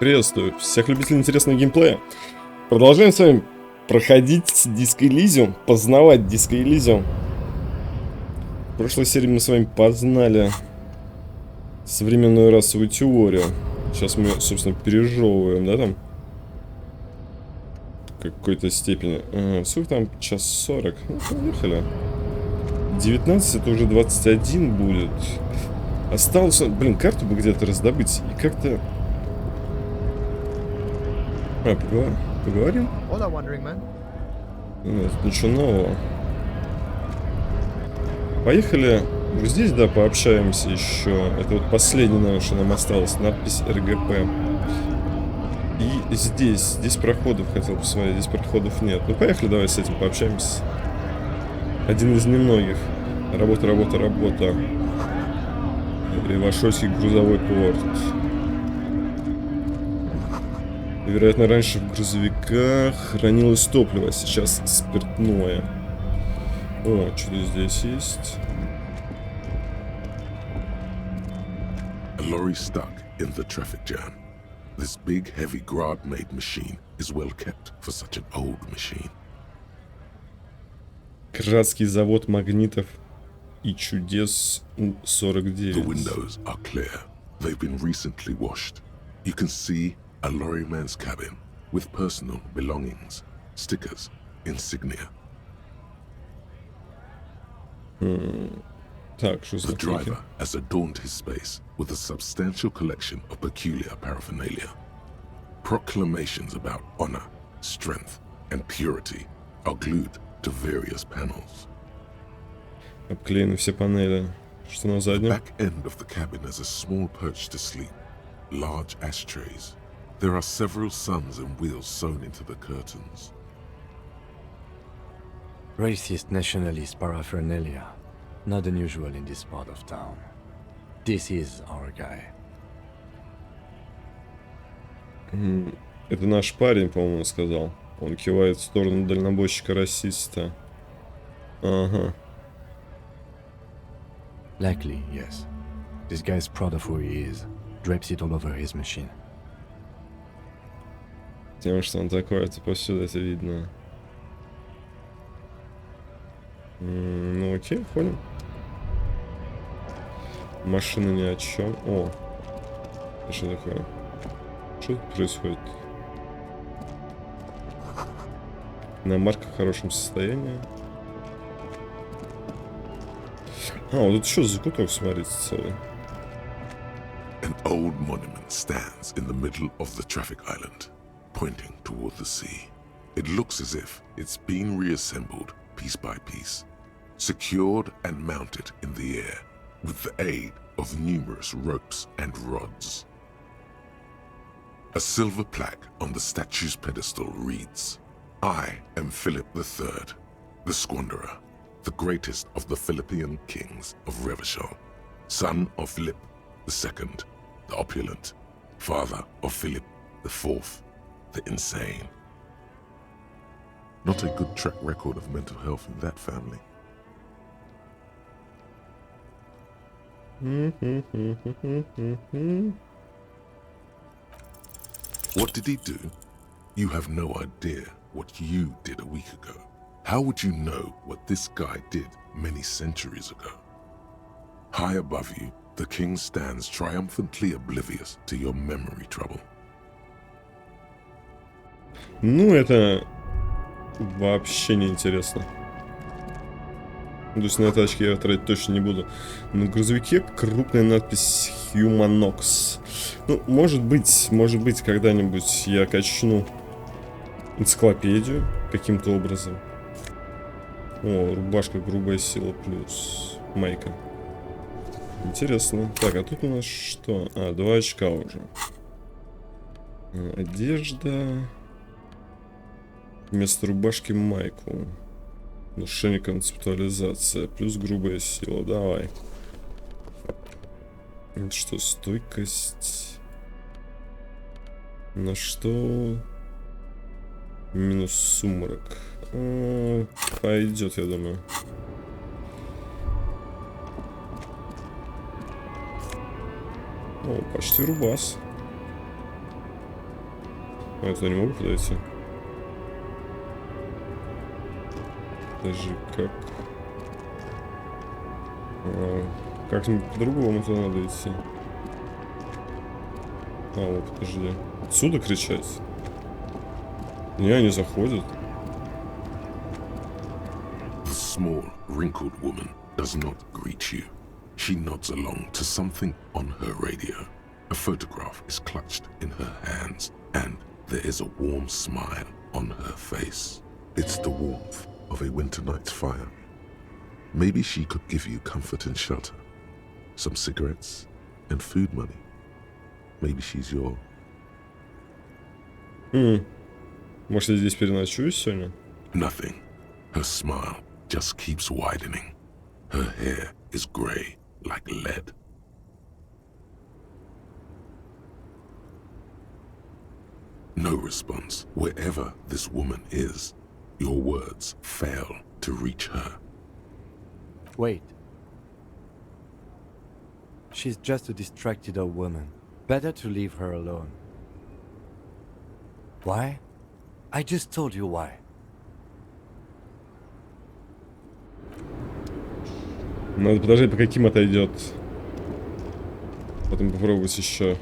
Приветствую всех любителей интересного геймплея. Продолжаем с вами проходить диско Elysium, познавать диско Elysium. В прошлой серии мы с вами познали современную расовую теорию. Сейчас мы, собственно, пережевываем, да, там? В какой-то степени. Сколько там? Час 40. Ну, поехали. 19, это уже 21 будет. Осталось, блин, карту бы где-то раздобыть. И как-то... Поговорим? Ничего нового. Поехали. Здесь, да, пообщаемся еще. Это вот последнее, наверное, что нам осталось. Надпись РГП. И здесь проходов хотел посмотреть. Здесь проходов нет. Ну, поехали, давай с этим пообщаемся. Один из немногих. Работа. Ивашойский грузовой порт. Вероятно, раньше в грузовиках хранилось топливо, а сейчас спиртное. О, что-то здесь есть. A lorry stuck in the traffic jam. This big, heavy grad-made machine is well kept for such an old machine. Градский завод магнитов и чудес У-49. The windows are clear. They've been recently washed. You can see a lorryman's cabin with personal belongings, stickers, insignia. Так, что за The driver has adorned his space with a substantial collection of peculiar paraphernalia. Proclamations about honor, strength, and purity are glued to various panels. Обклеены все панели. Что на The заднем? back end of the cabin has a small perch to sleep, large ashtrays. There are several suns and wheels sewn into the curtains. Racist nationalist paraphernalia. Not unusual in this part of town. This is our guy. Это наш парень, по-моему, сказал. Он кивает в сторону дальнобойщика-расиста. Ага. Likely, yes. This guy's proud of who he is. Drapes it all over his machine. Тем, что он такой, это повсюду это видно. Ну окей, ходим. Машина ни о чем. О, что такое? Что тут происходит? Иномарка в хорошем состоянии. Вот тут еще закуток, смотрите, целый. An old monument stands in the middle of the traffic island, pointing toward the sea. It looks as if it's been reassembled piece by piece, secured and mounted in the air with the aid of numerous ropes and rods. A silver plaque on the statue's pedestal reads, "I am Philip III, the Squanderer, the greatest of the Philippian kings of Revachol, son of Philip II, the opulent, father of Philip IV, the insane." Not a good track record of mental health in that family. What did he do? You have no idea what you did a week ago. How would you know what this guy did many centuries ago? High above you, the king stands triumphantly oblivious to your memory trouble. Ну, это вообще не интересно. То есть на тачке я тратить точно не буду. На грузовике крупная надпись Humanox. Ну, может быть, когда-нибудь я качну энциклопедию каким-то образом. О, рубашка, грубая сила плюс майка. Интересно. Так, а тут у нас что? 2 очка уже. Одежда. Вместо рубашки майку. Улучшение концептуализация. Плюс грубая сила. Давай. Это что, стойкость? На что? Минус сумрак. Пойдет, я думаю. О, почти рубас. А я туда не могу подойти. Даже как... Как-нибудь по-другому туда надо идти. А, вот, подожди. Отсюда кричать? Не, они заходят. The small, wrinkled woman does not greet you. She nods along to something on her radio. A photograph is clutched in her hands, and there is a warm smile on her face. It's the warmth of a winter night's fire. Maybe she could give you comfort and shelter, some cigarettes and food money. Maybe she's your... Может, я здесь переночую сегодня? Nothing. Her smile just keeps widening. Her hair is grey like lead. No response. Wherever this woman is, your words fail to reach her. Wait. She's just a distracted old woman. Better to leave her alone. Why? I just told you why. Надо подождать, по каким отойдет. Потом попробовать еще.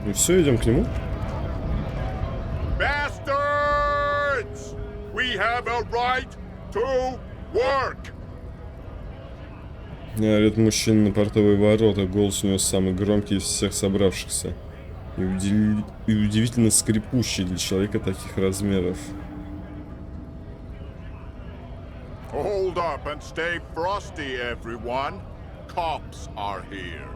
Ну все, идем к нему. Bastards! We have a right to work! Орёт мужчина на портовые ворота. Голос у него самый громкий из всех собравшихся. И удивительно скрипучий для человека таких размеров. Hold up and stay frosty, everyone. Cops are here.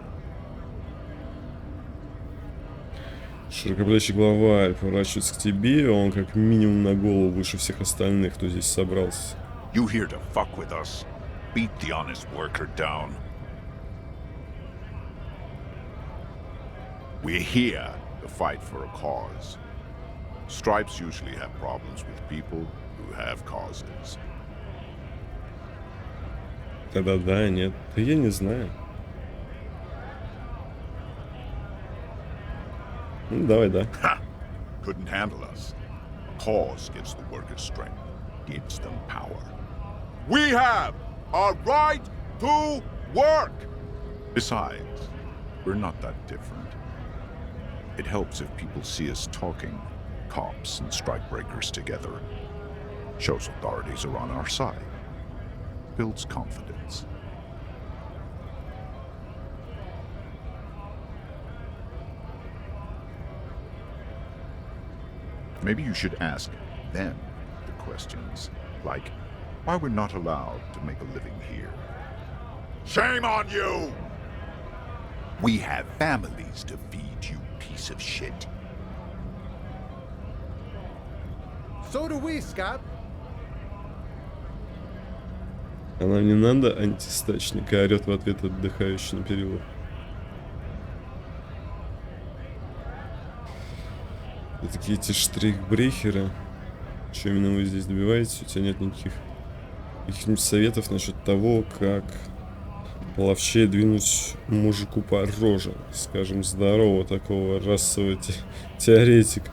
Широкоплечий глава поворачивается к тебе, он как минимум на голову выше всех остальных, кто здесь собрался. You here to fuck with us? Beat the honest worker down. We're here to fight for a cause. Stripes usually have problems with people who have causes. Тогда да, нет. Да я не знаю. Ну, давай, да. Ha! Couldn't handle us. A cause gives the workers strength, gives them power. We have a right to work! Besides, we're not that different. It helps if people see us talking, cops and strikebreakers together. Shows authorities are on our side. Builds confidence. Maybe you should ask them the questions, like why we're not allowed to make a living here. Shame on you! We have families to feed, you piece of shit. So do we, Scott. А нам не надо антистачника, орёт в ответ отдыхающий на перилах. И такие эти штрихбрехеры. Что именно вы здесь добиваетесь? У тебя нет никаких каких-нибудь советов насчет того, как половчее двинуть мужику по роже, скажем, здорового такого расового теоретика.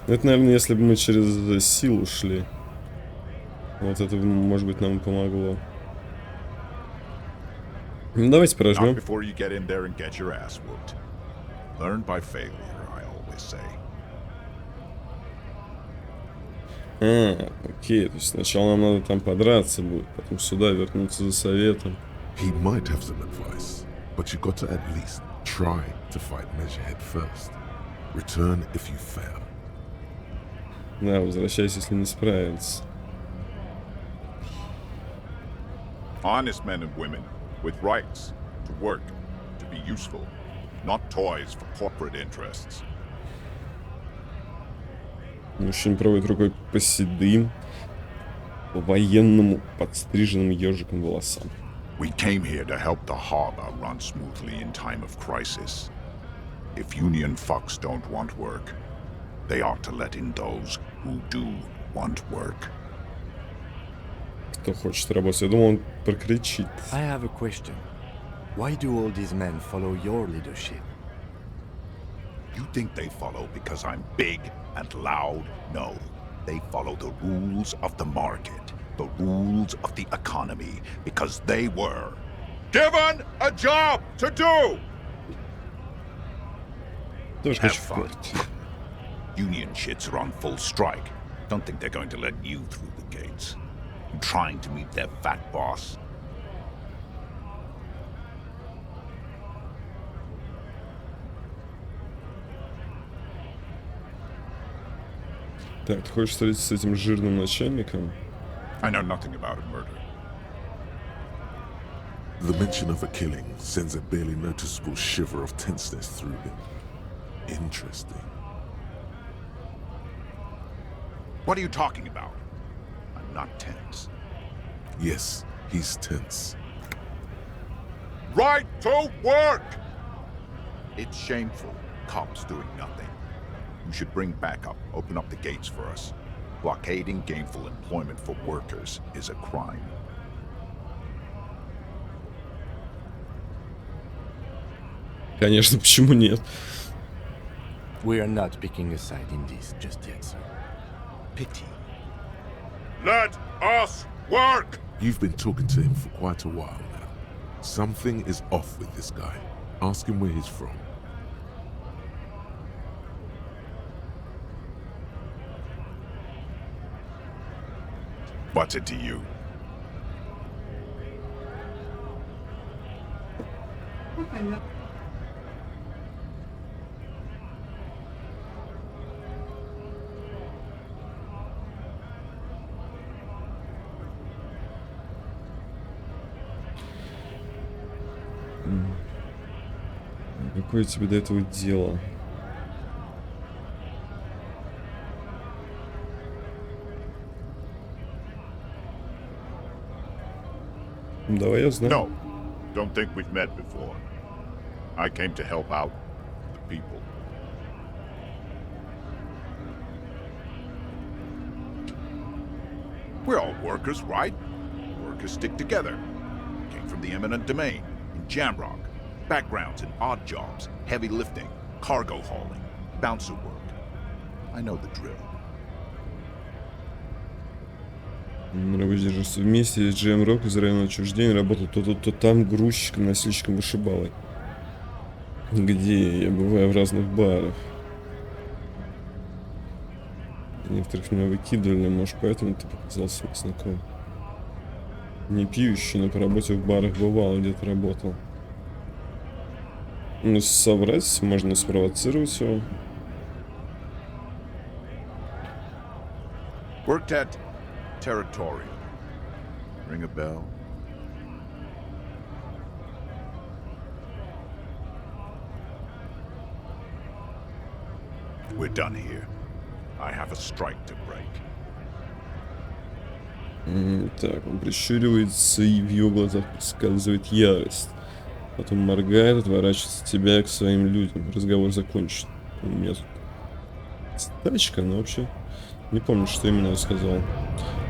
Это, наверное, если бы мы через силу шли. Вот это, может быть, нам и помогло. Ну, давайте прожмем. Not before you get in there and get your ass whooped. Learn by failure, I always say. Окей, то есть сначала нам надо там подраться будет, потом сюда вернуться за советом. He might have some advice, but you got to at least try to fight Measurehead first. Return if you fail. Да, возвращайся, если не справится. Honest men and women with rights to work, to be useful, not toys for corporate interests. Мужчина проводит рукой по седым, по военному подстриженным ежиком волосам. We came here to help the harbor run smoothly in time of crisis. If union fucks don't want work, they ought to let in those who do want work. кто хочет работать. Я думал, он прокричит. I have a question. Why do all these men follow your leadership? You think they follow because I'm big and loud? No. They follow the rules of the market, the rules of the economy, because they were given a job to do! Тоже Have хочу в fun. корт. Union shits are on full strike. Don't think they're going to let you through the gates. I'm trying to meet their fat boss. Так, ты хочешь встретиться с этим жирным начальником? I know nothing about a murder. The mention of a killing sends a barely noticeable shiver of tenseness through him. Interesting. What are you talking about? I'm not tense. Yes, he's tense. Right to work! It's shameful. Cops doing nothing. You should bring backup. Open up the gates for us. Blockading gainful employment for workers is a crime. Конечно, почему нет? We are not picking a side in this just yet, sir. Pity. Let us work! You've been talking to him for quite a while now. Something is off with this guy. Ask him where he's from. What's it to you? Какое тебе до этого дело? Давай я знаю. No. Don't think we've met before. I came to help out the people. We're all workers, right? Workers stick together. Came from the eminent domain, in Jamrock. Backgrounds in odd jobs, heavy lifting, cargo hauling, bouncer work. I know the drill. Рабочий держится вместе. Джем Рок из района отчуждения работал то тут, то там грузчиком, носильщиком, вышибалой. Где я бываю в разных барах. Некоторых меня выкидывали, может, поэтому ты показался мне знакомым. Не пьющий, но по работе в барах бывал, где-то работал. Ну, соврать, можно спровоцировать его. Worked at Territorial. Ring a bell? We're done here. I have a strike to break. Так, он прищуривается, и в его глазах проскальзывает ярость. Потом моргает, отворачивается от тебя к своим людям. Разговор закончен. У меня тут тачка, но вообще не помню, что именно я сказал.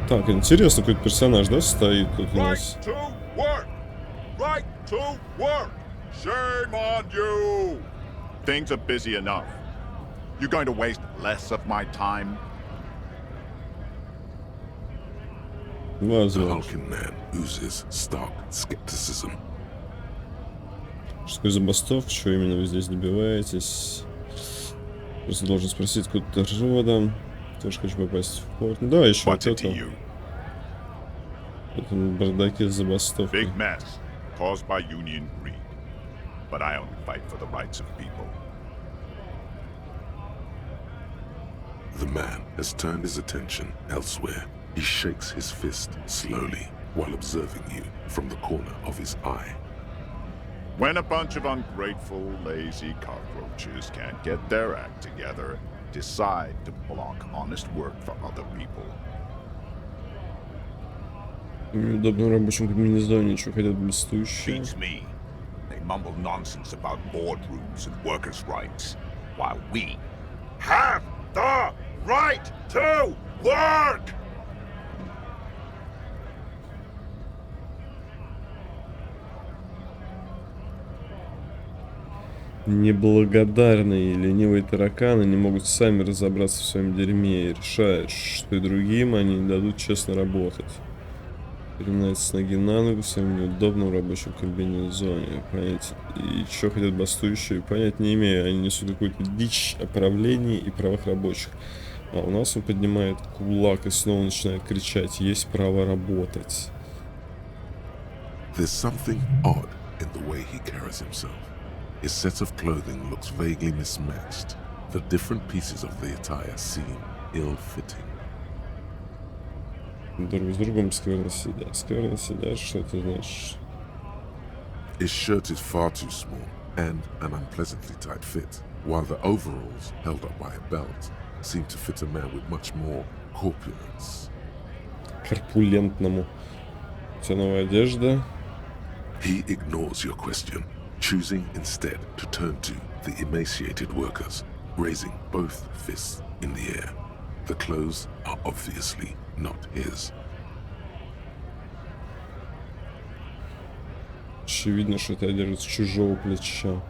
Так, интересно, какой-то персонаж, да, стоит тут у нас. Right to work! Right to work! Shame on you! Things are busy enough. You're going to waste less of my time? The Возможно. hulking man oozes stark skepticism. Что за забастовка? Чего именно вы здесь добиваетесь? Просто должен спросить, откуда ты родом. Тоже хочу попасть в порт. Ну, давай еще вот What's it to это. you? В этом бардаке с забастовкой. Big mess caused by union greed. But I only fight for the rights of people. The man has turned his attention elsewhere. He shakes his fist slowly while observing you from the corner of his eye. When a bunch of ungrateful, lazy cockroaches can't get their act together, decide to block honest work for other people. В неудобном рабочем комбинезоне ничего хотят бастующие. Beats me. They mumble nonsense about boardrooms and workers' rights, while we have the right to work! Неблагодарные и ленивые тараканы не могут сами разобраться в своем дерьме и решают, что и другим они не дадут честно работать. Переминается с ноги на ногу в своем неудобном рабочем комбинезоне. Понять, и что хотят бастующие, понять не имею. Они несут какую-то дичь о правлении и правах рабочих. А у нас он поднимает кулак и снова начинает кричать: есть право работать. There's something odd in the way he carries himself. His set of clothing looks vaguely mismatched. The different pieces of the attire seem ill-fitting. Друг с другом скверно сидят. Скверно сидят, что это значит? His shirt is far too small and an unpleasantly tight fit, while the overalls, held up by a belt, seem to fit a man with much more corpulence. Корпулентному. У тебя новая одежда. He ignores your question, choosing instead to turn to the emaciated workers, raising both fists in the air. The clothes are obviously not his. Очевидно, что это одежда с чужого плеча.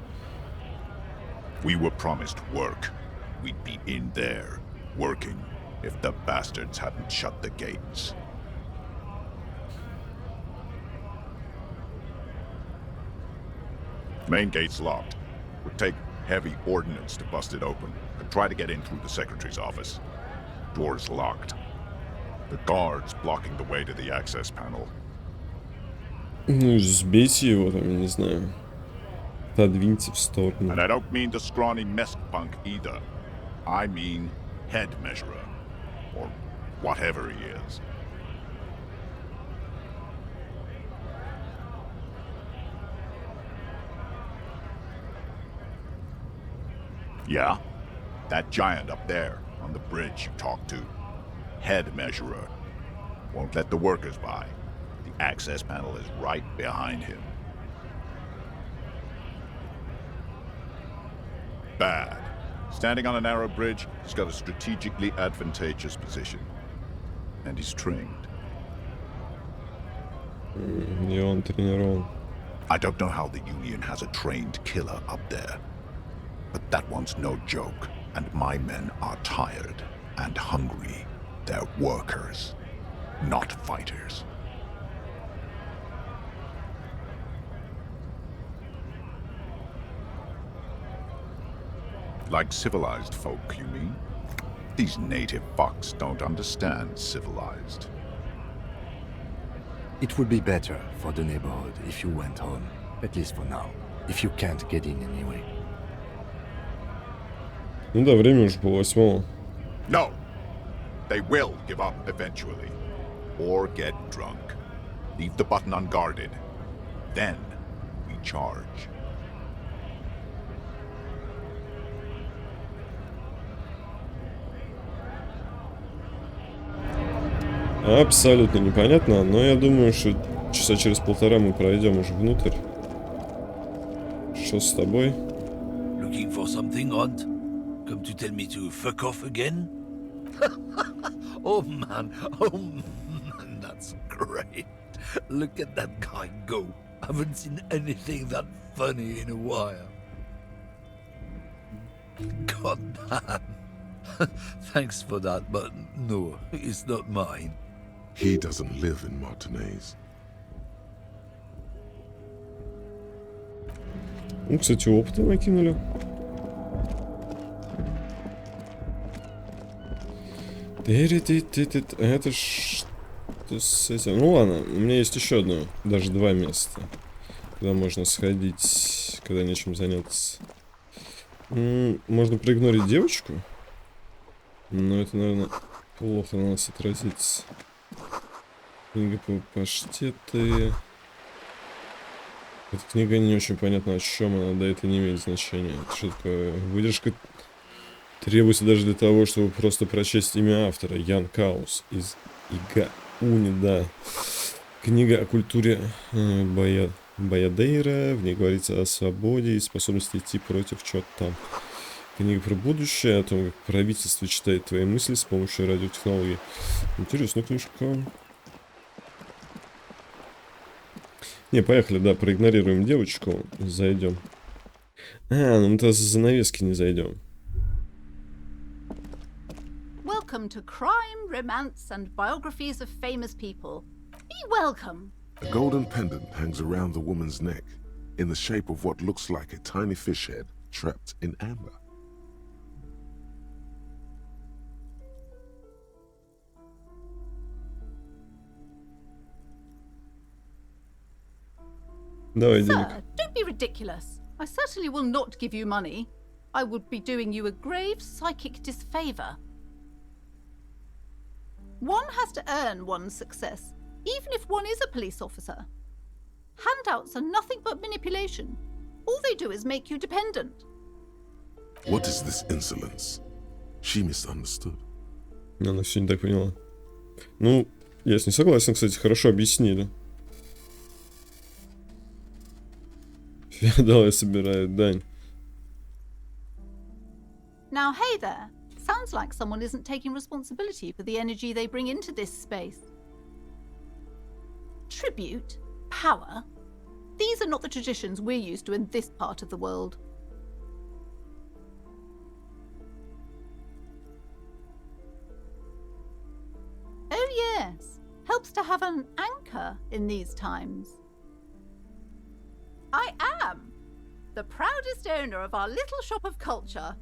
We were promised work. We'd be in there, working, if the bastards hadn't shut the gates. Main gate's locked. Would take heavy ordnance to bust it open and try to get in through the secretary's office. Door's locked. The guards blocking the way to the access panel. Ну, сбейте его там, я не знаю. Отодвиньте в сторону. And I don't mean the scrawny mesk punk either. I mean head measurer. Or whatever he is. Yeah? That giant up there, on the bridge you talked to. Head measurer. Won't let the workers by. The access panel is right behind him. Bad. Standing on a narrow bridge, he's got a strategically advantageous position. And he's trained. И он тренирован. I don't know how the Union has a trained killer up there. But that one's no joke, and my men are tired and hungry. They're workers, not fighters. Like civilized folk, you mean? These native fucks don't understand civilized. It would be better for the neighborhood if you went home, at least for now, if you can't get in anyway. Ну да, время уже 7:30. No! They will give up eventually. Or get drunk. Leave the button unguarded. Then we charge. Абсолютно непонятно, но я думаю, что часа через 1,5 мы пройдем уже внутрь. Что с тобой? Looking for something odd? Come to tell me to fuck off again? Oh man, that's great. Look at that guy go. I haven't seen anything that funny in a while. God damn. Thanks for that, but no, it's not mine. He doesn't live in Martinez. Ну, кстати, опыта накинули. Это что с этим? Ну ладно, у меня есть еще одно, даже 2 места, куда можно сходить, когда нечем заняться. Можно проигнорить девочку, но это, наверное, плохо на нас отразится. Книга по паштеты. Эта книга не очень понятна, о чем она, да это не имеет значения. Это что такое? Выдержка требуется даже для того, чтобы просто прочесть имя автора. Ян Каус из Игауни, да. Книга о культуре Баядейра. В ней говорится о свободе и способности идти против чего-то там. Книга про будущее, о том, как правительство читает твои мысли с помощью радиотехнологий. Интересная книжка. Не, поехали, да, проигнорируем девочку, зайдем. Ну мы-то за занавески не зайдем. Welcome to crime, romance, and biographies of famous people. Be welcome. A golden pendant hangs around the woman's neck in the shape of what looks like a tiny fish head trapped in amber. Давай денег. Sir, don't be ridiculous. I certainly will not give you money. I would be doing you a grave psychic disfavor. One has to earn one's success, even if one is a police officer. Handouts are nothing but manipulation. All they do is make you dependent. What is this insolence? She misunderstood. Она все не так поняла. Ну, я с ней согласен, кстати, хорошо объяснили. Феодалы собирают дань. Now, hey there. Sounds like someone isn't taking responsibility for the energy they bring into this space. Tribute? Power? These are not the traditions we're used to in this part of the world. Oh yes, helps to have an anchor in these times. I am the proudest owner of our little shop of culture.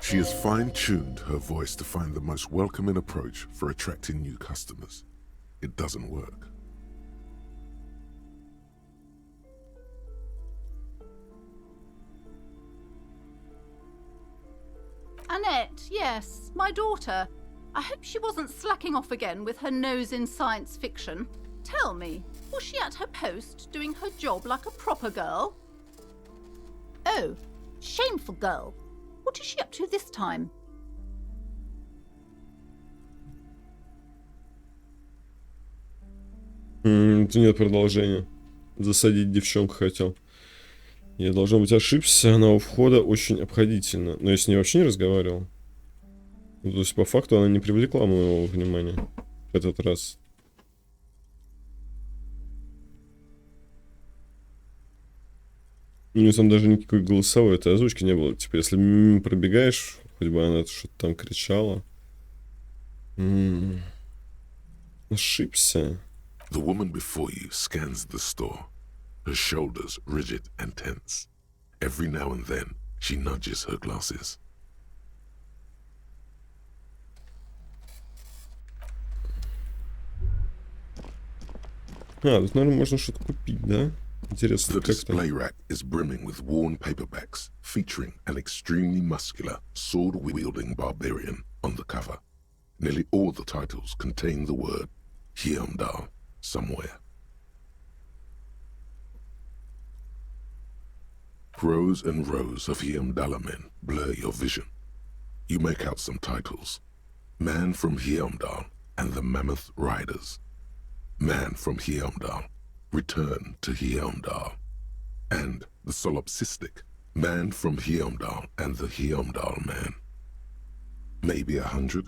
She has fine-tuned her voice to find the most welcoming approach for attracting new customers. It doesn't work. Annette, yes, my daughter. I hope she wasn't slacking off again with her nose in science fiction. Tell me, was she at her post doing her job like a proper girl? Oh, shameful girl. What is she up to this time? Тут нет продолжения. Засадить девчонку хотел. Я, должно быть, ошибся. Она у входа очень обходительна. Но я с ней вообще не разговаривал. Ну, то есть, по факту, она не привлекла моего внимания в этот раз. У нее там даже никакой голосовой этой озвучки не было. Типа, если мимо пробегаешь, хоть бы она что-то там кричала. Ошибся. The woman before you scans the store, her shoulders rigid and tense. Every now and then, she nudges her glasses. Тут, наверное, можно что-то купить, да? Интересно, The как там? display rack is brimming with worn paperbacks featuring an extremely muscular, sword-wielding barbarian on the cover. Nearly all the titles contain the word Hyundai somewhere. Rows and rows of Hyundai men blur your vision. You make out some titles. Man from Hyundai and the Mammoth Riders. Man from Hyundai. Return to Hyundai, and the solipsistic Man from Hyundai and the Hyundai Man. Maybe 100.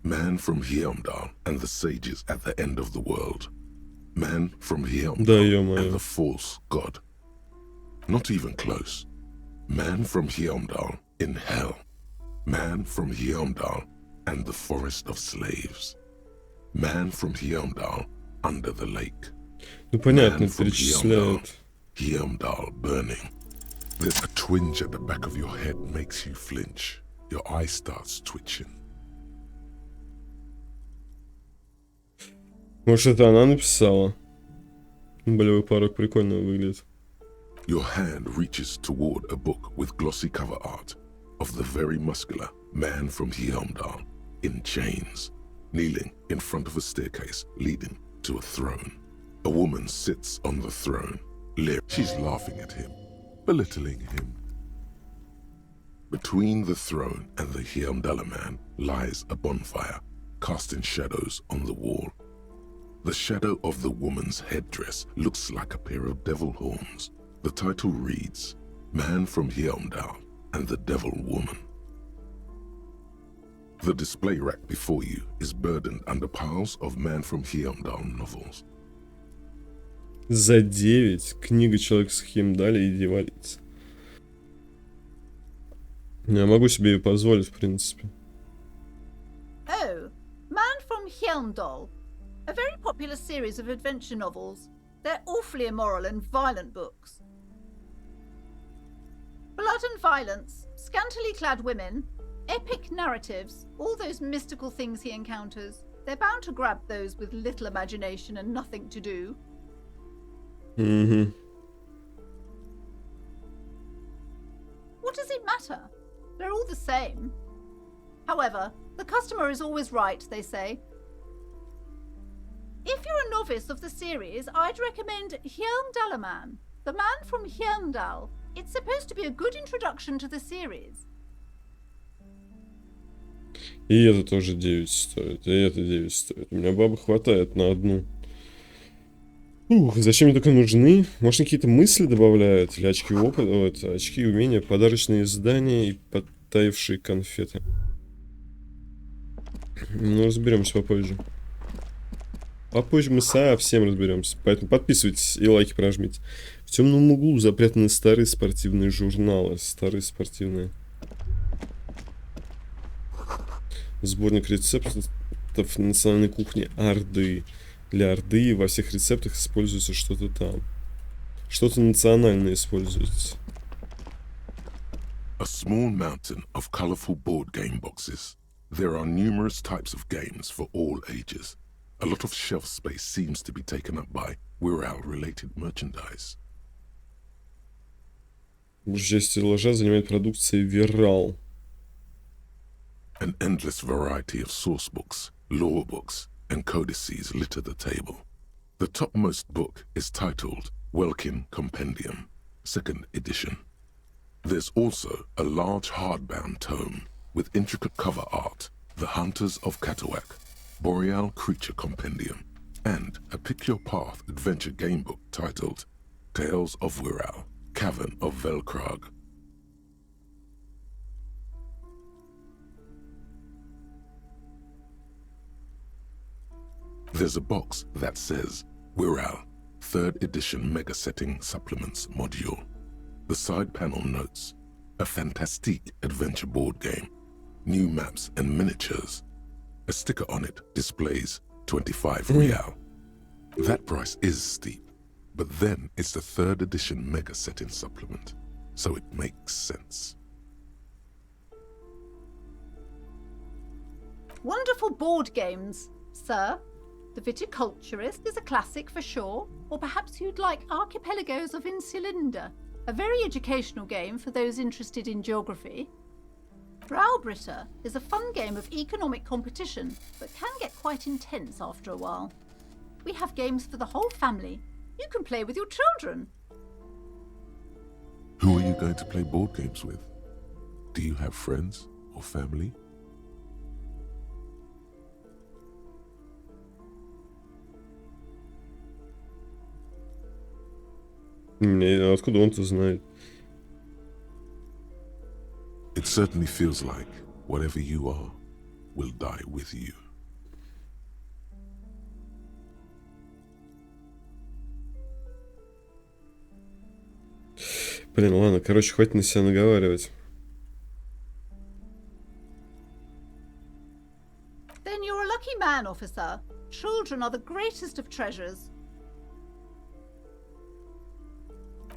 Man from Hyundai and the sages at the end of the world. Man from Hyundai and the false god. Not even close. Man from Hyundai in hell. Man from Hyundai and the forest of slaves. Man from Hyundai under the lake. Ну понятно, перечисляют. Hyundai burning. There's a twinge at the back of your head makes you flinch. Your eye starts twitching. Может, это она написала? Болевой порог прикольно выглядит. Your hand reaches toward a book with glossy cover art of the very muscular man from Hyundai in chains, kneeling in front of a staircase leading to a throne. A woman sits on the throne. She's laughing at him, belittling him. Between the throne and the Hyundai man lies a bonfire, casting shadows on the wall. The shadow of the woman's headdress looks like a pair of devil horns. The title reads, Man from Hyundai and the Devil Woman. The display rack before you is burdened under piles of Man from Hyundai novels. За 9. Книга «Человек с Химдали» и дьяволица. Я могу себе ее позволить, в принципе. Oh, Man from Hjelmdal. A very popular series of adventure novels. They're awfully immoral and violent books. Blood and violence, scantily clad women, epic narratives, all those mystical things he encounters. They're bound to grab those with little imagination and nothing to do. Mm-hmm. What does it matter? They're all the same. However, the customer is always right, they say. If you're a novice of the series, I'd recommend Hjelmdalaman, the Man from Hjelmdal. It's supposed to be a good introduction to the series. И это тоже 9 стоит, и это 9 стоит. У меня бабы хватает на одну. Ух, зачем мне только нужны? Может, какие-то мысли добавляют? Или очки опыта, вот, очки умения, подарочные издания и подтаявшие конфеты. Ну, разберемся попозже. Попозже мы совсем разберемся. Поэтому подписывайтесь и лайки прожмите. В темном углу запрятаны старые спортивные журналы. Старые спортивные. Сборник рецептов национальной кухни Орды. Для Орды во всех рецептах используется что-то там. Что-то национальное используется. A small mountain of colorful board game boxes. There are numerous types of games for all ages. A lot of shelf space seems to be taken up by Wirral-related merchandise. Большая часть стеллажа занимает продукция Wirral. An endless variety of source books, lore books, and codices litter the table. The topmost book is titled Welkin Compendium, 2nd edition. There's also a large hardbound tome with intricate cover art, The Hunters of Katawak, Boreal Creature Compendium, and a Pick Your Path adventure game book titled Tales of Wirral, Cavern of Velkrag. There's a box that says Wirral, 3rd edition Mega Setting Supplements module. The side panel notes, a fantastique adventure board game, new maps and miniatures. A sticker on it displays 25 real. That price is steep, but then it's the 3rd edition Mega Setting Supplement, so it makes sense. Wonderful board games, sir. The Viticulturist is a classic for sure, or perhaps you'd like Archipelagos of Insulinda, a very educational game for those interested in geography. Browbritter is a fun game of economic competition, but can get quite intense after a while. We have games for the whole family. You can play with your children. Who are you going to play board games with? Do you have friends or family? Откуда он-то знает? It certainly feels like whatever you are will die with you. Блин, ладно, короче, хватит на себя наговаривать. Then you're a lucky man, officer. Children are the greatest of treasures.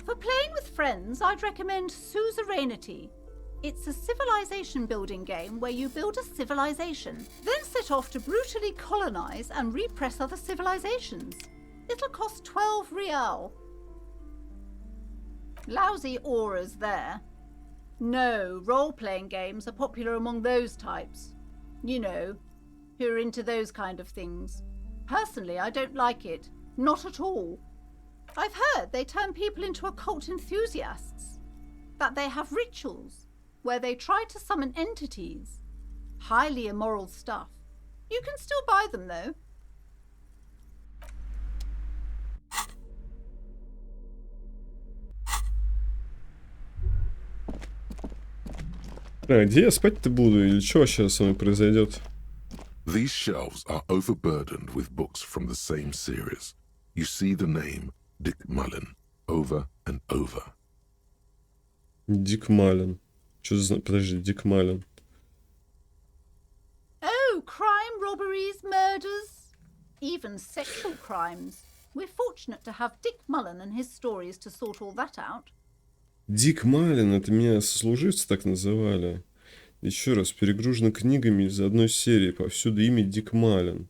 For playing with friends, I'd recommend Suzerainty. It's a civilization building game where you build a civilization, then set off to brutally colonize and repress other civilizations. It'll cost 12 real. Lousy auras there. No, role-playing games are popular among those types. You know, who are into those kind of things. Personally, I don't like it. Not at all. I've heard they turn people into occult enthusiasts. That they have rituals where they try to summon entities. Highly immoral stuff. You can still buy them, though. А где я спать-то буду? Или что вообще со мной произойдет? These shelves are overburdened with books from the same series. You see the name Dick Mullen over and over. Дик Мален. Что за... Подожди, Дик Мален. Oh, crime, robberies, murders, even sexual crimes. We're fortunate to have Dick Mullen and his stories to sort all that out. Дик Мален, это меня сослуживцы так называли. Еще раз, перегружена книгами из одной серии. Повсюду имя Дик Мален.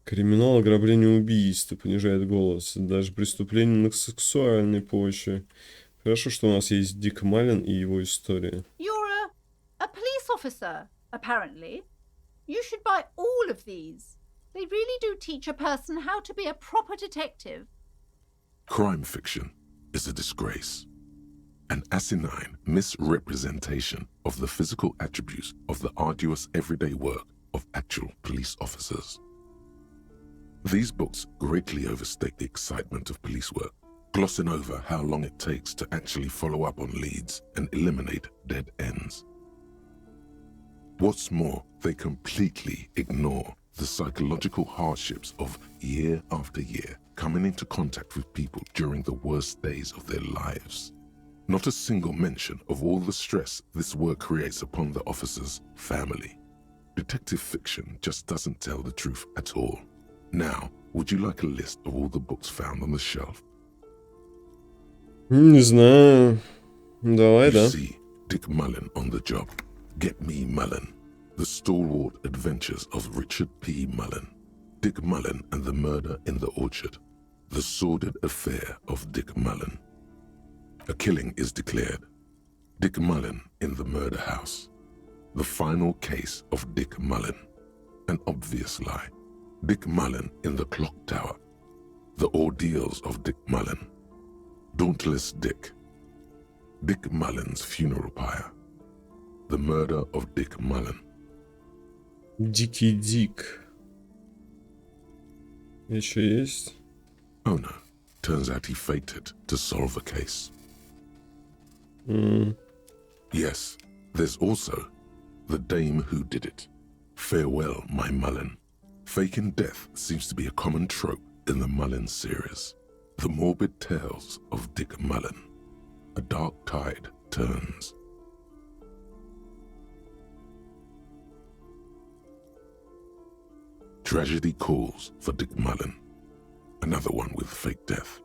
Криминал, ограбление, убийство. Понижает голос. Даже преступление на сексуальной почве. Хорошо, что у нас есть Дик Мален и его история. You're a police officer, apparently. You should buy all of these. They really do teach a person how to be a proper detective. Crime fiction is a disgrace. An asinine misrepresentation of the physical attributes of the arduous everyday work of actual police officers. These books greatly overstate the excitement of police work, glossing over how long it takes to actually follow up on leads and eliminate dead ends. What's more, they completely ignore the psychological hardships of year after year coming into contact with people during the worst days of their lives. Not a single mention of all the stress this work creates upon the officer's family. Detective fiction just doesn't tell the truth at all. Now, would you like a list of all the books found on the shelf? Не знаю. Давай, You да. see Dick Mullen on the job. Get Me Mullen. The Stalwart Adventures of Richard P. Mullen. Dick Mullen and the Murder in the Orchard. The Sordid Affair of Dick Mullen. A killing is declared. Dick Mullen in the murder house. The final case of Dick Mullen. An obvious lie. Dick Mullen in the clock tower. The ordeals of Dick Mullen. Dauntless Dick. Dick Mullen's funeral pyre. The murder of Dick Mullen. Дикий Дик. Еще есть? Oh no, turns out he faked it to solve the case. Yes, there's also The Dame Who Did It. Farewell, My Mullen. Faking death seems to be a common trope in the Mullen series. The morbid tales of Dick Mullen. A dark tide turns. Tragedy calls for Dick Mullen. Another one with fake death.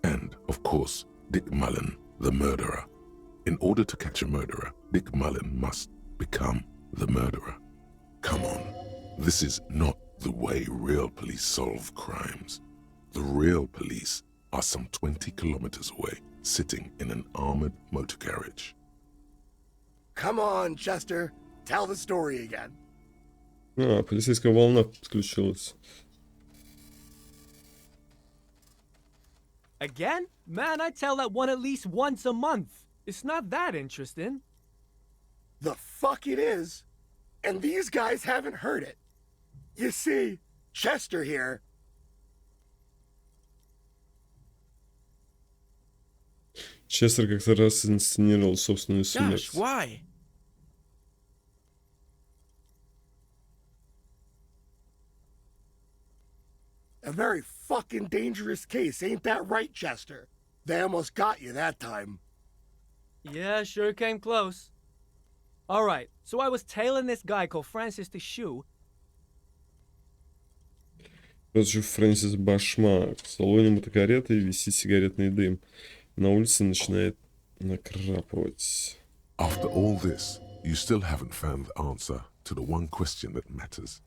And, of course, Dick Mullen, the murderer. In order to catch a murderer, Dick Mullen must become the murderer. Come on, this is not the way real police solve crimes. The real police are some 20 kilometers away, sitting in an armored motor carriage. Come on, Chester. Tell the story again. А, полицейская волна подключилась. Again? Man, I tell that one at least once a month. It's not that interesting. The fuck it is. And these guys haven't heard it. You see, Chester here. Честер как-то раз инсценировал собственную Gosh, смерть. why? A very fucking dangerous case, ain't that right, Chester? They almost got you that time. Yeah, sure came close. Alright, so I was tailing this guy called Francis the Shoe. Вот же Фрэнсис Башмак. В салоне мотокареты висит сигаретный дым. На улице начинает накрапывать. After all this, you still haven't found the answer to the one question that matters.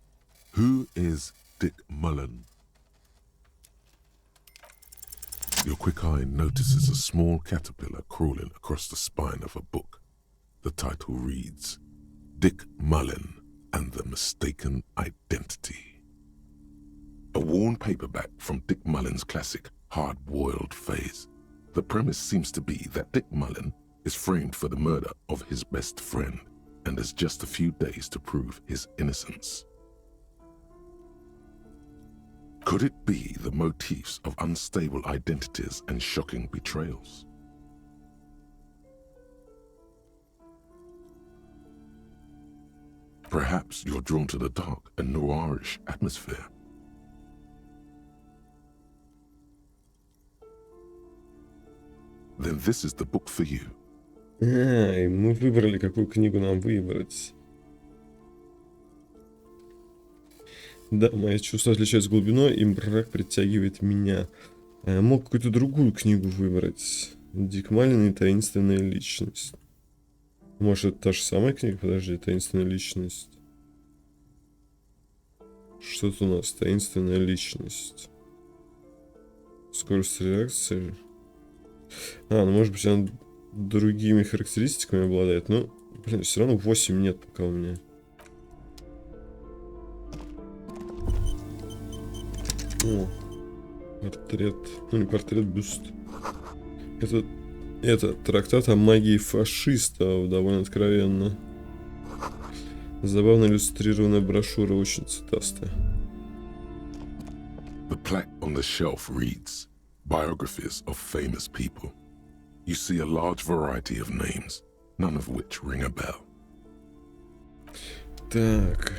Who is Dick Mullen? Your quick eye notices a small caterpillar crawling across the spine of a book. The title reads, Dick Mullen and the Mistaken Identity. A worn paperback from Dick Mullen's classic hard-boiled phase. The premise seems to be that Dick Mullen is framed for the murder of his best friend and has just a few days to prove his innocence. Could it be the motifs of unstable identities and shocking betrayals? Perhaps you're drawn to the dark and noirish atmosphere. then this is the book for you. И мы выбрали, какую книгу нам выбрать. Да, мои чувства отличаются глубиной, и мрак притягивает меня. А я мог какую-то другую книгу выбрать. Дик Малин и таинственная личность. Может, это та же самая книга? Подожди, таинственная личность. Что тут у нас? Таинственная личность. Скорость реакции. Ну может быть, она другими характеристиками обладает. Но, блин, все равно 8 нет пока у меня. О, портрет. Ну, не портрет, бюст. Это трактат о магии фашистов, довольно откровенно. Забавно иллюстрированная брошюра, очень цветастая. The plaque on the shelf reads, Biographies of famous people. You see a large variety of names, none of which ring a bell. Так.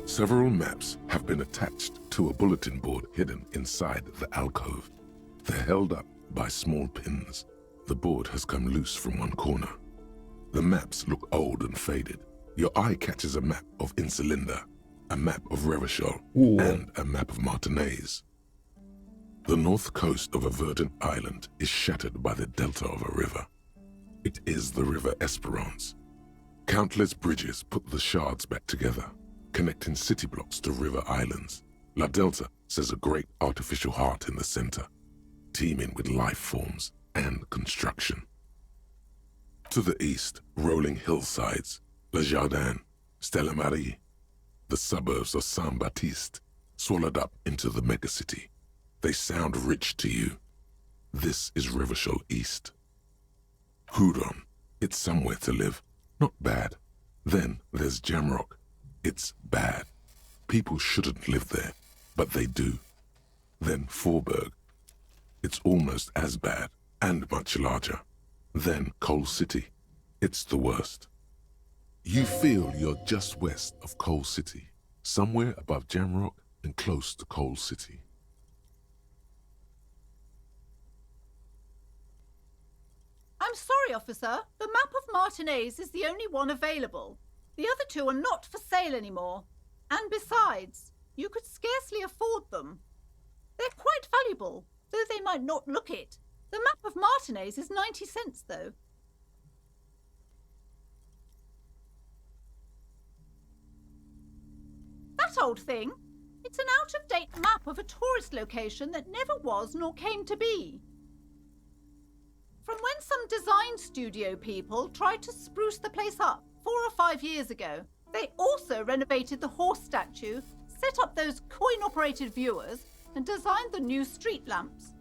Several maps have been attached to a bulletin board hidden inside the alcove. They're held up by small pins. The board has come loose from one corner. The maps look old and faded. Your eye catches a map of Insulinda, a map of Revachol, and a map of Martinez. The north coast of a verdant island is shattered by the delta of a river. It is the river Esperance. Countless bridges put the shards back together, connecting city blocks to river islands. La Delta says a great artificial heart in the center, teeming with life forms and construction. To the east, rolling hillsides, Le Jardin, Stella Marie, the suburbs of Saint-Baptiste, swallowed up into the megacity. They sound rich to you. This is Revachol East. Hudon, it's somewhere to live, not bad. Then there's Jamrock. It's bad. People shouldn't live there, but they do. Then Forburg. It's almost as bad, and much larger. Then Coal City. It's the worst. You feel you're just west of Coal City, somewhere above Jamrock and close to Coal City. I'm sorry, officer. The map of Martinez is the only one available. The other two are not for sale anymore. And besides, you could scarcely afford them. They're quite valuable, though they might not look it. The map of Martinez is 90 cents, though. That old thing? It's an out-of-date map of a tourist location that never was nor came to be. From when some design studio people tried to spruce the place up 4 or 5 years ago, they also renovated the horse statue, set up those coin-operated viewers, and designed the new street lamps.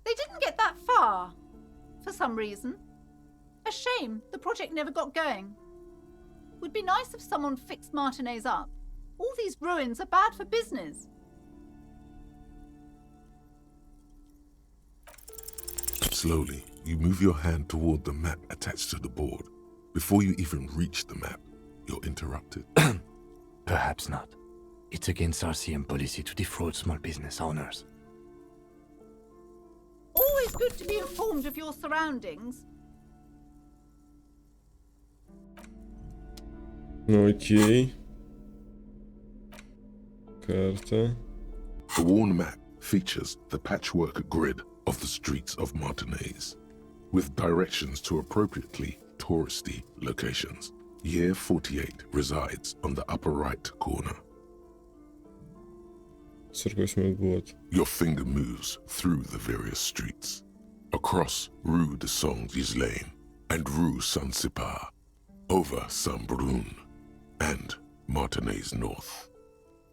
They didn't get that far, for some reason. A shame the project never got going. Would be nice if someone fixed Martinez up. All these ruins are bad for business. Slowly, you move your hand toward the map attached to the board. Before you even reach the map, you're interrupted. Perhaps not. It's against RCM policy to defraud small business owners. Always good to be informed of your surroundings. Окей. Карта. The worn map features the patchwork grid of the streets of Martinez, with directions to appropriately touristy locations. Year 48 resides on the upper right corner. 48 год. Your finger moves through the various streets, across Rue de Saint-Ghislain and Rue Saint-Sipar, over Saint-Brun and Martinez North.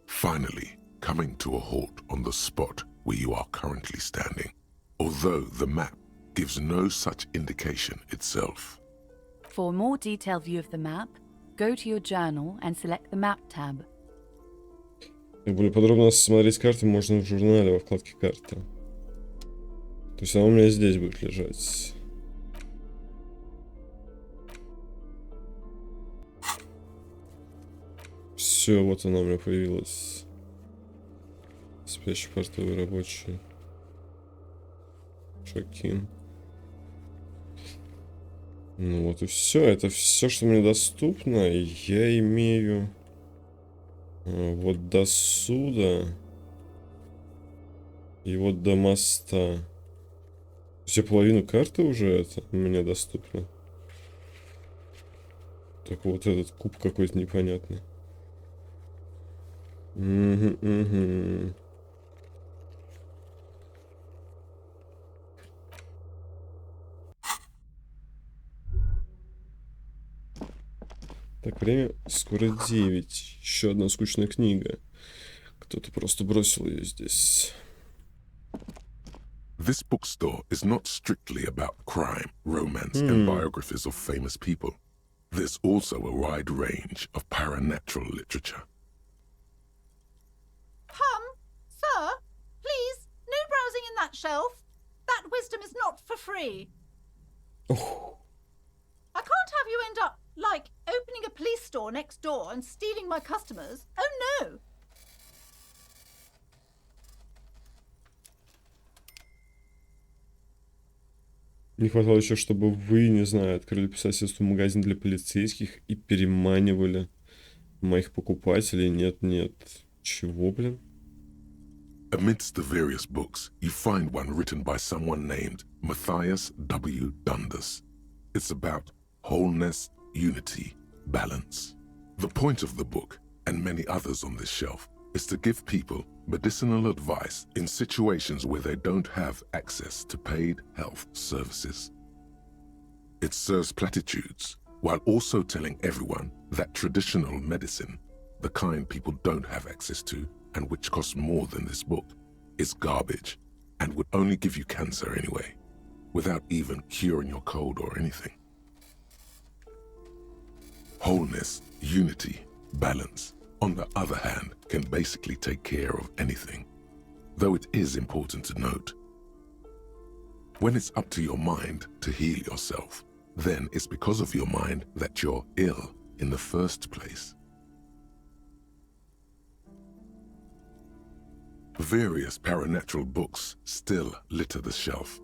Finally, coming to a halt on the spot where you are currently standing, although the map gives no such indication itself. For a more detailed view of the map, go to your journal and select the Map tab. Более подробно смотреть карты можно в журнале во вкладке «Карта». То есть она у меня здесь будет лежать. Все, вот она у меня появилась. Плечи портовые рабочие. Шокин. Ну вот и все. Это все, что мне доступно. Я имею вот до суда и вот до моста. Все половину карты уже это у меня доступно. Так вот этот куб какой-то непонятный. Угу. Так, время скоро 9. Еще одна скучная книга. Кто-то просто бросил ее здесь. This bookstore is not strictly about crime, romance, and biographies of famous people. There's also a wide range of paranatural literature. Sir, please, no browsing in that shelf. That wisdom is not for free. Oh. I can't have you end up, like, opening a police store next door and stealing my customers. Oh, no. Не хватало еще, чтобы вы, не знаю, открыли по соседству магазин для полицейских и переманивали моих покупателей. Нет. Чего, блин? Amidst the various books, you find one written by someone named Matthias W. Dundas. It's about wholeness, unity, balance. The point of the book, and many others on this shelf, is to give people medicinal advice in situations where they don't have access to paid health services. It serves platitudes, while also telling everyone that traditional medicine, the kind people don't have access to, and which costs more than this book, is garbage, and would only give you cancer anyway, without even curing your cold or anything. Wholeness, unity, balance, on the other hand, can basically take care of anything, though it is important to note. When it's up to your mind to heal yourself, then it's because of your mind that you're ill in the first place. Various paranatural books still litter the shelf.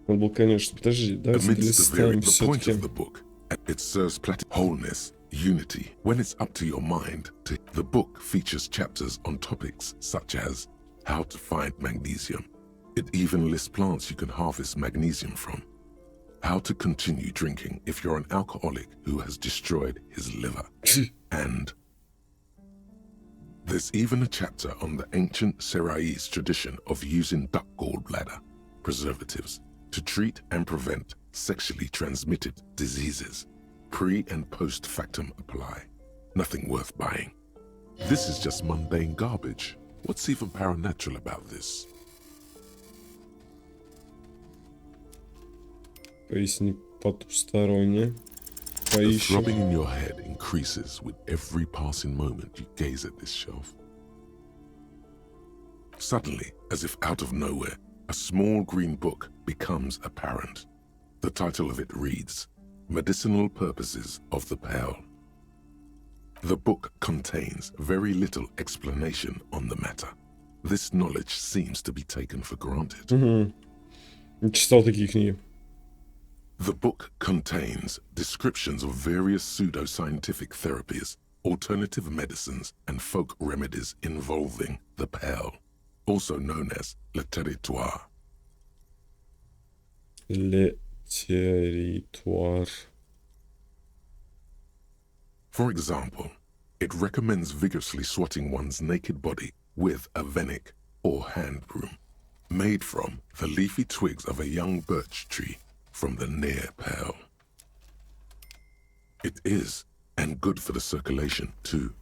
Он был, конечно, подожди, давайте долистаем все-таки. It serves wholeness, unity. When it's up to your mind to... The book features chapters on topics such as how to find magnesium. It even lists plants you can harvest magnesium from. How to continue drinking if you're an alcoholic who has destroyed his liver. And there's even a chapter on the ancient Seraïs tradition of using duck gallbladder preservatives to treat and prevent sexually transmitted diseases. Pre and post factum apply. Nothing worth buying. This is just mundane garbage. What's even paranatural about this? Поясни потусторонне. The throbbing in your head increases with every passing moment you gaze at this shelf. Suddenly, as if out of nowhere, a small green book becomes apparent. The title of it reads, Medicinal Purposes of the Pearl. The book contains very little explanation on the matter. This knowledge seems to be taken for granted. Читал такие книги. The book contains descriptions of various pseudoscientific therapies, alternative medicines, and folk remedies involving the pearl, also known as le territoire. Le territoire. For example, it recommends vigorously swatting one's naked body with a venik or hand broom, made from the leafy twigs of a young birch tree from the near pearl. It is, and good for the circulation too.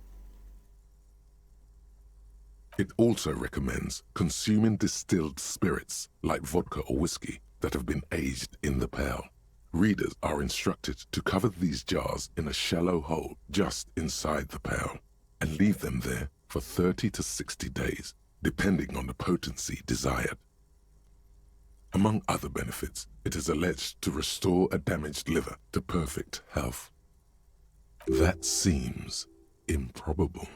It also recommends consuming distilled spirits like vodka or whiskey that have been aged in the pearl. Readers are instructed to cover these jars in a shallow hole just inside the pearl and leave them there for 30 to 60 days, depending on the potency desired. Among other benefits, it is alleged to restore a damaged liver to perfect health. That seems improbable.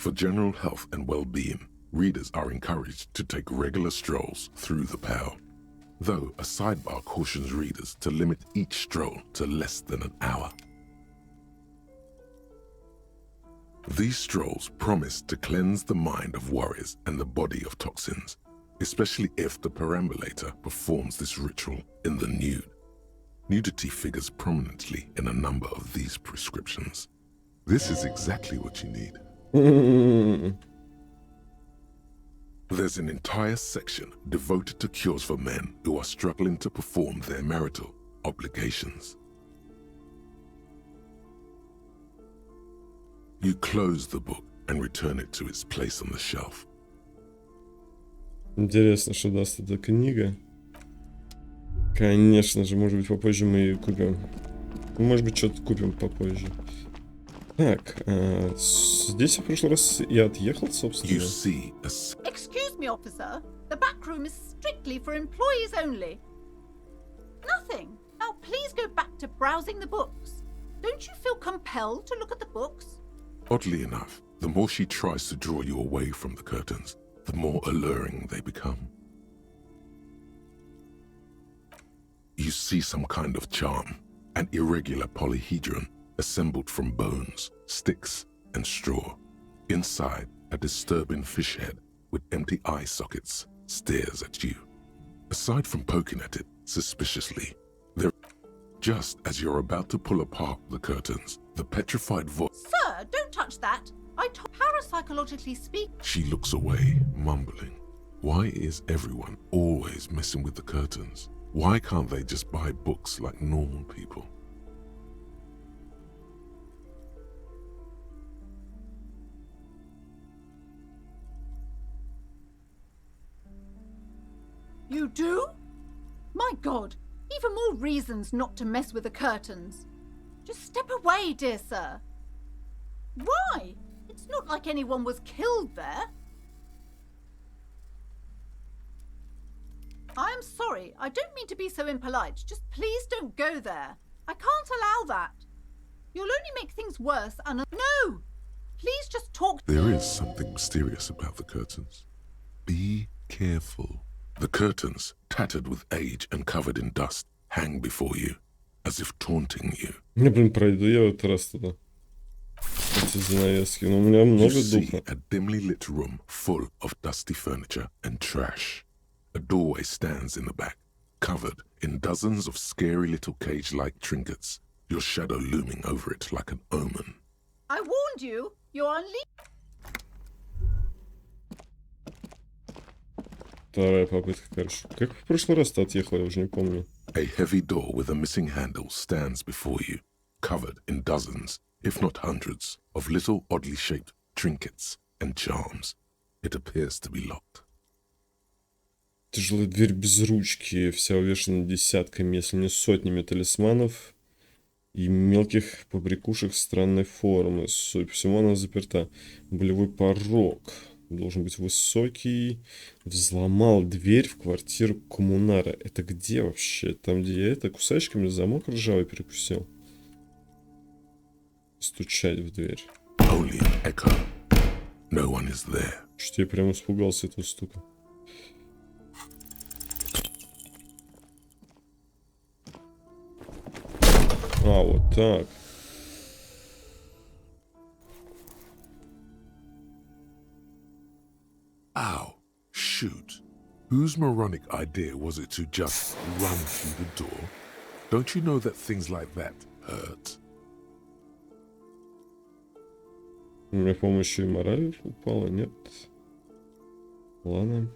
For general health and well-being, readers are encouraged to take regular strolls through the pale. Though a sidebar cautions readers to limit each stroll to less than an hour. These strolls promise to cleanse the mind of worries and the body of toxins, especially if the perambulator performs this ritual in the nude. Nudity figures prominently in a number of these prescriptions. This is exactly what you need. There's an entire section devoted to cures for men who are struggling to perform their marital obligations. You close the book and return it to its place on the shelf. Интересно, что даст эта книга. Конечно же, может быть, попозже мы ее купим. Может быть, что-то купим попозже. Так, здесь в прошлый раз я отъехал, собственно. Excuse me, officer. The back room is strictly for employees only. Nothing. Now please go back to browsing the books. Don't you feel compelled to look at the books? Oddly enough, the more she tries to draw you away from the curtains, the more alluring they become. You see some kind of charm, an irregular polyhedron assembled from bones, sticks, and straw. Inside, a disturbing fish head with empty eye sockets stares at you. Aside from poking at it suspiciously, just as you're about to pull apart the curtains, the petrified voice... Sir, don't touch that. Parapsychologically speak... She looks away, mumbling. Why is everyone always messing with the curtains? Why can't they just buy books like normal people? You do? My God, even more reasons not to mess with the curtains. Just step away, dear sir. Why? It's not like anyone was killed there. I'm sorry, I don't mean to be so impolite. Just please don't go there. I can't allow that. You'll only make things worse and... No! Please just talk... There is something mysterious about the curtains. Be careful. The curtains, tattered with age and covered in dust, hang before you, as if taunting you. Я, блин, пройду я в этот раз туда. Эти занавески, но у меня много духа. A dimly lit room full of dusty furniture and trash. A doorway stands in the back, covered in dozens of scary little cage-like trinkets, your shadow looming over it like an omen. I warned you, you're on leave. Вторая попытка, короче. Как в прошлый раз ты отъехал, я уже не помню. A heavy door with a missing handle stands before you, covered in dozens, if not hundreds, of little oddly shaped trinkets and charms. It appears to be locked. Тяжелая дверь без ручки, вся увешана десятками, если не сотнями талисманов и мелких побрякушек странной формы. Судя по всему, она заперта. Болевой порог. Должен быть высокий. Взломал дверь в квартиру коммунара. Это где вообще? Там, где я это кусачками замок ржавый перекусил. Стучать в дверь. Что-то я прям испугался этого стука. А, вот так. Ow, shoot. Whose moronic idea was it to just run through the door? Don't you know that things like that hurt? У меня, по-моему, еще и мораль упала, нет? Ладно.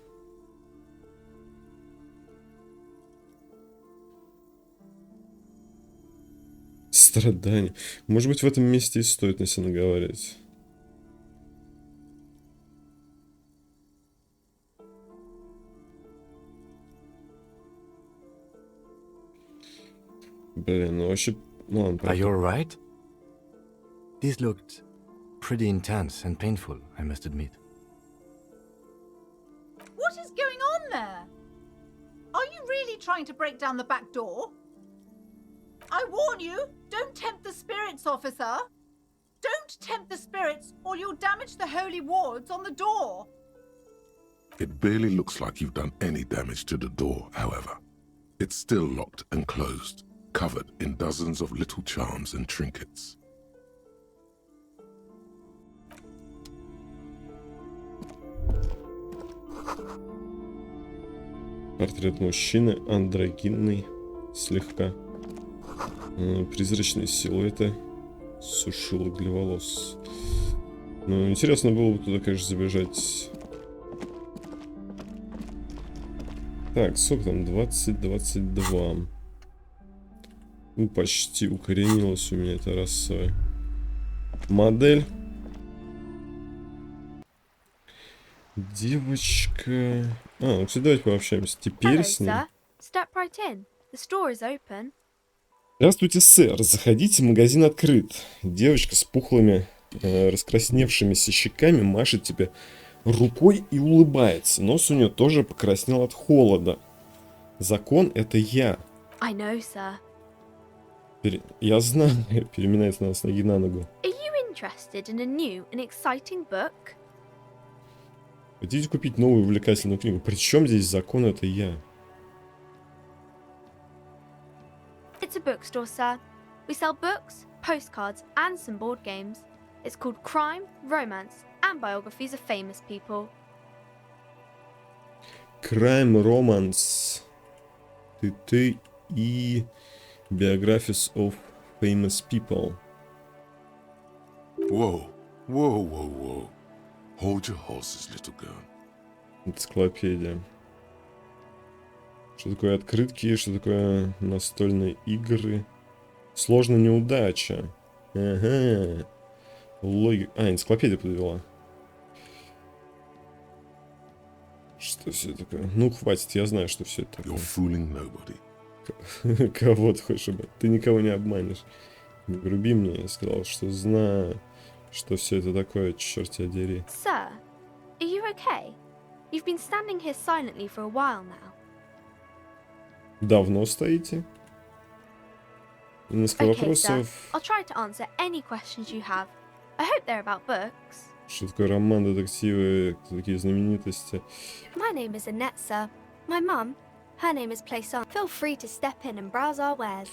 Страдания. Может быть, в этом месте и стоит на себя наговаривать. Блин, ну вообще... Ну ладно, Are you alright? This looked pretty intense and painful, I must admit. What is going on there? Are you really trying to break down the back door? I warn you, don't tempt the spirits, officer. Don't tempt the spirits, or you'll damage the holy wards on the door. It barely looks like you've done any damage to the door, however. It's still locked and closed, covered in dozens of little charms and trinkets. Портрет мужчины, андрогинный, слегка. Призрачные силуэты, сушилок для волос. Ну, интересно было бы туда, конечно, забежать. Так, сколько там? 20-22. Ну, почти укоренилась у меня эта расовая модель. Девочка... ну, кстати, давайте пообщаемся теперь с ним. Здравствуйте, сэр. Заходите, магазин открыт. Девочка с пухлыми, раскрасневшимися щеками машет тебе рукой и улыбается. Нос у нее тоже покраснел от холода. Закон — это я. I know, sir. Я знаю. Переминается она с ноги на ногу. Are you interested in a new and exciting book? Хотите купить новую увлекательную книгу? Причем здесь закон — это я? It's a bookstore, sir. We sell books, postcards, and some board games. It's called Crime, Romance, and Biographies of Famous People. Crime, Romance, ты и Biographies of Famous People. Whoa, whoa, whoa, whoa. Hold your horses, little girl. Энциклопедия. Что такое открытки, что такое настольные игры. Сложная неудача. Ага. Логика. Энциклопедия подвела. Что все это такое? Ну, хватит, я знаю, что все это такое. You're fooling nobody. Кого ты хочешь обмануть? Ты никого не обманешь. Не груби мне, я сказал, что знаю, что все это такое, черт тебя дери. Sir, are you okay? You've been standing here silently for a while now. Давно стоите? Несколько Okay, sir. вопросов. I'll try to answer any questions you have. I hope they're about books. Что такое роман, детективы, кто такие знаменитости? My name is Annette, sir. My mum, her name is Playson. Feel free to step in and browse our wares.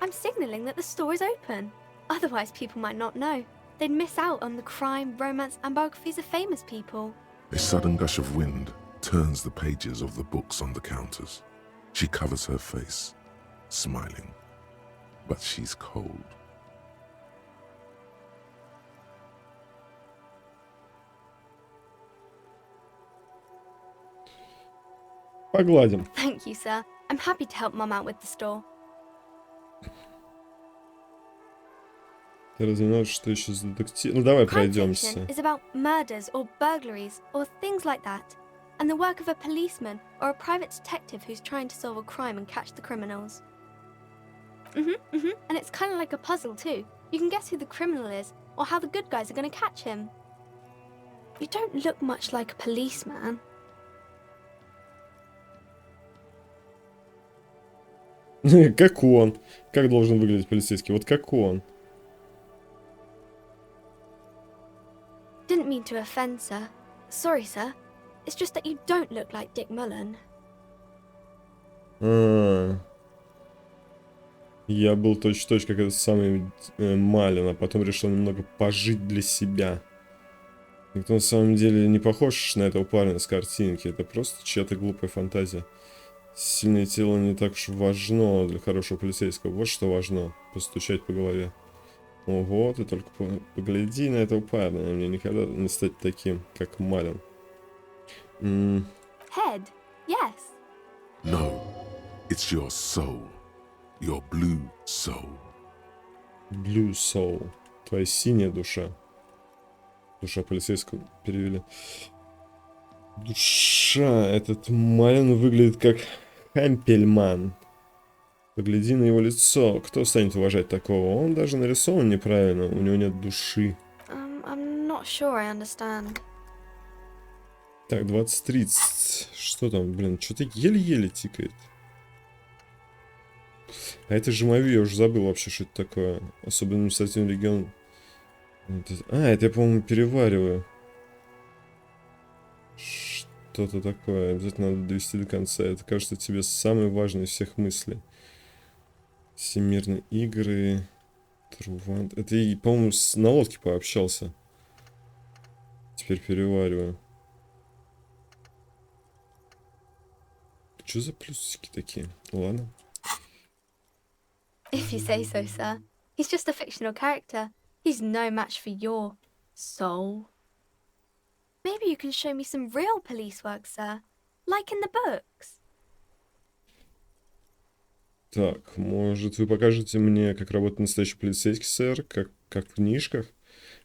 I'm signalling that the store is open. Otherwise, people might not know. They'd miss out on the crime, romance, and biographies of famous people. A sudden gush of wind turns the pages of the books on the counters. She covers her face, smiling. But she's cold. Погладим. Thank you, sir. I'm happy to help Mum out with the store. Ты разумеешь, что еще за детектив? Ну давай Crime пройдемся. fiction is about murders or burglaries or things like that, and the work of a policeman or a private detective who's trying to solve a crime and catch the criminals. And it's kind of like a puzzle too. You can guess who the criminal is or how the good guys are going to catch him. You don't look much like a policeman. Как он? Как должен выглядеть полицейский? Вот как он. Didn't mean to offend, sir. Sorry, sir. It's just that you don't look like Dick Mullen. Я был точь-в-точь как этот самый Малин, а потом решил немного пожить для себя. Никто на самом деле не похож на этого парня с картинки. Это просто чья-то глупая фантазия. Сильное тело не так уж важно для хорошего полицейского. Вот что важно. Постучать по голове. Ого, ты только погляди на этого парня. Мне никогда не стать таким, как Малин. Head, yes. No, it's your soul. Your blue soul. Blue soul. Твоя синяя душа. Душа полицейского перевели. Душа. Этот Малин выглядит как Хампельман. Погляди на его лицо. Кто станет уважать такого? Он даже нарисован неправильно. У него нет души. I'm not sure I understand. Так, 20-30. Что там, блин? Что-то еле-еле тикает. А это Жмави, я уже забыл вообще, что это такое. Особенно административный регион. Это я, по-моему, перевариваю. Что-то такое. Обязательно надо довести до конца. Это кажется тебе самой важной из всех мыслей. Всемирные игры. Трувант. Это я, по-моему, на лодке пообщался. Теперь перевариваю. Что за плюсики такие? Ладно. If you say so, sir. He's just a fictional character. He's no match for your soul. Maybe you can show me some real police work, sir. Like in the books. Так, может, вы покажете мне, как работает настоящий полицейский, сэр? Как в книжках?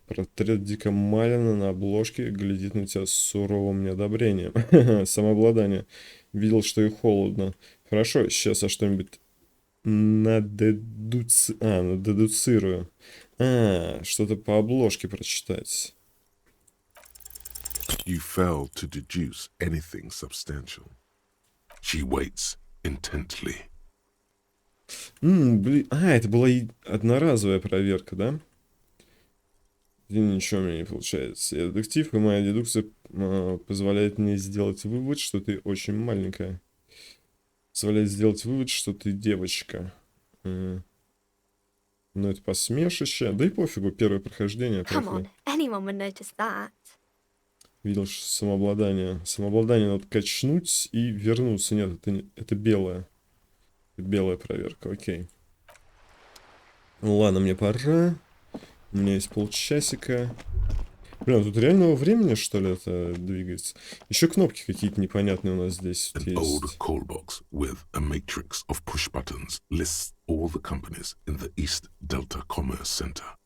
Портрет Дика Малина на обложке глядит на тебя с суровым неодобрением. Самообладание. Видел, что и холодно. Хорошо, сейчас я что-нибудь надедуцирую. Что-то по обложке прочитать. You fail to deduce anything substantial. She waits intently. Блин, это была одноразовая проверка, да? И ничего у меня не получается. Я детектив, и моя дедукция позволяет мне сделать вывод, что ты очень маленькая. Позволяет сделать вывод, что ты девочка. Но это посмешище. Да и пофигу, первое прохождение. Come on, anyone would notice that. Видел, что самообладание. Самообладание надо качнуть и вернуться. Нет, это белая. Белая проверка, окей. Ну ладно, мне пора. У меня есть полчасика. Блин, тут реального времени, что ли, это двигается? Еще кнопки какие-то непонятные у нас здесь An есть. old call box with a matrix of push buttons lists all the companies in the East Delta Commerce Center.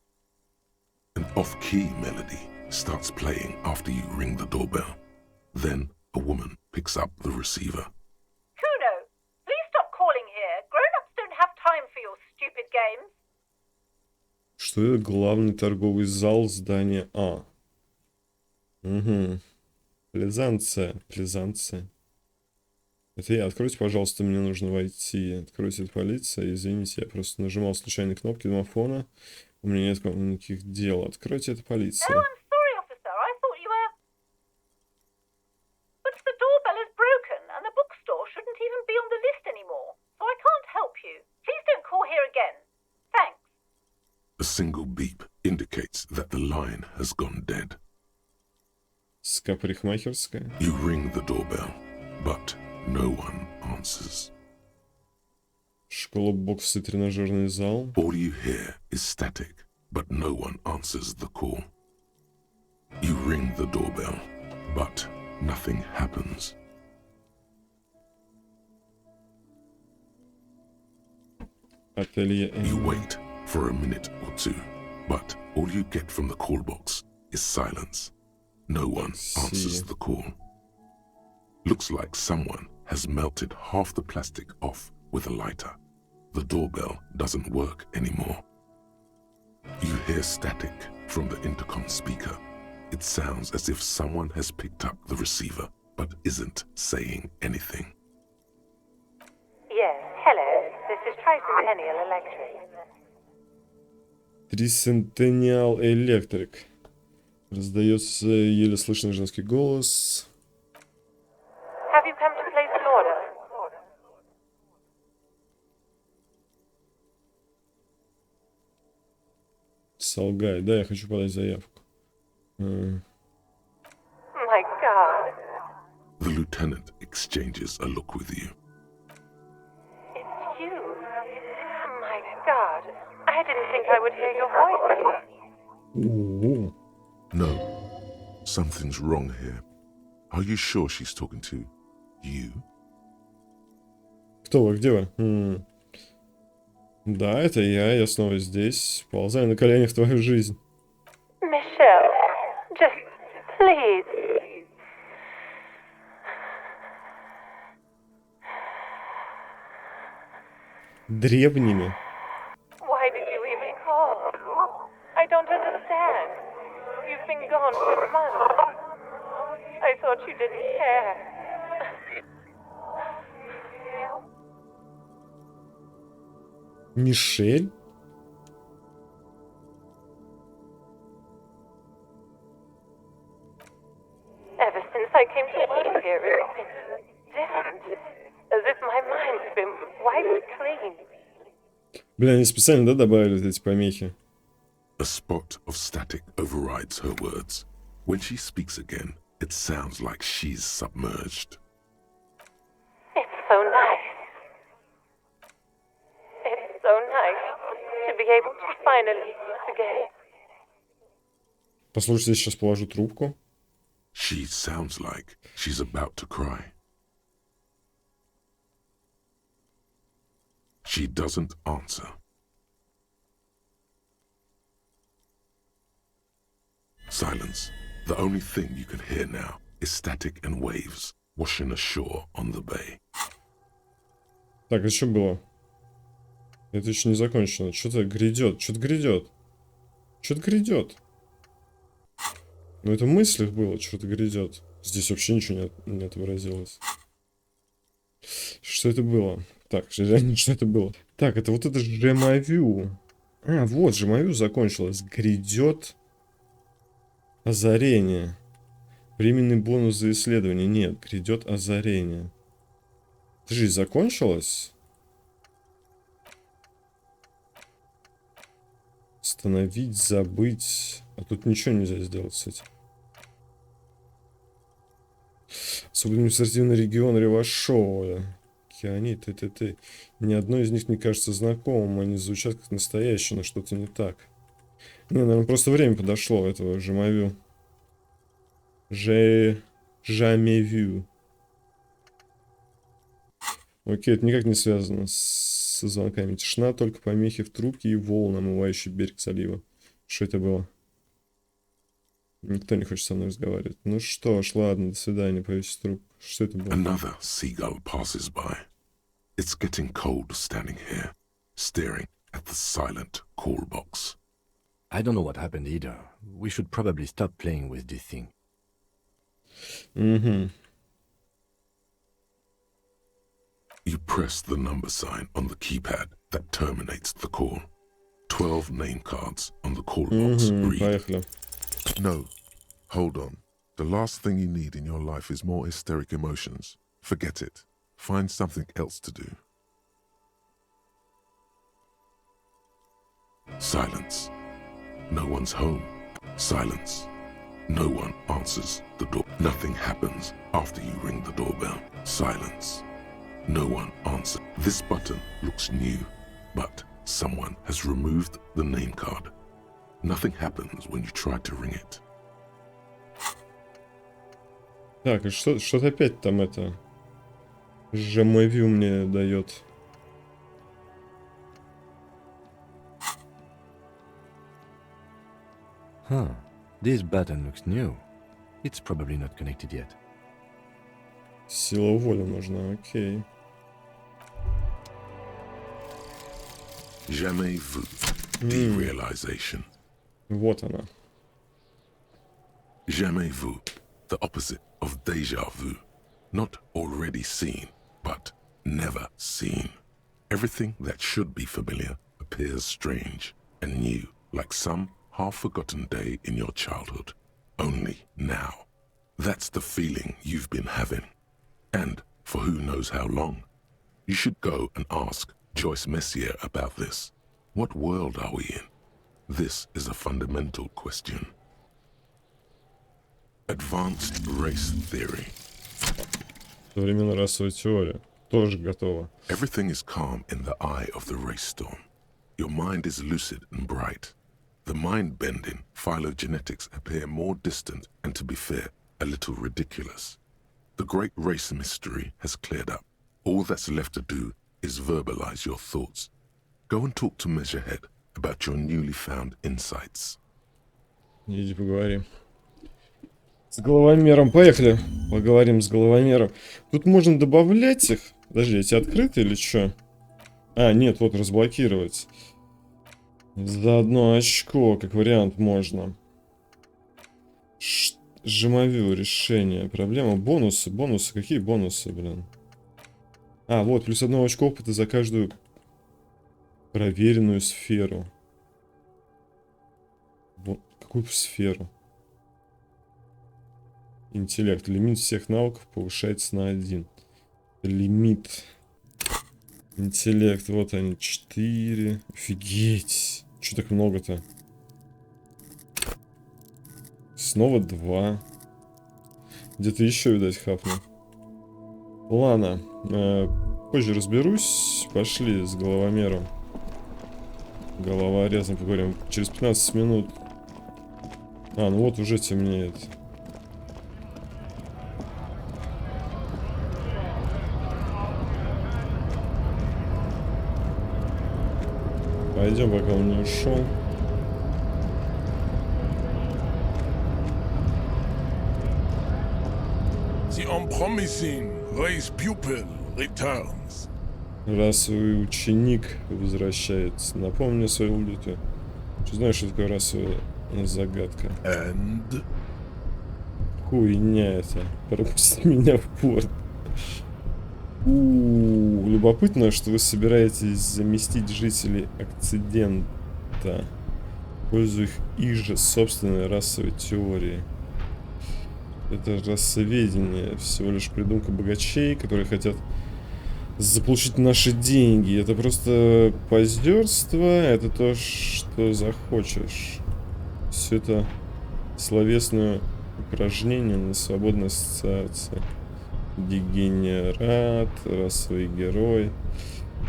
An off-key melody starts playing after you ring the doorbell. Then a woman picks up the receiver. Kuno, please stop calling here. Grown-ups don't have time for your stupid games. Что это? Главный торговый зал здания А. Угу. Плезанция. Это я. Откройте, пожалуйста, мне нужно войти. Откройте, это полиция. Извините, я просто нажимал случайные кнопки домофона. У меня нет никаких дел. Откройте, это полиция. No, I'm sorry, officer. I thought you were... But the doorbell is broken, and the bookstore shouldn't even be on the list anymore. So I can't help you. Please don't call here again. Thanks. A single beep indicates that the line has gone dead. Парикмахерская. You ring the doorbell, but no one answers. Школа, боксы, тренажерный зал. All you hear is static, but no one answers the call. You ring the doorbell, but nothing happens. Ателье. You wait for a minute or two, but all you get from the call box is silence. No one answers the call. Looks like someone has melted half the plastic off with a lighter. The doorbell doesn't work anymore. You hear static from the intercom speaker. It sounds as if someone has picked up the receiver but isn't saying anything. Yes, hello. This is Tricentennial Electric. Tricentennial Electric. Раздается еле слышный женский голос. Have you come to place an order? Солгай. Да, я хочу подать заявку. My God. The lieutenant exchanges a look with you. It's you. My God. I didn't think I would hear your voice. No, something's wrong here. Are you sure she's talking to you? Кто вы? Где вы? Да, это я снова здесь. Ползаю на коленях в твою жизнь. Michelle, just please. Древними. Why did you even call? I don't understand. You've been gone for months. I thought you didn't care. Мишель? Ever since I came to work here, it's been different. As if my mind's been wiped clean. Бля, они специально, да, добавили эти помехи? A spot of static overrides her words. When she speaks again, it sounds like she's submerged. It's so nice. It's so nice to be able to finally forget. Послушайте, я сейчас положу трубку. She sounds like she's about to cry. She doesn't answer. Silence. The only thing you can hear now is static and waves washing ashore on the bay. Так, это что было? Это еще не закончено. Что-то грядет. Что-то грядет. Что-то грядет. Ну, это в мыслях было, что-то грядет. Здесь вообще ничего не отобразилось. Что это было? Так, реально, что это было? Так, это вот это жемавю. А, вот, жемавю закончилось. Грядет озарение. Временный бонус за исследование. Нет, грядет озарение. Жизнь закончилась? Остановить, забыть. А тут ничего нельзя сделать с этим. Особо административный регион Ревашова. Океани, т. Ни одно из них не кажется знакомым. Они звучат как настоящие, но что-то не так. Не, наверное, просто время подошло этого жемавю. Жамевю. Окей, это никак не связано со звонками. Тишина, только помехи в трубке и волны, омывающие берег залива. Что это было? Никто не хочет со мной разговаривать. Ну что ж, ладно, до свидания, повесить трубку. Что это было? Another seagull passes by. It's getting cold standing here, staring at the silent call box. I don't know what happened either. We should probably stop playing with this thing. Mm-hmm. You press the number sign on the keypad that terminates the call. 12 name cards on the call box read. Поехали. No, hold on. The last thing you need in your life is more hysteric emotions. Forget it. Find something else to do. Silence. No one's home. Silence. No one answers the door. Nothing happens after you ring the doorbell. Silence. No one answers. This button looks new, but someone has removed the name card. Nothing happens when you try to ring it. Так, и что-то опять там это... Жемавю мне дает. Huh. This button looks new. It's probably not connected yet. Сила воли нужна, окей. Jamais vu. Derealization. Вот она. Jamais vu. The opposite of déjà vu. Not already seen, but never seen. Everything that should be familiar appears strange and new, like some half-forgotten day in your childhood. Only now. That's the feeling you've been having. And for who knows how long. You should go and ask Joyce Messier about this. What world are we in? This is a fundamental question. Advanced race theory. Современная расовая теория. Тоже готова. Everything is calm in the eye of the race storm. Your mind is lucid and bright. The mind-bending phylogenetics appear more distant and, to be fair, a little ridiculous. The great race mystery has cleared up. All that's left to do is verbalize your thoughts. Go and talk to Measurehead about your newly found insights. Иди поговорим. С головомером. Поехали. Поговорим с головомером. Тут можно добавлять их. Подожди, эти открыты или что? А, нет, вот разблокировать. За одно очко, как вариант, можно. Жемавю решение. Проблема. Бонусы. Бонусы. Какие бонусы, блин? А, вот, плюс одно очко опыта за каждую Проверенную сферу. Вот, какую сферу? Интеллект. Лимит всех навыков повышается на 1. Лимит. Интеллект. Вот они, 4. Офигеть. Чё так много-то? Снова 2. Где-то еще, видать, хапну. Ладно. Позже разберусь. Пошли с головомером. Головорезом поговорим. Через 15 минут. А, ну вот уже темнеет. Пойдем, пока он не ушел. The unpromising race pupil returns. Расовый ученик возвращается. Напомни мне свою аудиторию. Ты знаешь, что такое расовая загадка? And? Хуйня это. Пропусти меня в порт. Любопытно, что вы собираетесь заместить жителей акцидента, пользуя их же собственной расовой теорией. Это расоведение всего лишь придумка богачей, которые хотят заполучить наши деньги. Это просто поздерство, это то, что захочешь. Все это словесное упражнение на свободной ассоциации. Дегенерат, расовый герой.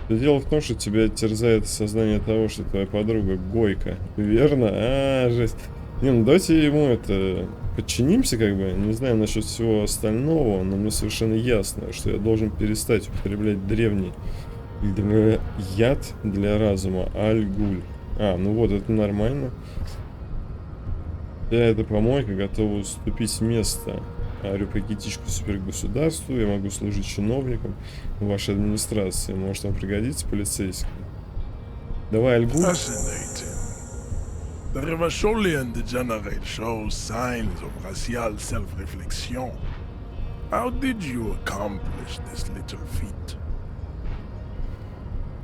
Дело в том, что тебя терзает осознание того, что твоя подруга Гойка. Верно? А, жесть. Не, ну давайте ему это... подчинимся, как бы. Не знаю насчет всего остального, но мне совершенно ясно, что я должен перестать употреблять древний яд для разума. Аль-Гуль. А, ну вот, это нормально. Я эта помойка готова уступить место аэропакетичку супергосударству. Я могу служить чиновником в вашей администрации. Может, вам пригодится полицейский. Давай, Аль-Гуль. The Revacholian degenerate shows signs of racial self-reflection. How did you accomplish this little feat?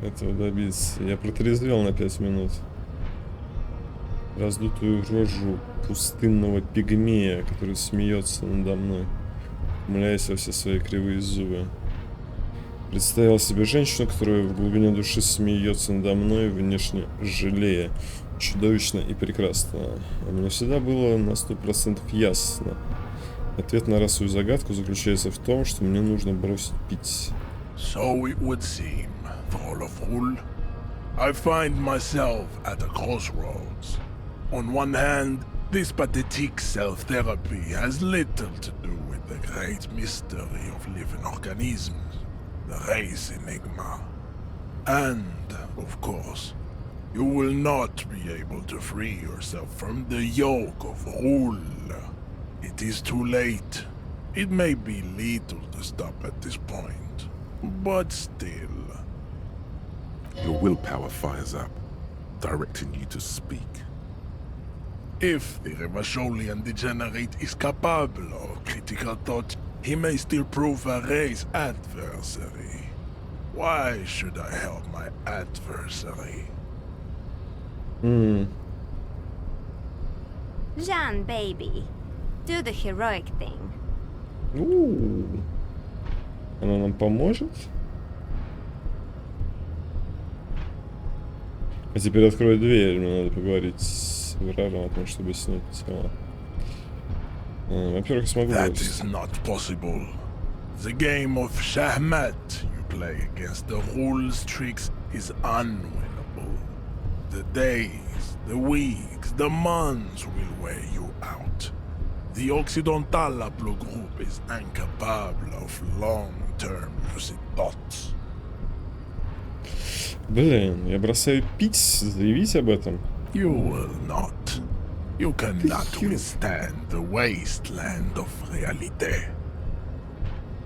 Этого добиться. Я протрезвел на 5 минут. Раздутую рожу пустынного пигмея, который смеется надо мной, умыляясь во все свои кривые зубы. Представил себе женщину, которая в глубине души смеется надо мной, внешне жалея. Чудовищно и прекрасно. А мне всегда было на 100% ясно. Ответ на расовую загадку заключается в том, что мне нужно бросить пить. So it would seem, for a fool. I find myself at a crossroads. On one hand, this pathetic self-therapy has little to do with the great mystery of living organisms, the race enigma. And, of course, you will not be able to free yourself from the yoke of rule. It is too late. It may be lethal to stop at this point, but still. Your willpower fires up, directing you to speak. If the Revacholian degenerate is capable of critical thought, he may still prove a race adversary. Why should I help my adversary? Jean, baby, do the heroic thing. Она нам поможет? А теперь открой дверь, мне надо поговорить с врагом о том, чтобы снять тело. Во-первых, смогу. That is not possible. The game of Shahmat you play against the rules tricks is unwinnable. The days, the weeks, the months will wear you out. The Occidental Haplogroup is incapable of long-term lucid thoughts. Блин, я бросаю пить, заявить об этом. You will not. You cannot withstand the wasteland of reality.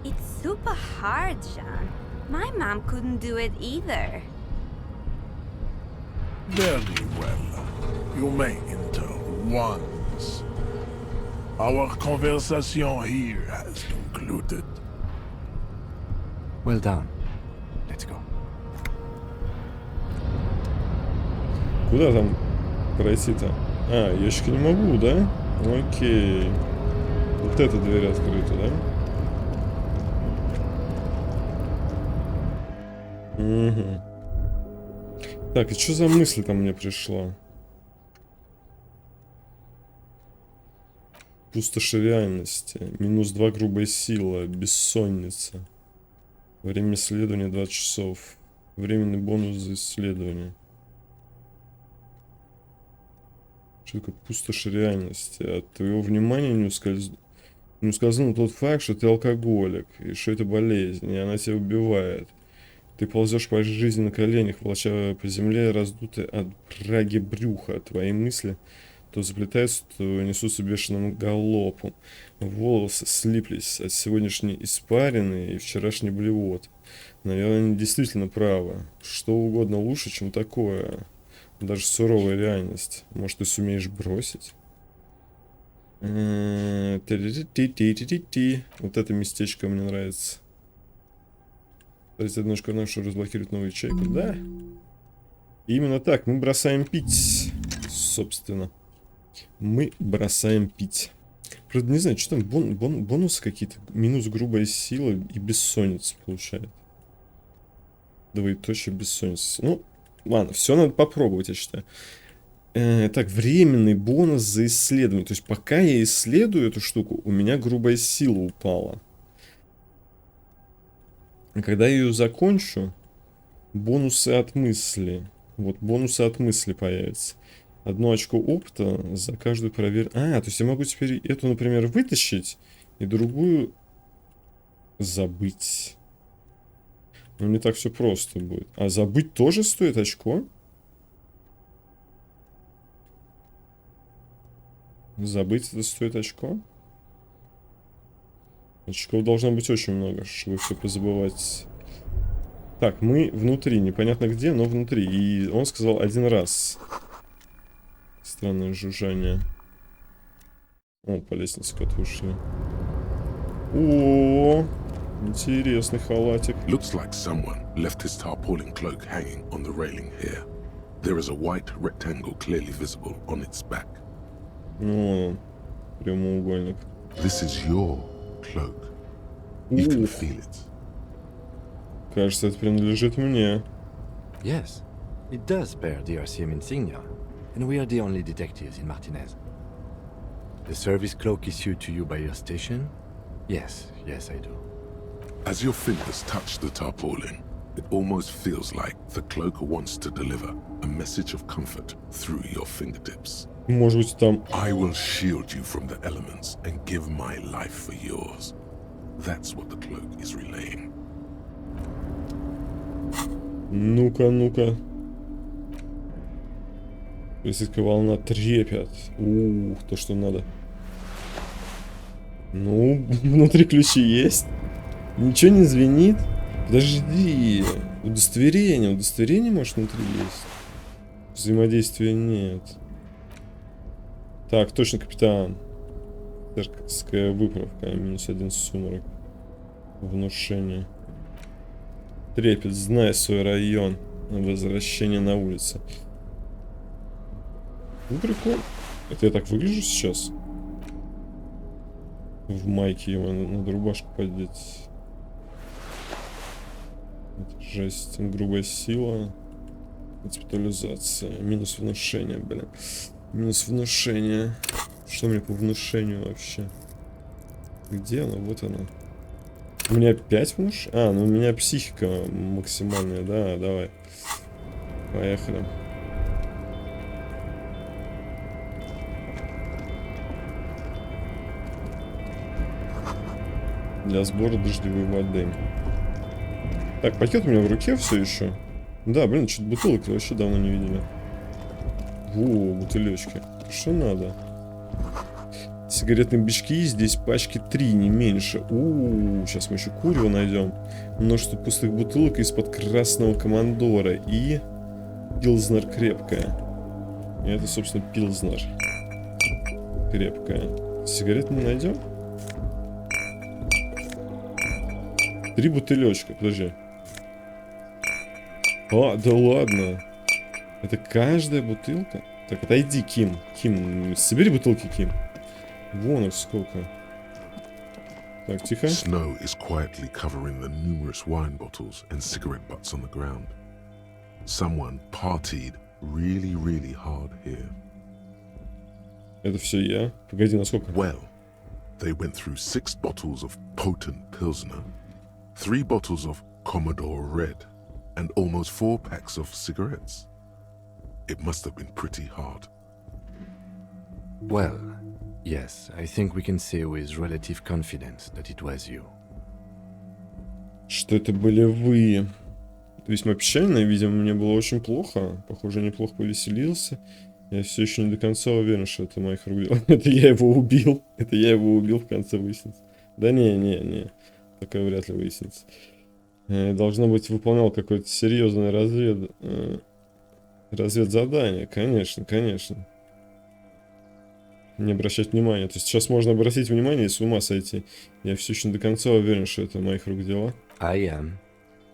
It's super hard, Jean. My mom couldn't do it either. Very well. You may enter once. Our conversation here has concluded. Well done. Let's go. Куда там пройти-то? А, ящики не могу, да? Окей. Вот эта дверь открыта, да? Угу. Так, и что за мысль там мне пришла? Пустошь реальности. -2 грубая сила. Бессонница. Время исследования 20 часов. Временный бонус за исследование. Что такое пустошь реальности? От твоего внимания не ускользнул тот факт, что ты алкоголик, и что это болезнь, и она тебя убивает. Ты ползешь по жизни на коленях, волоча по земле, раздутый от браги брюха. Твои мысли то заплетаются, то несутся бешеным галопом. Волосы слиплись от сегодняшней испарины и вчерашней блевот. Наверное, они действительно правы. Что угодно лучше, чем такое. Даже суровая реальность. Может, ты сумеешь бросить? Вот это местечко мне нравится. Тратить одну шкуру, чтобы разблокировать новую ячейку. Да. Именно так. Мы бросаем пить. Собственно. Мы бросаем пить. Правда, не знаю, что там бонусы какие-то. Минус грубая сила и бессонница получает. Двоеточие бессонница. Ну, ладно, все надо попробовать, я считаю. Так, временный бонус за исследование. То есть, пока я исследую эту штуку, у меня грубая сила упала. А когда я ее закончу, бонусы от мысли. Вот, бонусы от мысли появятся. 1 очко опыта за каждую проверку. А, то есть я могу теперь эту, например, вытащить и другую забыть. Но не так все просто будет. А забыть тоже стоит очко? Забыть это стоит очко? Очков должно быть очень много, чтобы все позабывать. Так, мы внутри. Непонятно где, но внутри. И он сказал 1 раз. Странное жужжание. О, по лестнице куда-то ушли. О, интересный халатик. Looks like someone left his tarpaulin cloak hanging on the railing here. There is a white rectangle clearly visible on its back. Ну, прямоугольник. This is your cloak. You can feel it. Кажется, это принадлежит мне. Yes, it does bear the RCM insignia, and we are the only detectives in Martinez. The service cloak issued to you by your station? Yes, yes, I do. As your fingers touch the tarpaulin, it almost feels like the cloak wants to deliver a message of comfort through your fingertips. Может быть, там... I will shield you from the elements and give my life for yours. That's what the cloak is relaying. Ну-ка, ну-ка. Российская волна трепет. Ух, то, что надо. Ну, внутри ключи есть. Ничего не звенит. Подожди. Удостоверение. Удостоверение, может, внутри есть? Взаимодействия нет. Так, точно, капитан. Церковская выправка. -1 сумрак. Внушение. Трепет, знай свой район. Возвращение на улице. Ну, прикольно. Это я так выгляжу сейчас? В майке его надо рубашку подеть. Это жесть. Грубая сила. Госпитализация. Минус внушение, блин. Минус внушение. Что мне по внушению вообще? Где она? Вот она. У меня 5 внушений? А, ну у меня психика максимальная. Да, давай. Поехали. Для сбора дождевой воды. Так, пакет у меня в руке все еще. Да, блин, что-то бутылок вообще давно не видели. Во, бутылечки. Что надо? Сигаретные бички, здесь пачки 3, не меньше. Сейчас мы еще курево найдем. Множество пустых бутылок из-под красного командора. И пилзнер крепкая. И это, собственно, пилзнер крепкая. Сигарет мы найдем? 3 бутылечка, подожди. А, да ладно. Это каждая бутылка? Так, отойди, Ким. Ким, собери бутылки, Ким. Вон их сколько. Так, тихо. Snow is quietly covering the numerous wine bottles and cigarette butts on the ground. Someone partied really, really hard here. Это все я? Погоди, насколько? Well, they went through 6 bottles of potent Pilsner, 3 bottles of Commodore Red, and almost 4 packs of cigarettes. It must have been pretty hard. Well, yes, I think we can say with relative confidence that it was you. Что это были вы? Весьма печально, видимо, мне было очень плохо. Похоже, неплохо повеселился. Я все еще не до конца уверен, что это моих рук дело. Это я его убил. Это я его убил, в конце выяснится. Да не. Такое вряд ли выяснится. Должно быть, выполнял какое-то серьезное разведзадание. Конечно. Не обращать внимания. То есть сейчас можно обратить внимание и с ума сойти. Я все еще не до конца уверен, что это моих рук дела. I am,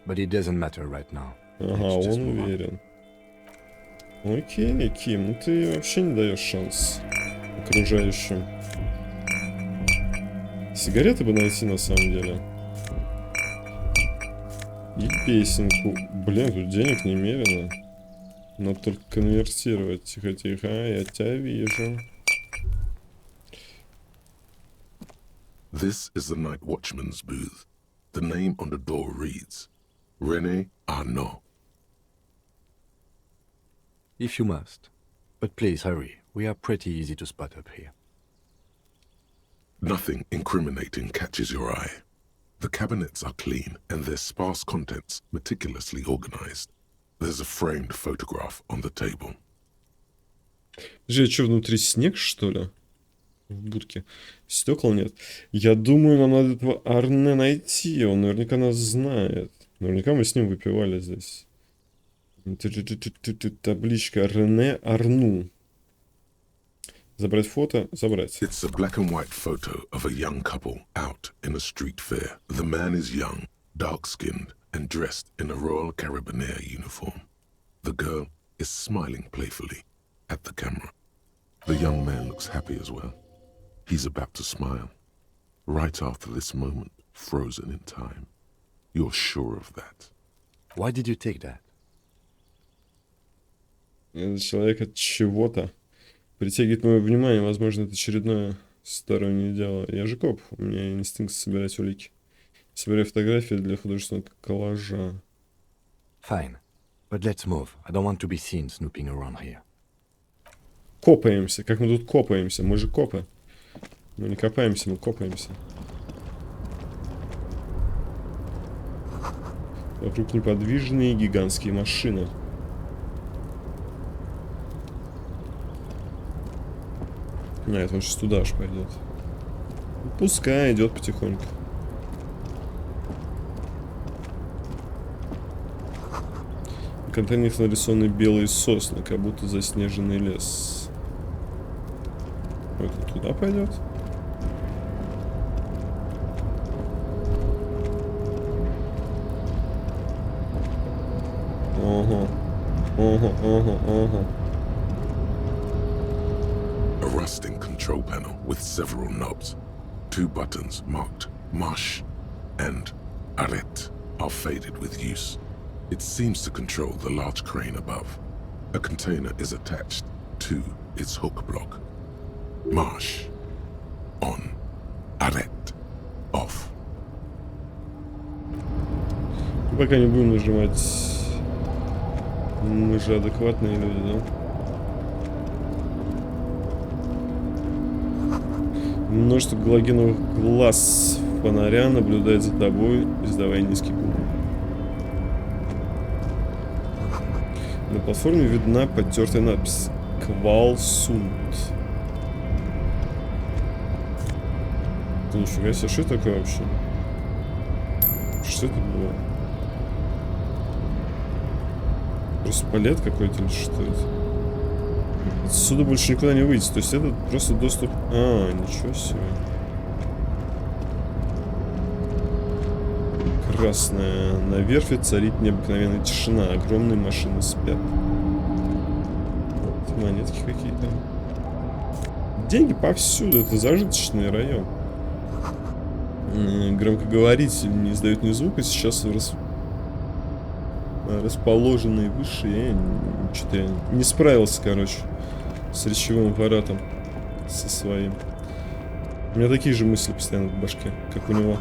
but it doesn't matter right now. Ага, он уверен. Окей, Ким, ну ты вообще не даешь шанс окружающим. Сигареты бы найти на самом деле. И песенку. Блин, тут денег немерено. Надо только конвертировать. Тихо, я тебя вижу. This is the night watchman's booth. The name on the door reads, René Arnaud. If you must. But please hurry. We are pretty easy to spot up here. Nothing incriminating catches your eye. The cabinets are clean and their sparse contents meticulously organized. There's a framed photograph on the table. Что, внутри снег, что ли? В будке. Стекол нет. Я думаю, нам надо этого Арне найти. Он наверняка нас знает. Наверняка мы с ним выпивали здесь. Табличка Рене Арну. Забрать фото? Забрать. It's a black and white photo of a young couple out in a street fair. The man is young, dark-skinned, and dressed in a Royal Carabinieri uniform. The girl is smiling playfully at the camera. The young man looks happy as well. He's about to smile. Right after this moment, frozen in time. You're sure of that. Why did you take that? Этот человек от чего-то притягивает мое внимание. Возможно, это очередное стороннее дело. Я же коп. У меня инстинкт собирать улики. Собираю фотографии для художественного коллажа. Fine. But let's move. I don't want to be seen snooping around here. Копаемся. Как мы тут копаемся? Мы же копы. Мы не копаемся, мы копаемся. Вокруг неподвижные гигантские машины. Это он сейчас туда аж пойдет. Пускай идет потихоньку. На контейнерах нарисованы белые сосны, как будто заснеженный лес. Это туда пойдет? Ага. A rusting control panel with several knobs. 2 buttons marked Marche and Arrête are faded with use. It seems to control the large crane above. A container is attached to its hook block. Marche. On. Arrête. Off. Пока не будем нажимать. Мы же адекватные люди, да? Множество галогеновых глаз фонаря наблюдает за тобой, издавая низкий гул. На платформе видна потертая надпись «Квалсунд». Нифига себе, что это такое вообще? Что это было? Просто палет какой-то или что это? Отсюда больше никуда не выйти. То есть это просто доступ... А, ничего себе. Красная. На верфи царит необыкновенная тишина. Огромные машины спят. монетки какие-то. Деньги повсюду, это зажиточный район. Громкоговоритель не издает ни звука, сейчас расположенный выше. Я что-то не справился, короче, с речевым аппаратом со своим. У меня такие же мысли постоянно в башке, как у него.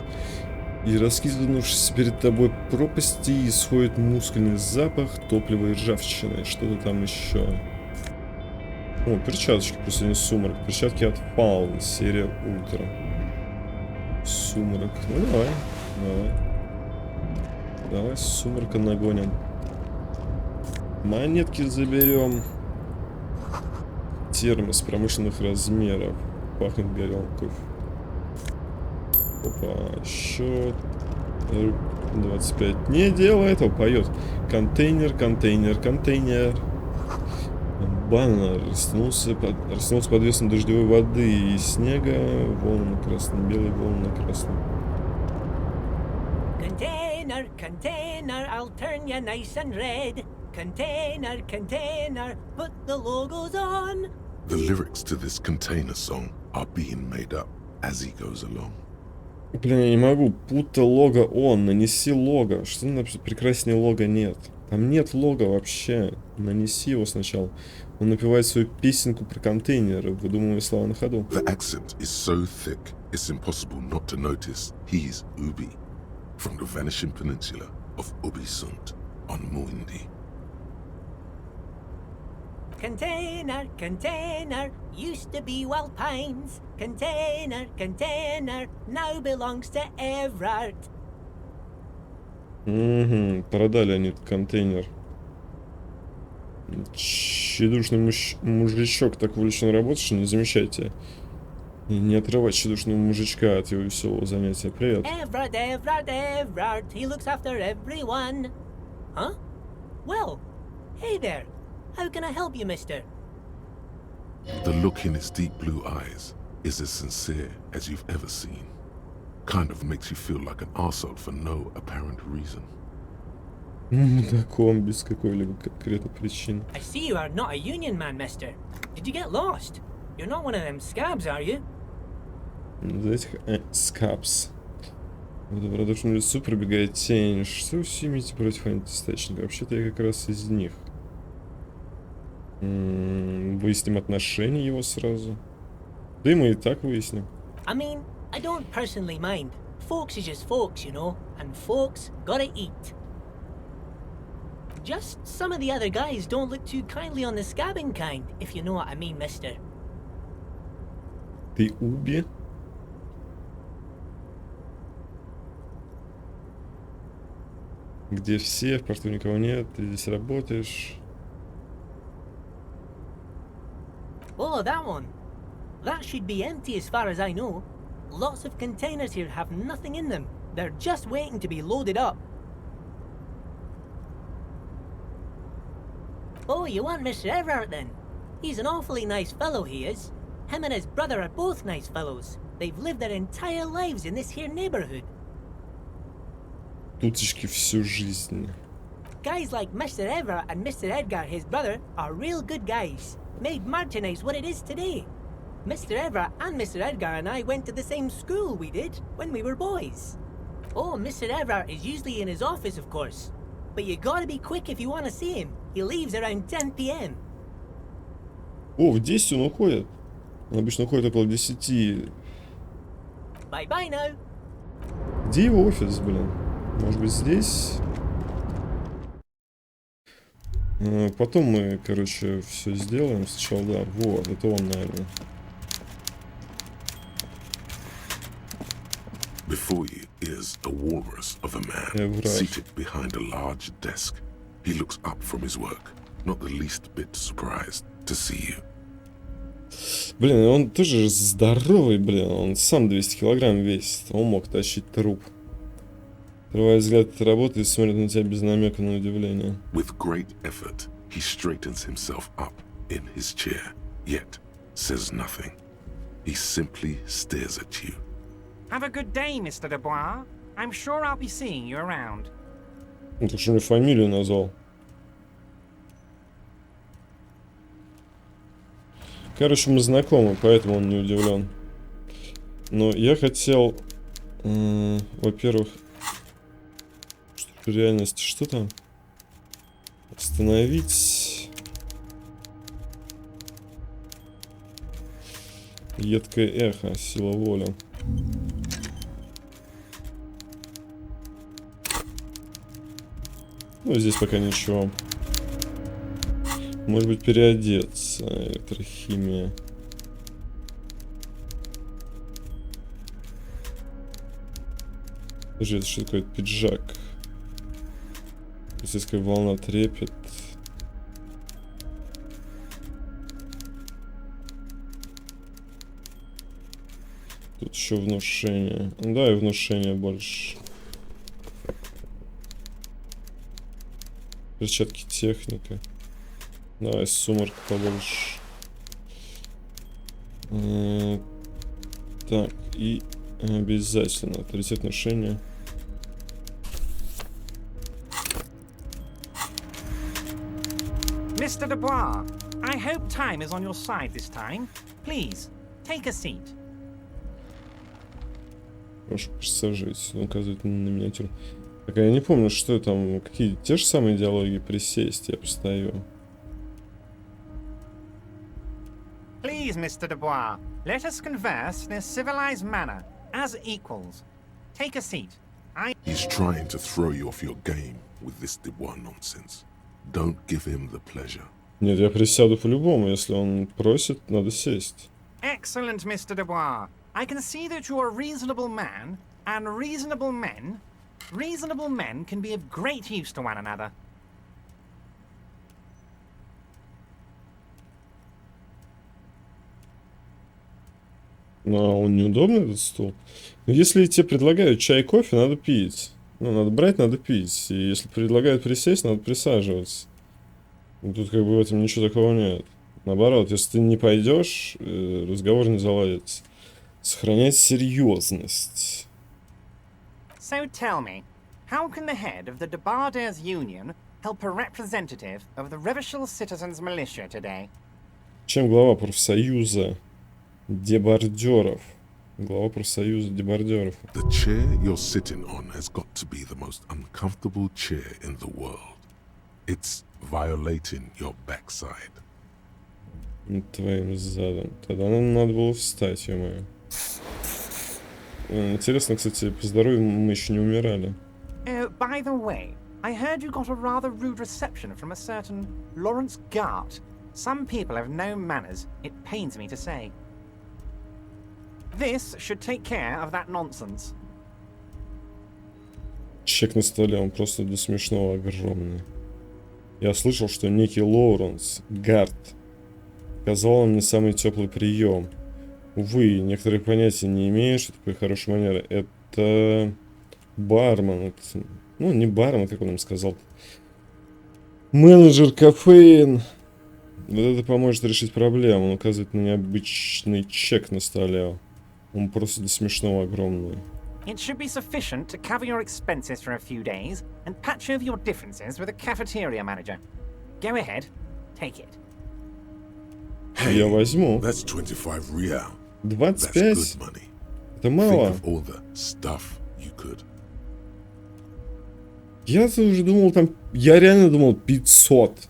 И раскинувшись перед тобой пропасти, исходит мускульный запах топлива и ржавчины. Что-то там еще. О, перчаточки, просто не сумрак. Перчатки от Faun, серия Ультра. Сумрак. Ну давай, давай сумрака нагоним. Монетки заберем. Термос промышленных размеров. Пахнет горелкой. Опа, счет 25. Не делай этого, поет. Контейнер, контейнер, контейнер. Баннер растянулся под весом дождевой воды и снега. Волны на красном, белые волны на красном. Container, container, I'll turn you nice and red. Container, container, put the logos on. The lyrics to this container song are being made up as he goes along. Блин, я не могу. Пута лого он. Нанеси лого. Что написано? Прекраснее лого нет. Там нет лога вообще. Нанеси его сначала. Он напевает свою песенку про контейнеры, выдумывая слова на ходу. The accent is so thick, it's impossible not to notice he's Ubi, from the vanishing peninsula of Ubisund on Muindi. Container, container, used to be Wild Pines. Container, container, now belongs to Everard. Продали они этот контейнер. Тщедушный мужичок так увлечен работой, что не замечайте. И не отрывать тщедушного мужичка от его веселого занятия. Привет. Everard, Everard, Everard, he looks after everyone. Huh? Well, hey there. How can I help you, mister? The look in its deep blue eyes is as sincere as you've ever seen. Kind of makes you feel like an arsehole for no apparent reason. Мудаком без какой-либо конкретной причины. I see you are not a union man, mister. Did you get lost? You're not one of them scabs, are you? Этих скапс. В добродушном лицу пробегает тень. Что вы все имеете против антистачника? Вообще-то я как раз из них. Выясним отношения его сразу. Да и мы и так выясним. I mean, I don't personally mind. Folks is just folks, you know, and folks gotta eat. Just some of the other guys don't look too kindly on the scabbing kind, if you know what I mean, mister. Ты Уби? Где все, в порту никого нет, ты здесь работаешь. Oh, that one. That should be empty as far as I know. Lots of containers here have nothing in them. They're just waiting to be loaded up. Oh, you want Mr. Everard then? He's an awfully nice fellow, he is. Him and his brother are both nice fellows. They've lived their entire lives in this here neighborhood. Туточки всю жизнь. Guys like Mr. Everard and Mr. Edgar, his brother, are real good guys. Made Martinez what it is today. Mr. Everard and Mr. Edgar and I went to the same school we did when we were boys. Oh, Mr. Everard is usually in his office, of course. But you gotta be quick if you want to see him. He leaves around 10 p.m. О, в 10 он уходит. Он обычно уходит около 10. Bye-bye now. Где его офис, блин? Может быть, здесь? Потом мы, короче, все сделаем. Сначала, да. Вот, это он, наверное. Before you is a walrus of a man seated behind a large desk. He looks up from his work, not the least bit surprised to see you. Блин, он тоже здоровый, блин. Он сам 200 килограмм весит. Он мог тащить труп. Отрывая взгляд от работы и смотрит на тебя без намека на удивление. With great effort, he straightens himself up in his chair, yet says nothing. He simply stares at you. Have a good day, Mr. Dubois. I'm sure I'll be seeing you around. Он так что мне фамилию назвал. Короче, мы знакомы, поэтому он не удивлен. Но я хотел, во-первых, в реальности что там? Остановить. Едкое эхо, сила воли. Ну, здесь пока ничего. Может быть, переодеться. Электрохимия. Подожди, это что такое? Пиджак. Полицейская волна, трепет. Тут еще внушение. Да, и внушение больше. Перчатки техника. Давай сумерка побольше. Так, и обязательно авторитет ношения. Mr. Dubois, I hope time is on your side this time. Please, take a seat. Прошу, присаживайтесь. Он указывает на миниатюру. Так, я не помню, что там, какие те же самые диалоги. Присесть, я постою. Please, Mr. Dubois, let us converse in a civilized manner, as equals. Take a seat. He's trying to throw you off your game with this Dubois nonsense. Don't give him the pleasure. Нет, я присяду по-любому, если он просит, надо сесть. Excellent, Mr. Dubois. I can see that you are a reasonable man, and reasonable men can be of great use to one another. Ну, а он неудобный, этот стул? Но если тебе предлагают чай и кофе, надо пить. Ну, надо брать, надо пить. И если предлагают присесть, надо присаживаться. Ну, тут как бы в этом ничего такого нет. Наоборот, если ты не пойдешь, разговор не заладится. Сохранять серьезность. So tell me, how can the head of the Debarders Union help a representative of the Revachol Citizens Militia today? Чем глава профсоюза дебардеров? Глава профсоюза дебардеров. The chair you're sitting on has got to be the most uncomfortable chair in the world. It's violating your backside. Твоим задом. Тогда нам надо было встать, ё-моё. Интересно, кстати, по здоровью мы еще не умирали. By the way, I heard you got a rather rude reception from a certain Lawrence Gart. Some people have no manners, it pains me to say. This should take care of that nonsense. Чек на столе, он просто до смешного огромный. Я слышал, что некий Лоуренс Гарт оказал мне самый теплый прием. Увы, некоторые понятия не имею, что такое хорошая манера. Это бармен. Это, ну, не бармен, как он им сказал. Менеджер кофеин. Вот это поможет решить проблему. Он указывает на необычный чек на столе. Он просто до смешного огромный. It should be sufficient to cover your expenses for a few days and patch over your differences with a cafeteria manager. Go ahead, take it. Hey, я возьму. 25? Это мало. Я-то уже думал там... Я реально думал 500.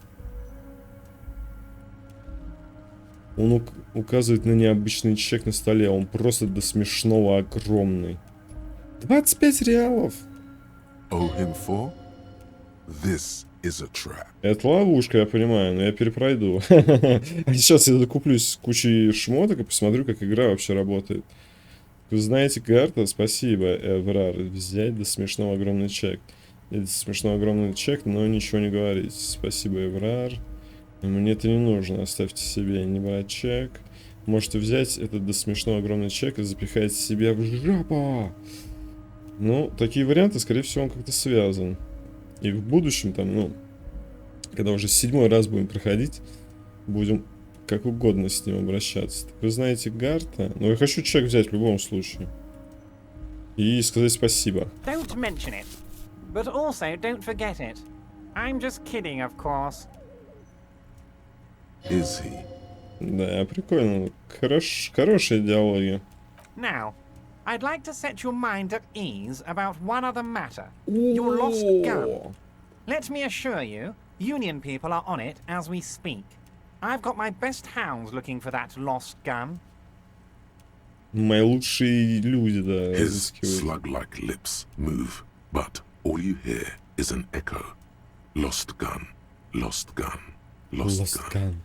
Он указывает на необычный чек на столе. Он просто до смешного огромный. 25 реалов. Это ловушка, я понимаю, но я перепройду. А сейчас я докуплюсь кучей шмоток и посмотрю, как игра вообще работает. Вы знаете Гарта? Спасибо, Эврар. Взять до смешного огромный чек. До смешного огромный чек, но ничего не говорить. Спасибо, Эврар. Мне это не нужно. Оставьте себе, не брать чек. Можете взять этот до смешного огромный чек и запихать себе в жопу. Ну, такие варианты, скорее всего, он как-то связан. И в будущем, там, ну, когда уже 7-й раз будем проходить, будем как угодно с ним обращаться. Так вы знаете Гарта? Но я хочу чек взять в любом случае. И сказать спасибо. Don't mention it, but also don't forget it. I'm just kidding, of course. Is he? Да, прикольно. Хорошие диалоги. Now, I'd like to set your mind at ease about one other matter. Your lost gun. Let me assure you, Union people are on it as we speak. I've got my best hounds looking for that lost gun. Мои лучшие люди, да, His slug-like lips move, but all you hear is an echo. Lost gun, lost gun, lost gun.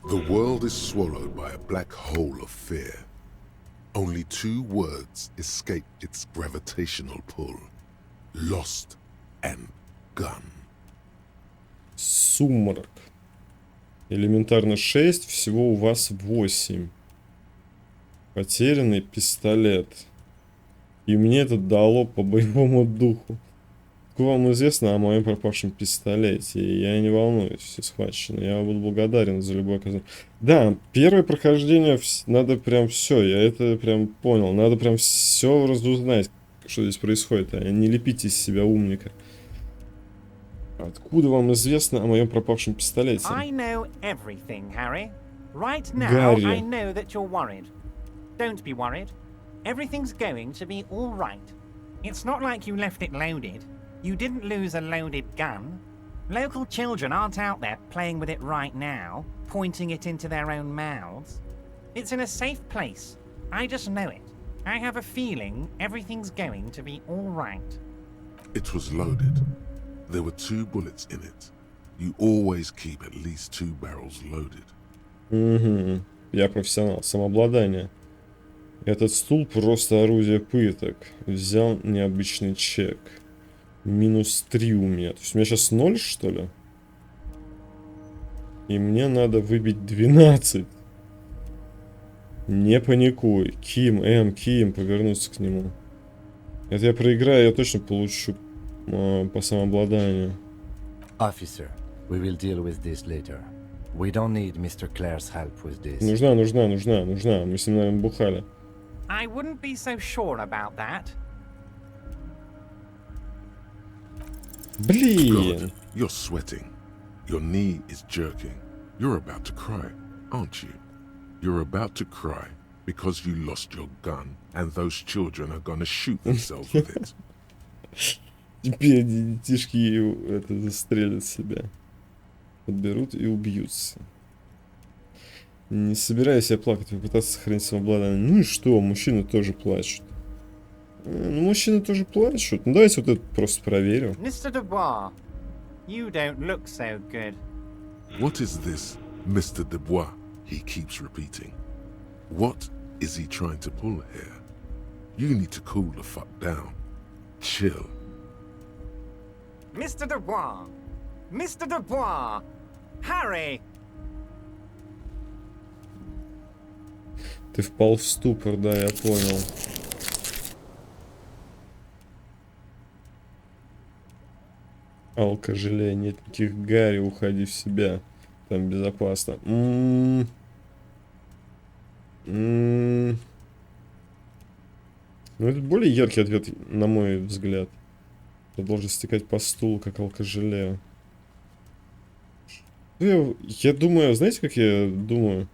The world is swallowed by a black hole of fear. Only 2 words escape its gravitational pull. Lost and gun. Сумрак. Элементарно 6, всего у вас 8. Потерянный пистолет. И мне это дало по боевому духу. Как вам известно о моем пропавшем пистолете? Я не волнуюсь, все схвачено. Я буду благодарен за любое оказание. Да, первое прохождение надо прям все. Я это прям понял. Надо прям все разузнать, что здесь происходит. А не лепите из себя умника. Откуда вам известно о моем пропавшем пистолете? I know everything, Harry. Right now, Гарри. I know that you're worried. Don't be worried. Everything's going to be all right. It's not like you left it loaded. You didn't lose a loaded gun. Local children aren't out there playing with it right now, pointing it into their own mouths. It's in a safe place. I just know it. I have a feeling everything's going to be all right. It was loaded. There were 2 bullets in it. You always keep at least 2 barrels loaded. Угу. Я профессионал. Самообладание. Этот стул просто орудие пыток. Взял необычный чек. -3 у меня. То есть у меня сейчас 0, что ли? И мне надо выбить 12. Не паникуй. Ким, повернуться к нему. Это я проиграю, я точно получу по самообладанию. Officer, we will deal with this later. We don't need Mr. Clare's help with this. Нужна. Мы с ним, наверное, бухали. I wouldn't be so sure about that. Блин. God, you're sweating. Your knee is jerking. You're about to cry, aren't you? You're about to cry because you lost your gun and those children are gonna shoot themselves with it. Теперь детишки это застрелят себя. Подберут и убьются. Не собираюсь я плакать, попытаться сохранить самообладание. Ну и что, мужчины тоже плачут. Ну, мужчины тоже плачут. Ну, давайте вот это просто проверим. Mr. Dubois, you don't look so good. What is this, Mr. Dubois? He keeps repeating. What is he trying to pull here? You need to cool the fuck down. Chill. Mr. Dubois! Mr. Dubois! Harry! Ты впал в ступор, да, я понял. Алкожалея, нет никаких Гарри, уходи в себя. Там безопасно. Ну, это более яркий ответ, на мой взгляд. Продолжить стекать по стулу, как алкожалея. Я думаю, знаете, как я думаю?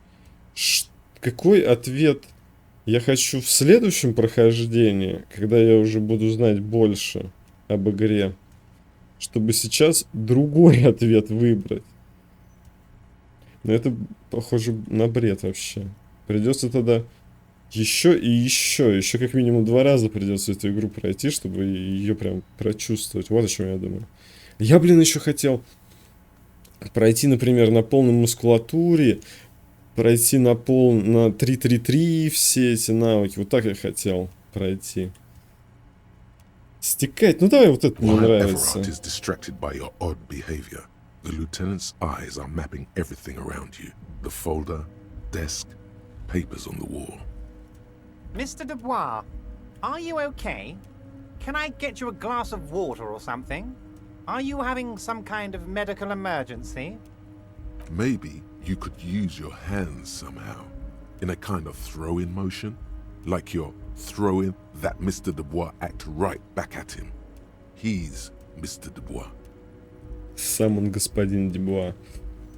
Какой ответ я хочу в следующем прохождении, когда я уже буду знать больше об игре, чтобы сейчас другой ответ выбрать. Но это похоже на бред вообще. Придется тогда еще и еще как минимум 2 раза придется эту игру пройти, чтобы ее прям прочувствовать. Вот о чем я думаю. Я, блин, еще хотел пройти, например, на полной мускулатуре, пройти на 3-3-3 все эти навыки. Вот так я хотел пройти. Стекать. Ну давай, вот это мне нравится. The lieutenant's eyes are mapping everything around you. The folder, desk, papers on the wall. Mr. Dubois, are you okay? Can I get you a glass of water or something? Are you having some kind of medical emergency? Maybe you could use your hands somehow, in a kind of throw-in motion, like you're throwing that Mr. Dubois act right back at him. He's Mr. Dubois. Сам он господин Дюбуа.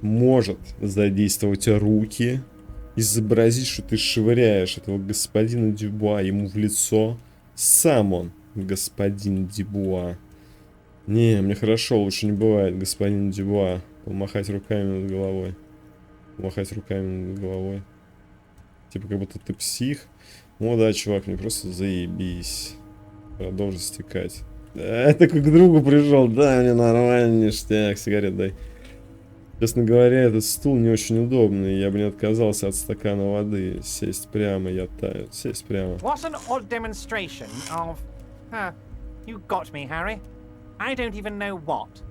может задействовать руки, изобразить, что ты швыряешь этого господина Дюбуа ему в лицо. Сам он, господин Дюбуа. Не, мне хорошо, лучше не бывает, господин Дюбуа. Помахать руками над головой. Помахать руками над головой. Типа, как будто ты псих. Ну да, чувак, мне просто заебись. Продолжи стекать. Да, такой к другу пришел. Да, мне нормально, ништяк, сигарет дай. Честно говоря, этот стул не очень удобный. Я бы не отказался от стакана воды. Сесть прямо, я таю. Сесть прямо. What an odd demonstration of... you got me, Harry. I don't even know what.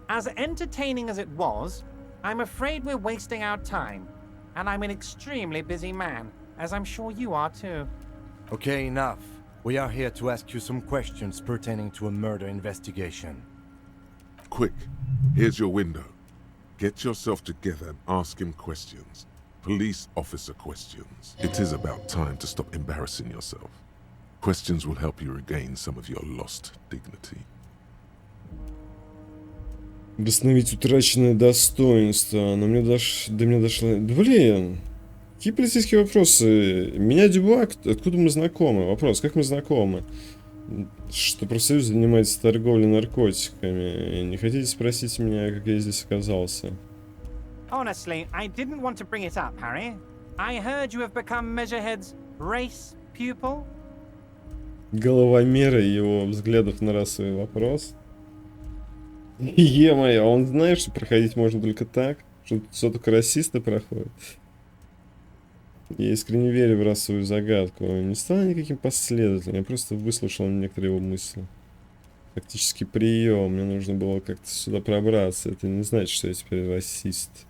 As entertaining as it was, I'm afraid we're wasting our time. And I'm an extremely busy man, as I'm sure you are too. Okay, enough. We are here to ask you some questions pertaining to a murder investigation. Quick, here's your window. Get yourself together and ask him questions. Police officer questions. It is about time to stop embarrassing yourself. Questions will help you regain some of your lost dignity. Восстановить утраченное достоинство. Но мне до меня дошло... Блин! Какие полицейские вопросы? Меня Дюбуа, откуда мы знакомы? Вопрос, как мы знакомы? Что профсоюз занимается торговлей наркотиками. Не хотите спросить меня, как я здесь оказался? Honestly, I didn't want to bring it up, Harry. I heard you have become Measurehead's race pupil. Головомера и его взглядов на расовый вопрос. Е-мое, он знает, что проходить можно только так? Что только расисты проходят? Я искренне верю в расовую загадку. Не стал никаким последователем, я просто выслушал некоторые его мысли. Фактически прием, мне нужно было как-то сюда пробраться. Это не значит, что я теперь расист.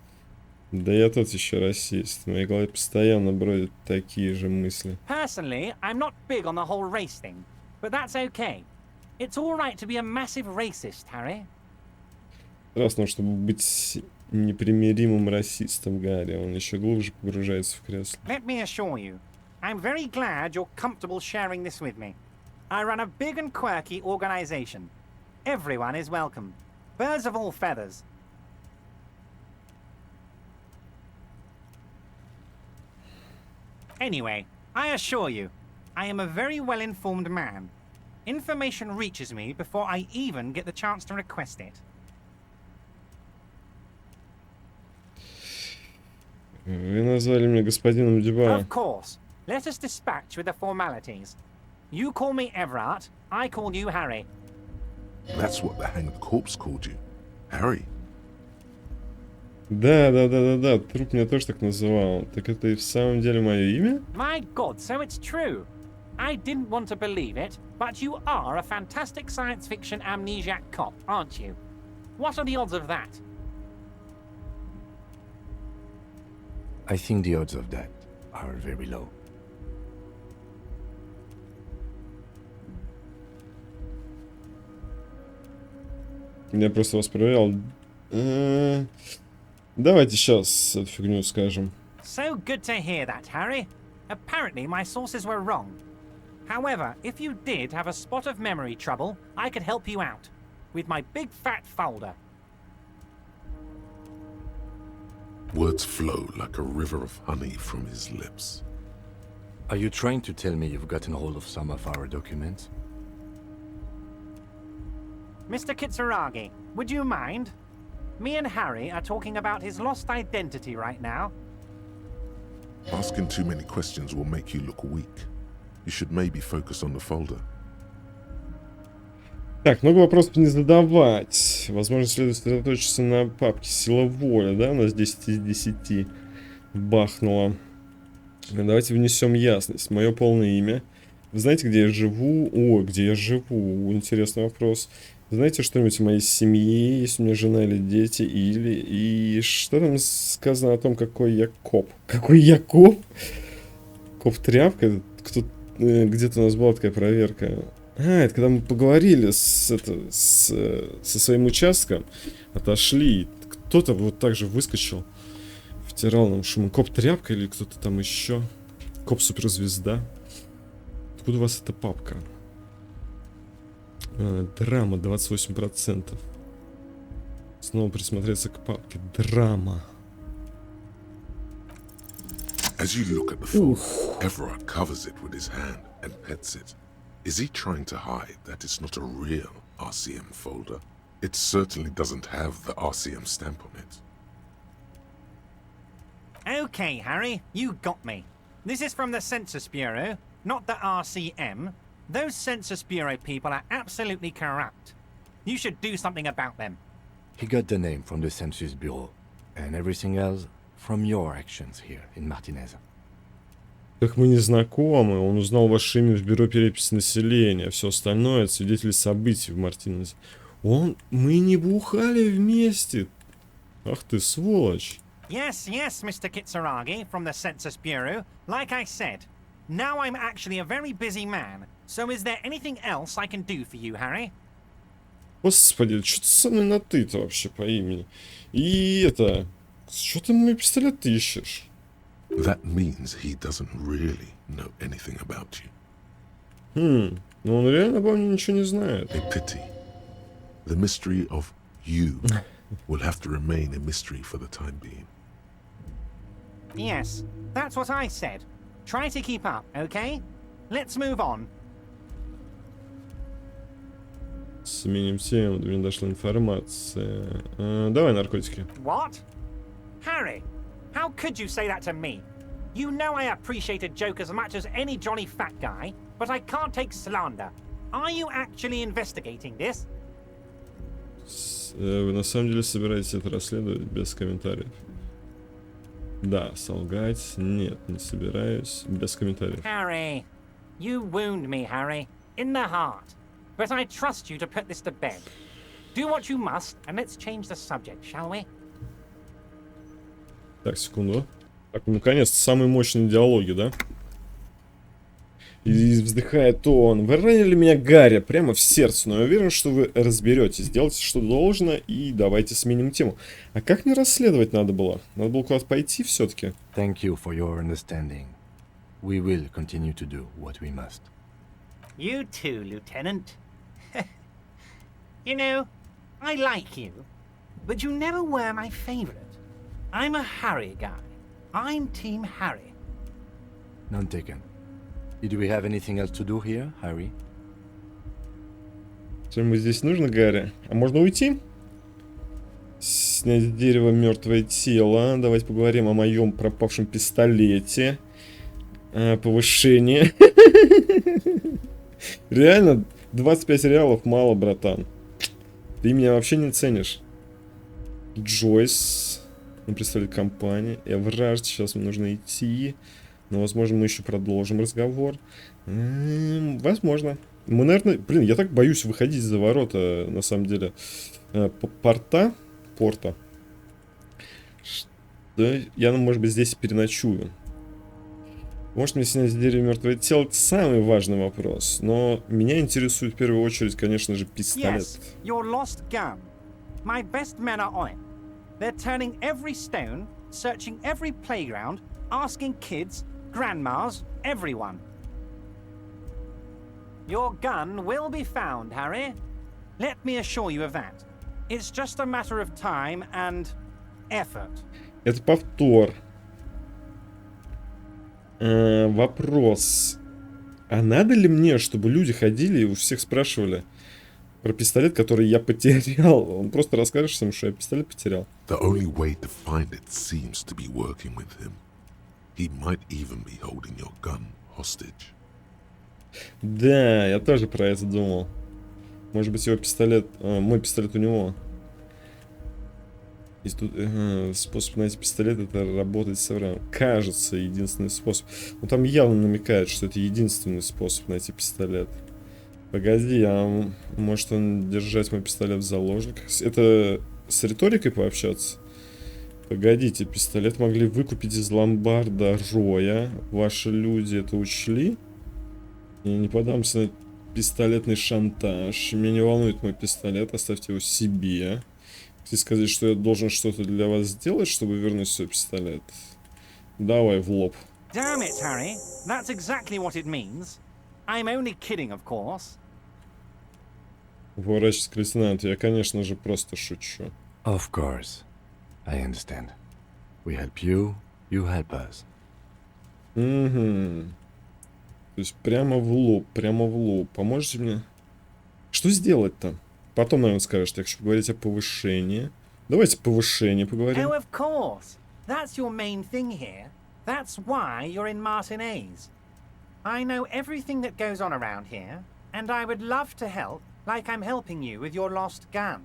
Да я тот еще расист. В моей голове постоянно бродят такие же мысли. Personally, I'm not big on the whole race thing, but that's okay. It's all right to be a massive racist, Harry. Страшно, чтобы быть непримиримым расистом, Гарри. Он еще глубже погружается в кресло. Let me assure you, I'm very glad you're comfortable sharing this with me. I run a big and quirky organization. Everyone is welcome. Birds of all feathers. Anyway, I assure you, I am a very well-informed man. Information reaches me before I even get the chance to request it. Вы назвали меня господином Дюбуа. Of course. Let us dispatch with the formalities. You call me Everard, I call you Harry. That's what the hanged corpse called you. Harry. Да, труп меня тоже так называл. Так это и в самом деле мое имя? My God, so it's true. I didn't want to believe it, but you are a fantastic science fiction amnesiac cop, aren't you? What are the odds of that? I think the odds of that are very low. Я просто вас проверял. Давайте сейчас эту фигню скажем. So good to hear that, Harry. Apparently my sources were wrong. However, if you did have a spot of memory trouble, I could help you out with my big fat folder. Words flow like a river of honey from his lips. Are you trying to tell me you've gotten hold of some of our documents? Mr. Kitsuragi, would you mind? Me and Harry are talking about his lost identity right now. Asking too many questions will make you look weak. You should maybe focus on the folder. Так, много вопросов не задавать. Возможно, следует сосредоточиться на папке «Сила воли», да? У нас 10 из 10 бахнуло. Давайте внесем ясность. Мое полное имя. Вы знаете, где я живу? О, где я живу? Интересный вопрос. Вы знаете что-нибудь о моей семье? Есть у меня жена или дети? И что там сказано о том, какой я коп? Какой я коп? Коп-тряпка? Где-то у нас была такая проверка. Это когда мы поговорили со своим участком, отошли, кто-то вот так же выскочил, втирал нам шум. Коп-тряпка или кто-то там еще? Коп-суперзвезда. Откуда у вас эта папка? Драма 28%. Снова присмотреться к папке. Драма. As you look at the phone, Everard covers it with his hand and pets it. Is he trying to hide that it's not a real RCM folder? It certainly doesn't have the RCM stamp on it. Okay, Harry, you got me. This is from the Census Bureau, not the RCM. Those Census Bureau people are absolutely corrupt. You should do something about them. He got the name from the Census Bureau, and everything else from your actions here in Martinez. Как мы не знакомы, он узнал ваше имя в бюро переписи населения, все остальное — это свидетели событий в Мартинезе. Мы не бухали вместе. Ах ты, сволочь. Yes, Mr. Kitsuragi from the Census Bureau. Like I said, now I'm actually a very busy man. So is there anything else I can do for you, Harry? Господи, что ты со мной на ты-то вообще по имени? И это... Что ты мой пистолет ищешь? That means he doesn't really know anything about you. Ну он реально обо мне ничего не знает. A pity. The mystery of you will have to remain a mystery for the time being. Yes, that's what I said. Try to keep up, okay? Let's move on. Сменим тему, до меня дошла информация. Давай наркотики. What? Harry, how could you say that to me? You know I appreciate a joke as much as any jolly fat guy, but I can't take slander. Are you actually investigating this? Вы на самом деле собираетесь это расследовать без комментариев? Да, солгать? Нет, не собираюсь. Без комментариев. Harry, you wound me, Harry, in the heart. But I trust you to put this to bed. Do what you must, and let's change the subject, shall we? Так, секунду. Так, наконец-то самые мощные диалоги, да? И вздыхает он. Вы ранили меня, Гарри, прямо в сердце, но я уверен, что вы разберетесь. Сделайте, что должно, и давайте сменим тему. А как мне расследовать надо было? Надо было куда-то пойти все-таки. Thank you for your understanding. We will continue to do what we must. You too, Lieutenant. You know, I like you, but you never were my favorite. I'm a Harry guy. I'm Team Harry. None taken. Did we have anything else to do here, Harry? Что-нибудь здесь нужно, Гарри? А можно уйти? Снять с дерева мертвое тело. Давайте поговорим о моем пропавшем пистолете. Повышение. Реально, 25 реалов мало, братан. Ты меня вообще не ценишь. Джойс. Он представляет компанию. Эврард. Сейчас мне нужно идти. Но, возможно, мы еще продолжим разговор. Возможно. Мы, наверное... Блин, я так боюсь выходить за ворота, на самом деле. Порта. Что я, может быть, здесь переночую. Может мне снять с дерева мертвое тело? Это самый важный вопрос. Но меня интересует в первую очередь, конечно же, пистолет. Yes, your lost gun. My best men are on it. They're turning every stone, searching every playground, asking kids, grandmas, everyone. Your gun will be found, Harry. Let me assure you of that. It's just a matter of time and effort. Это повтор. Вопрос. А надо ли мне, чтобы люди ходили и у всех спрашивали про пистолет, который я потерял? Он просто расскажет всем, что я пистолет потерял. The only way to find it seems to be working with him. He might even be holding your gun hostage. Да, я тоже про это думал. Может быть, его пистолет... мой пистолет у него. И тут, способ найти пистолет — это работать с Авраамом. Кажется, единственный способ. Но там явно намекает, что это единственный способ найти пистолет. Погоди, а может он держать мой пистолет в заложниках? Это с риторикой пообщаться? Погодите, пистолет могли выкупить из ломбарда Роя. Ваши люди это учли? Я не подамся на пистолетный шантаж. Меня не волнует мой пистолет, оставьте его себе. Хотите сказать, что я должен что-то для вас сделать, чтобы вернуть свой пистолет? Давай в лоб. Damn it, Harry. That's exactly what it means. I'm only kidding, of course. Поворачивайся к лейтенанту. Я, конечно же, просто шучу. Of course. I understand. We help you, you help us. Угу. То есть прямо в лоб, прямо в лоб. Поможете мне? Что сделать-то? Потом, наверное, скажешь. Я хочу поговорить о повышении. Давайте повышение поговорим. Oh, of course. That's your main thing here. That's why you're in Martinez. I know everything that goes on around here, and I would love to help, like I'm helping you with your lost gun.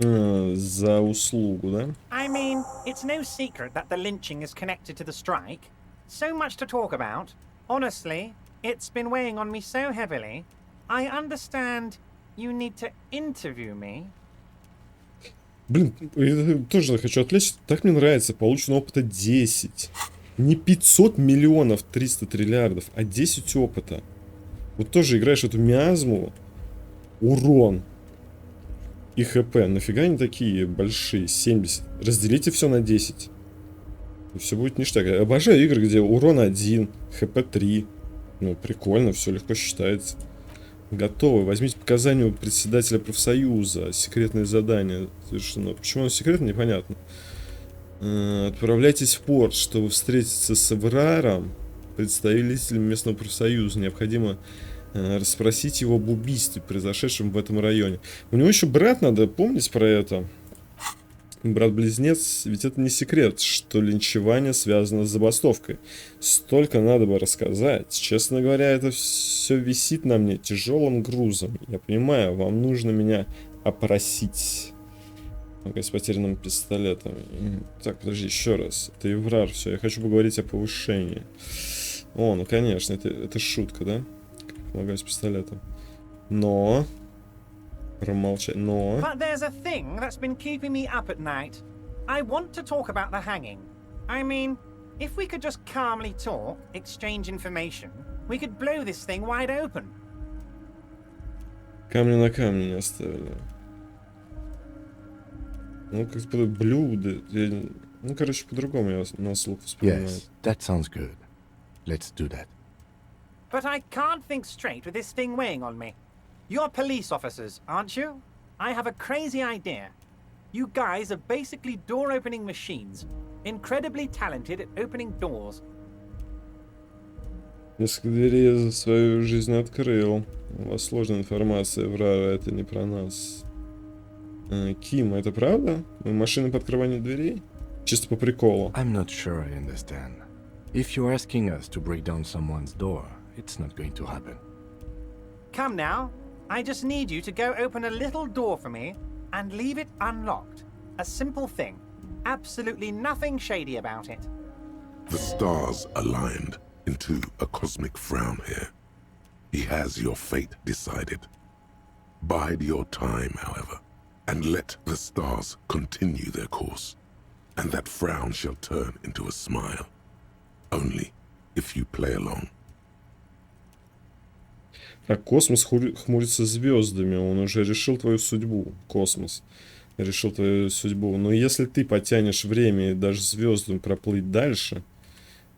За услугу, да? I mean, it's no secret that the lynching is connected to the strike. So much to talk about. Honestly, it's been weighing on me so heavily. I understand you need to interview me. Блин, я тоже хочу отвлечься. Так мне нравится. Получено опыта 10. Не 500 миллионов 300 триллиардов, а 10 опыта. Вот тоже играешь в эту миазму. Урон. И ХП. Нафига они такие большие? 70. Разделите все на 10. И все будет ништяк. Я обожаю игры, где урон 1, ХП 3. Ну, прикольно, все легко считается. Готовы. Возьмите показания у председателя профсоюза. Секретное задание совершено. Почему оно секретно, непонятно. Отправляйтесь в порт, чтобы встретиться с Эвраром, представителем местного профсоюза. Необходимо расспросить его об убийстве, произошедшем в этом районе. У него еще брат, надо помнить про это. Брат-близнец, ведь это не секрет, что линчевание связано с забастовкой. Столько надо бы рассказать. Честно говоря, это все висит на мне тяжелым грузом. Я понимаю, вам нужно меня опросить. С потерянным пистолетом. Так, подожди, еще раз. Это Еврар, все. Я хочу поговорить о повышении. О, ну конечно, это шутка, да? Как помогаю с пистолетом. Но... Промолчать. Но... But there's a thing that's been keeping me up at night. I want to talk about the hanging. I mean, if we could just calmly talk, exchange information, we could blow this thing wide open. Камня на камне не оставили. Ну, как-то блюдо. Ну, короче, по-другому я на слух вспоминаю. Yes, that sounds good. Let's do that. But I can't think straight with this thing weighing on me. You're police officers, aren't you? I have a crazy idea. You guys are basically door-opening machines. Incredibly talented at opening doors. Несколько дверей я за свою жизнь открыл. У вас сложная информация, Врара, это не про нас. Ким, это правда? Мы машины по открыванию дверей? Чисто по приколу. I'm not sure I understand. If you're asking us to break down someone's door, it's not going to happen. Come now. I just need you to go open a little door for me and leave it unlocked. A simple thing. Absolutely nothing shady about it. The stars aligned into a cosmic frown here. He has your fate decided. Bide your time, however, and let the stars continue their course, and that frown shall turn into a smile. Only if you play along. А космос хмурится звездами. Он уже решил твою судьбу. Космос решил твою судьбу. Но если ты потянешь время и дашь звездам проплыть дальше,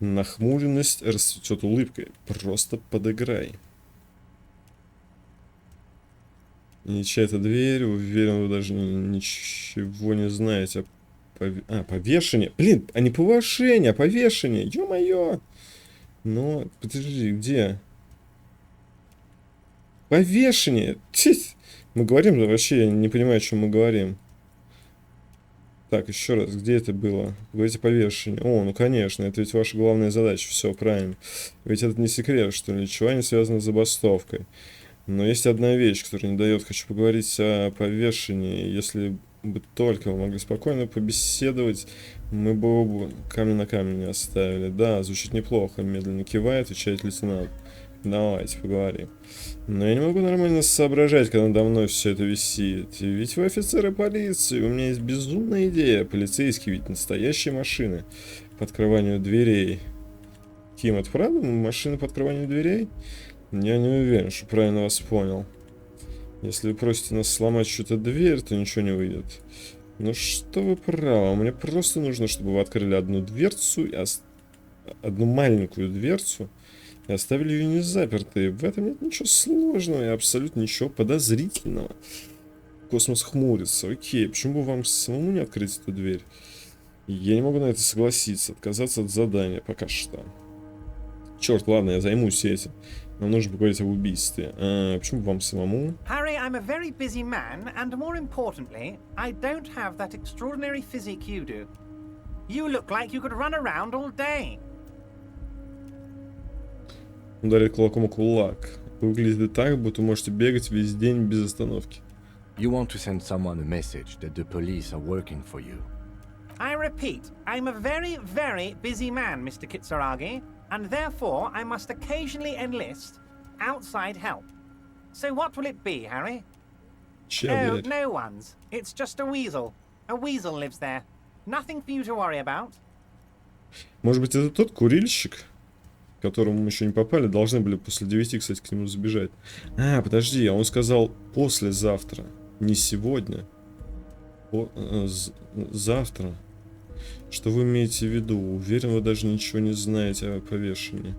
нахмуренность расцветет улыбкой. Просто подыграй. И чья-то дверь. Уверен, вы даже ничего не знаете о повешении. Блин, а не повышение, а повешение. Ё-моё. Ну, подожди, где? Повешение. Мы говорим, да вообще я не понимаю, о чем мы говорим. Так, еще раз, где это было? Говорите повешение. О, ну конечно, это ведь ваша главная задача. Все, правильно. Ведь это не секрет, что линчевание связано с забастовкой. Но есть одна вещь, которая не дает. Хочу поговорить о повешении. Если бы только вы могли спокойно побеседовать, мы бы оба камня на камень не оставили. Да, звучит неплохо. Медленно кивает, отвечает лейтенант. Давайте поговорим. Но я не могу нормально соображать, когда надо мной все это висит. Ведь вы офицеры полиции, у меня есть безумная идея. Полицейские ведь настоящие машины по открыванию дверей. Ким, это правда? Машины по открыванию дверей? Я не уверен, что правильно вас понял. Если вы просите нас сломать чью-то дверь, то ничего не выйдет. Ну что вы правы, мне просто нужно, чтобы вы открыли одну дверцу, одну маленькую дверцу, и оставили ее не запертой. В этом нет ничего сложного и абсолютно ничего подозрительного. Космос хмурится. Окей, почему бы вам самому не открыть эту дверь? Я не могу на это согласиться. Отказаться от задания пока что. Черт, ладно, я займусь этим. Нам нужно поговорить об убийстве. Почему бы вам самому? Harry, I'm a very busy man, and more importantly, I don't have that extraordinary physique you do. You look like you could run around all day. Ударит кулаком о кулак. Вы выглядите так, будто можете бегать весь день без остановки. You want to send someone a message that the police are working for you. I repeat, I'm a very, very busy man, Mr. Kitsuragi, and therefore I must occasionally enlist outside help. So what will it be, Harry? Oh, no one's. It's just a weasel. A weasel lives there. Nothing for you to worry about. Может быть, это тот курильщик, к которому мы еще не попали? Должны были после 9, кстати, к нему забежать. Подожди, он сказал послезавтра, не сегодня. Завтра. Что вы имеете в виду? Уверен, вы даже ничего не знаете о повешении.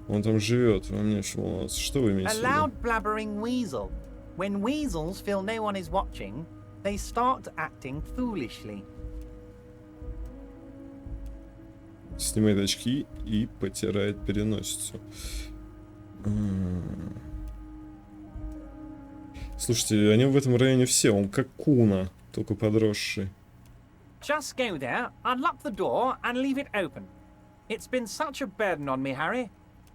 Он там живет, вам не волноваться. Что вы имеете в виду? A loud blabbering weasel. When weasels feel no one is watching, they start acting foolishly. Снимает очки и потирает переносицу. Слушайте, они в этом районе все. Он как Куна, только подросший. Just go there, unlock the door, and leave it open. It's been such a burden on me, Harry.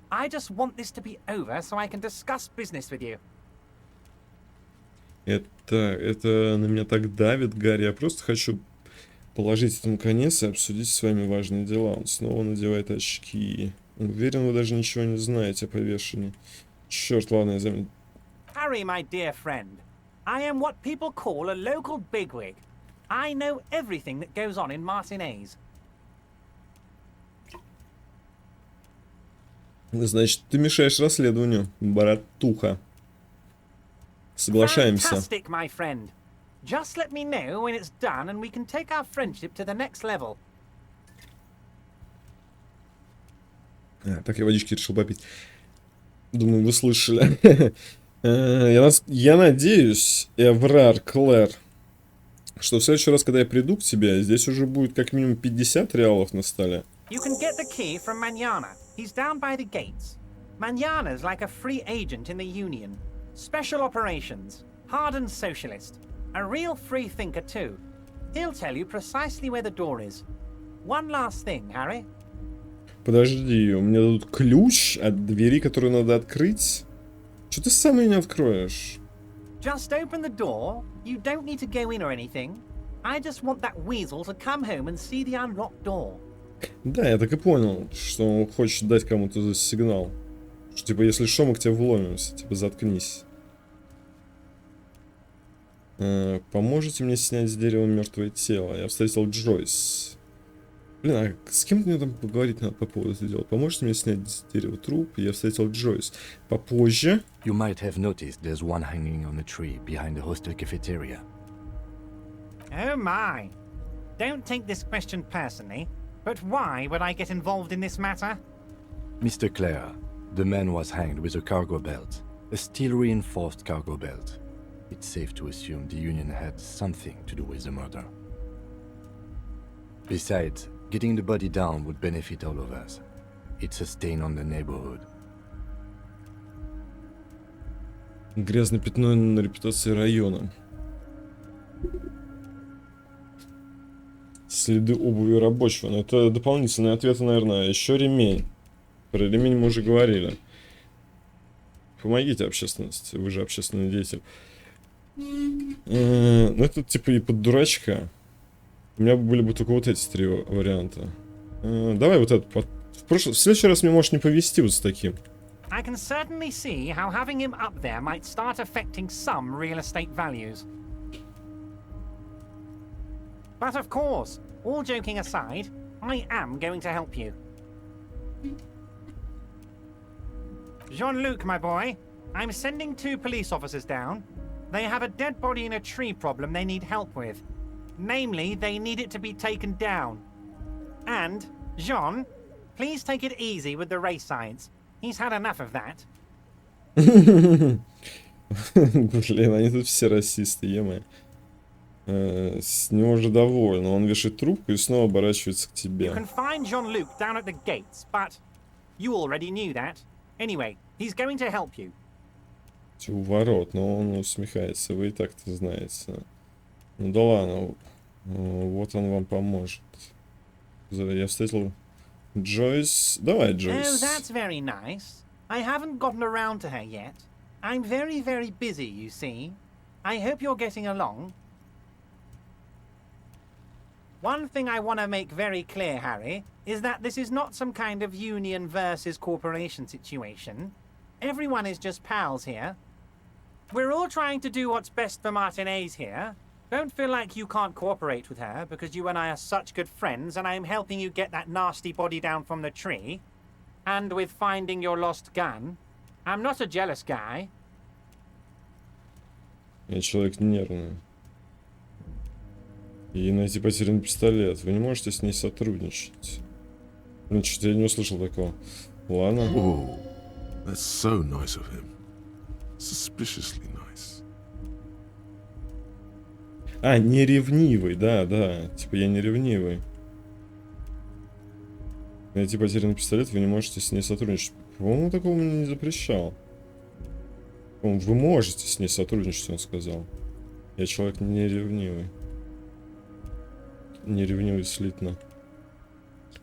I just want this to be over so I can discuss business with you. Это на меня так давит, Гарри. Я просто хочу положить этому конец и обсудить с вами важные дела. Он снова надевает очки. Уверен, вы даже ничего не знаете о повешении. Черт, ладно, я займу. Harry, my dear friend, I am what people call a local bigwig. I know everything that goes on in Martinez. Значит, ты мешаешь расследованию, братуха. Соглашаемся. Fantastic, my friend. Just let me know when it's done and we can take our friendship to the next level. Так, я водички решил попить. Думаю, вы слышали. Я надеюсь, Эврар Клэр, что в следующий раз, когда я приду к тебе, здесь уже будет как минимум 50 реалов на столе. You can get the key from Manana. He's down by the gates. Manana's like a free agent in the Union. Special operations. Hardened socialist. A real free thinker too. He'll tell you precisely where the door is. One last thing, Harry. Подожди, у меня тут ключ от двери, которую надо открыть. Что ты сам ее не откроешь? Just open the door. You don't need to go in or anything. I just want that weasel to come home and see the unlocked door. Да, я так и понял, что он хочет дать кому-то сигнал. Что, типа, если что, мы к тебе вломимся. Типа, заткнись. Поможете мне снять с дерева мертвое тело? Я встретил Джойс. Блин, а с кем мне там поговорить надо по поводу этого дела? Поможете мне снять с дерева труп? Я встретил Джойс. Попозже. You might have noticed there's one hanging on a tree behind the hostel cafeteria. Oh my. Don't take this question personally, but why would I get involved in this matter? Mr. Clare, the man was hanged with a cargo belt. A steel-reinforced cargo belt. It's safe to assume the Union had something to do with the murder. Besides, getting the body down would benefit all of us. It's a stain on the neighborhood. Грязное пятно на репутации района. Следы обуви рабочего. Но это дополнительные ответы, наверное. Еще ремень. Про ремень мы уже говорили. Помогите общественности. Вы же общественный деятель. Ну это типа и под дурачка. У меня были бы только вот эти 3 варианта. Давай вот этот. В следующий раз мне может не повезти вот с таким. I can certainly see how having him up there might start affecting some real estate values. But of course, all joking aside, I am going to help you. Jean-Luc, my boy, I'm sending 2 police officers down. They have a dead body in a tree problem they need help with. Namely, they need it to be taken down. And, Jean, please take it easy with the race science. He's had enough of that. Блин, они тут все расисты, е-мое. С него уже доволен. Он вешает трубку и снова оборачивается к тебе. You can find Jean-Luc down at the gates, but you already knew that. Anyway, he's going to help you. У ворот, но он усмехается. Вы и так-то знаете. Ну да ладно. Вот он вам поможет. Я встретил Джойс. Давай, Джойс. Oh, that's very nice. I haven't gotten around to her yet. I'm very, very busy, you see. I hope you're getting along. One thing I want to make very clear, Harry, is that this is not some kind of union versus corporation situation. Everyone is just pals here. We're all trying to do what's best for Martinez here. Don't feel like you can't cooperate with her, because you and I are such good friends, and I'm helping you get that nasty body down from the tree. And with finding your lost gun. I'm not a jealous guy. Я человек нервный. И найти потерянный пистолет. Вы не можете с ней сотрудничать. Блин, что-то я не услышал такого. Ладно. Oh, that's so nice of him. Suspiciously nice. А, не ревнивый, да. Типа я не ревнивый. Найти потерянный пистолет, вы не можете с ней сотрудничать. По-моему, такого мне не запрещал. По-моему, вы можете с ней сотрудничать, он сказал. Я человек не ревнивый. Не ревнивый слитно.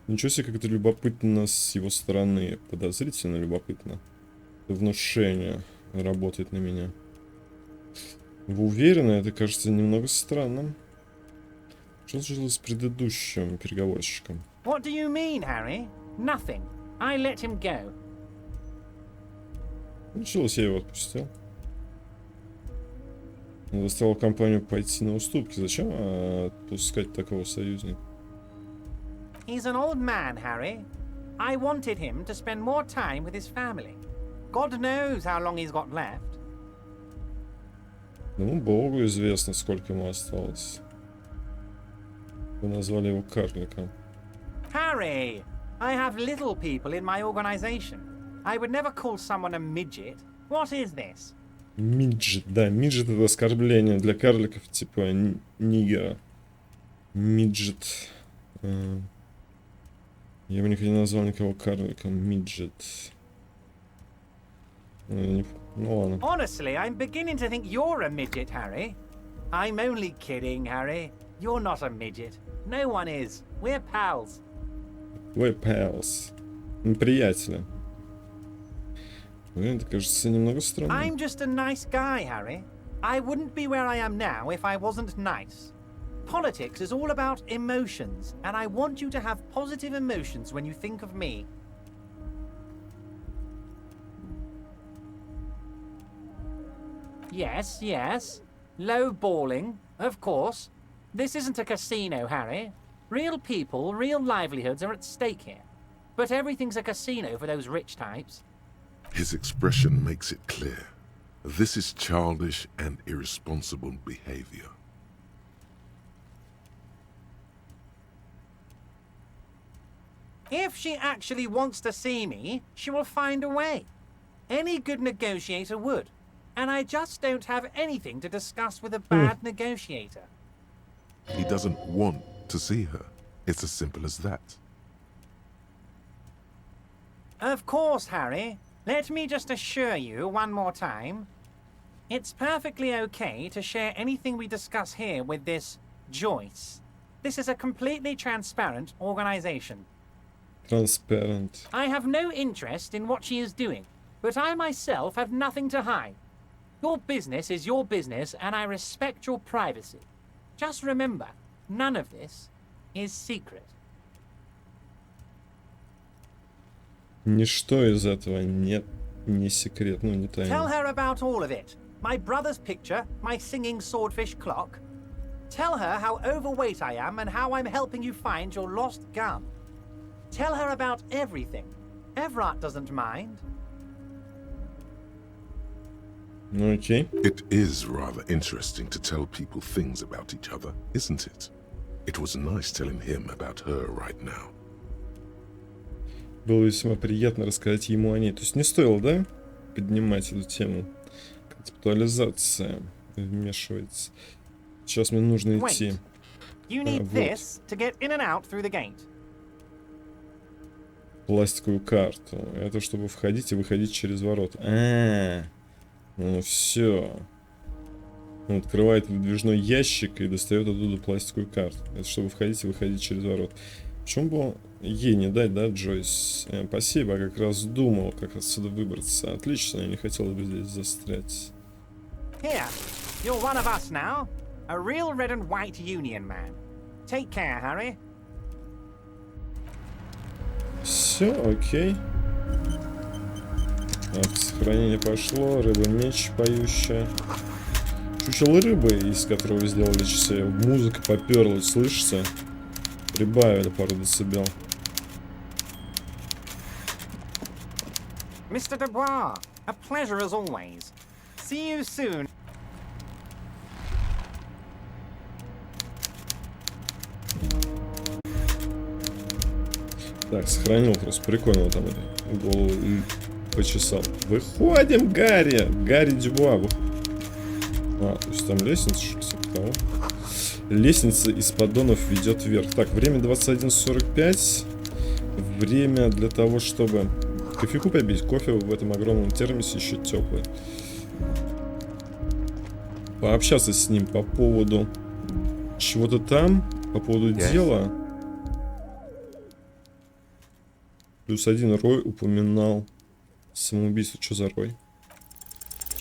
Ничего себе, как это любопытно с его стороны. Подозрительно любопытно. Внушение работает на меня. Вы уверены? Это кажется немного странным. Что случилось с предыдущим переговорщиком? What do you mean, Harry? Nothing. I let him go. Началось, я его отпустил. Он заставил компанию пойти на уступки. Зачем отпускать такого союзника? He's an old man, Harry. I wanted him to spend more time with his family. God knows how long he's got left. Ну, Богу известно, сколько ему осталось. Вы назвали его карликом. Harry, I have little people in my organization. I would never call someone a midget. What is this? Миджет, да, миджет это оскорбление для карликов, типа нигера. Миджет. Я бы никогда не назвал никого карликом. Миджет. Ну ладно. Honestly, I'm beginning to think you're a midget, Harry. I'm only kidding, Harry. You're not a midget. No one is. We're pals. We're pals. Мы приятели. Блин, это кажется немного странным. I'm just a nice guy, Harry. I wouldn't be where I am now if I wasn't nice. Politics is all about emotions, and I want you to have positive emotions when you think of me. Yes, yes. Low-balling, of course. This isn't a casino, Harry. Real people, real livelihoods are at stake here. But everything's a casino for those rich types. His expression makes it clear. This is childish and irresponsible behavior. If she actually wants to see me, she will find a way. Any good negotiator would. And I just don't have anything to discuss with a bad negotiator. He doesn't want to see her. It's as simple as that. Of course, Harry. Let me just assure you one more time. It's perfectly okay to share anything we discuss here with this Joyce. This is a completely transparent organization. Transparent. I have no interest in what she is doing, but I myself have nothing to hide. Your business is your business, and I respect your privacy. Just remember, none of this is secret. Ничто из этого не секрет, ну не тайна. Tell her about all of it. My brother's picture, my singing swordfish clock. Tell her how overweight I am and how I'm helping you find your lost gun. Tell her about everything. Everett doesn't mind. Okay. It is rather interesting to tell people things about each other, isn't it? It was nice telling him about her right now. Было весьма приятно рассказать ему о ней. То есть не стоило, да, поднимать эту тему, Концептуализация вмешивается. Сейчас мне нужно идти. Пластиковую карту. Это чтобы входить и выходить через ворота. Ну все. Он открывает выдвижной ящик и достает оттуда пластиковую карту. Это чтобы входить и выходить через ворота. Почему бы ей не дать, да, Джойс? Спасибо, я как раз думал, как отсюда выбраться. Отлично, я не хотел бы здесь застрять. Here, you're one of us now. A real red and white union man. Take care, Harry. Все, окей. Так, сохранение пошло. Рыба-меч поющая. Чучело рыбы, из которого сделали часы. Музыка поперлась, слышится? Прибавили пару децибел. Mr. Dubois, a pleasure as always. See you soon. Так, сохранил просто. Прикольно там это. Голову почесал. Выходим, Гарри! Гарри Дюбуа. То есть там лестница, что-то того. Лестница из поддонов ведет вверх. Так, время 21:45. Время для того, чтобы кофейку побить. Кофе в этом огромном термосе еще теплый. Пообщаться с ним по поводу чего-то там, по поводу дела. +1 Рой упоминал самоубийство. Что за Рой?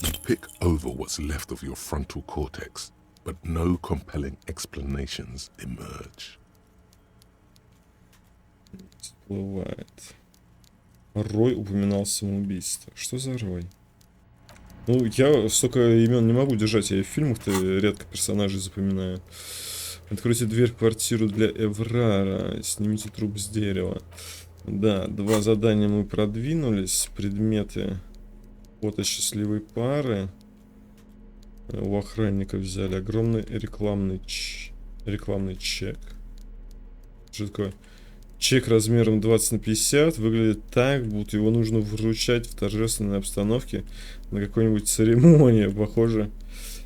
You pick over what's left of your frontal cortex, but no compelling explanations emerge. Всплывает. Рой упоминал самоубийство. Что за Рой? Ну, я столько имен не могу держать. Я в фильмах-то редко персонажей запоминаю. Откройте дверь в квартиру для Эврара. Снимите труп с дерева. Да, 2 задания мы продвинулись. Предметы фото счастливой пары. У охранника взяли огромный рекламный чек. Что такое? Чек размером 20×50 выглядит так, будто его нужно вручать в торжественной обстановке на какой-нибудь церемонии. Похоже,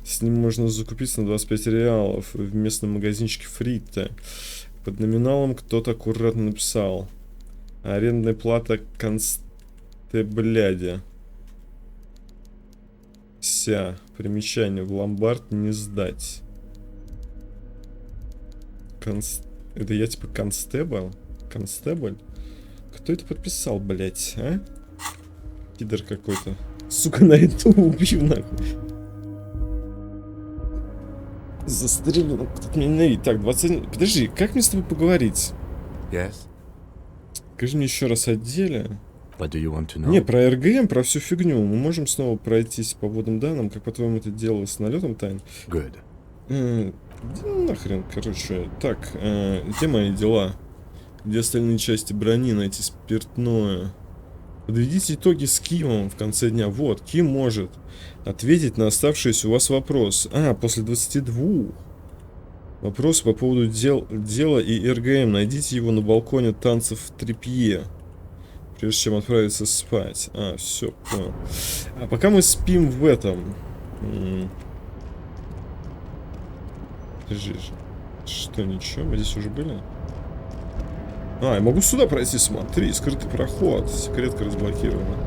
с ним можно закупиться на 25 реалов в местном магазинчике Фрита. Под номиналом кто-то аккуратно написал: арендная плата констебляди. Примечание: в ломбард не сдать. Это я типа констебль? Констебль? Кто это подписал, блять, а? Пидор какой-то. Сука, найду, убью нахуй. Застрелил. Так, 21. Подожди, как мне с тобой поговорить? Yes. Скажи мне еще раз о деле. What do you want to know? Не, про РГМ, про всю фигню. Мы можем снова пройтись по вводным данным, как по-твоему это делалось с налетом тайн? Good. Да нахрен, короче. Так, где мои дела? Где остальные части брони? Найти спиртное. Подведите итоги с Кимом в конце дня. Вот, Ким может ответить на оставшийся у вас вопрос. После 22. Вопрос по поводу дела и РГМ. Найдите его на балконе танцев в трепье, прежде чем отправиться спать. Все, понял. А пока мы спим в этом... Подожди, что, ничего? Мы здесь уже были? Я могу сюда пройти, смотри. Скрытый проход. Секретка разблокирована.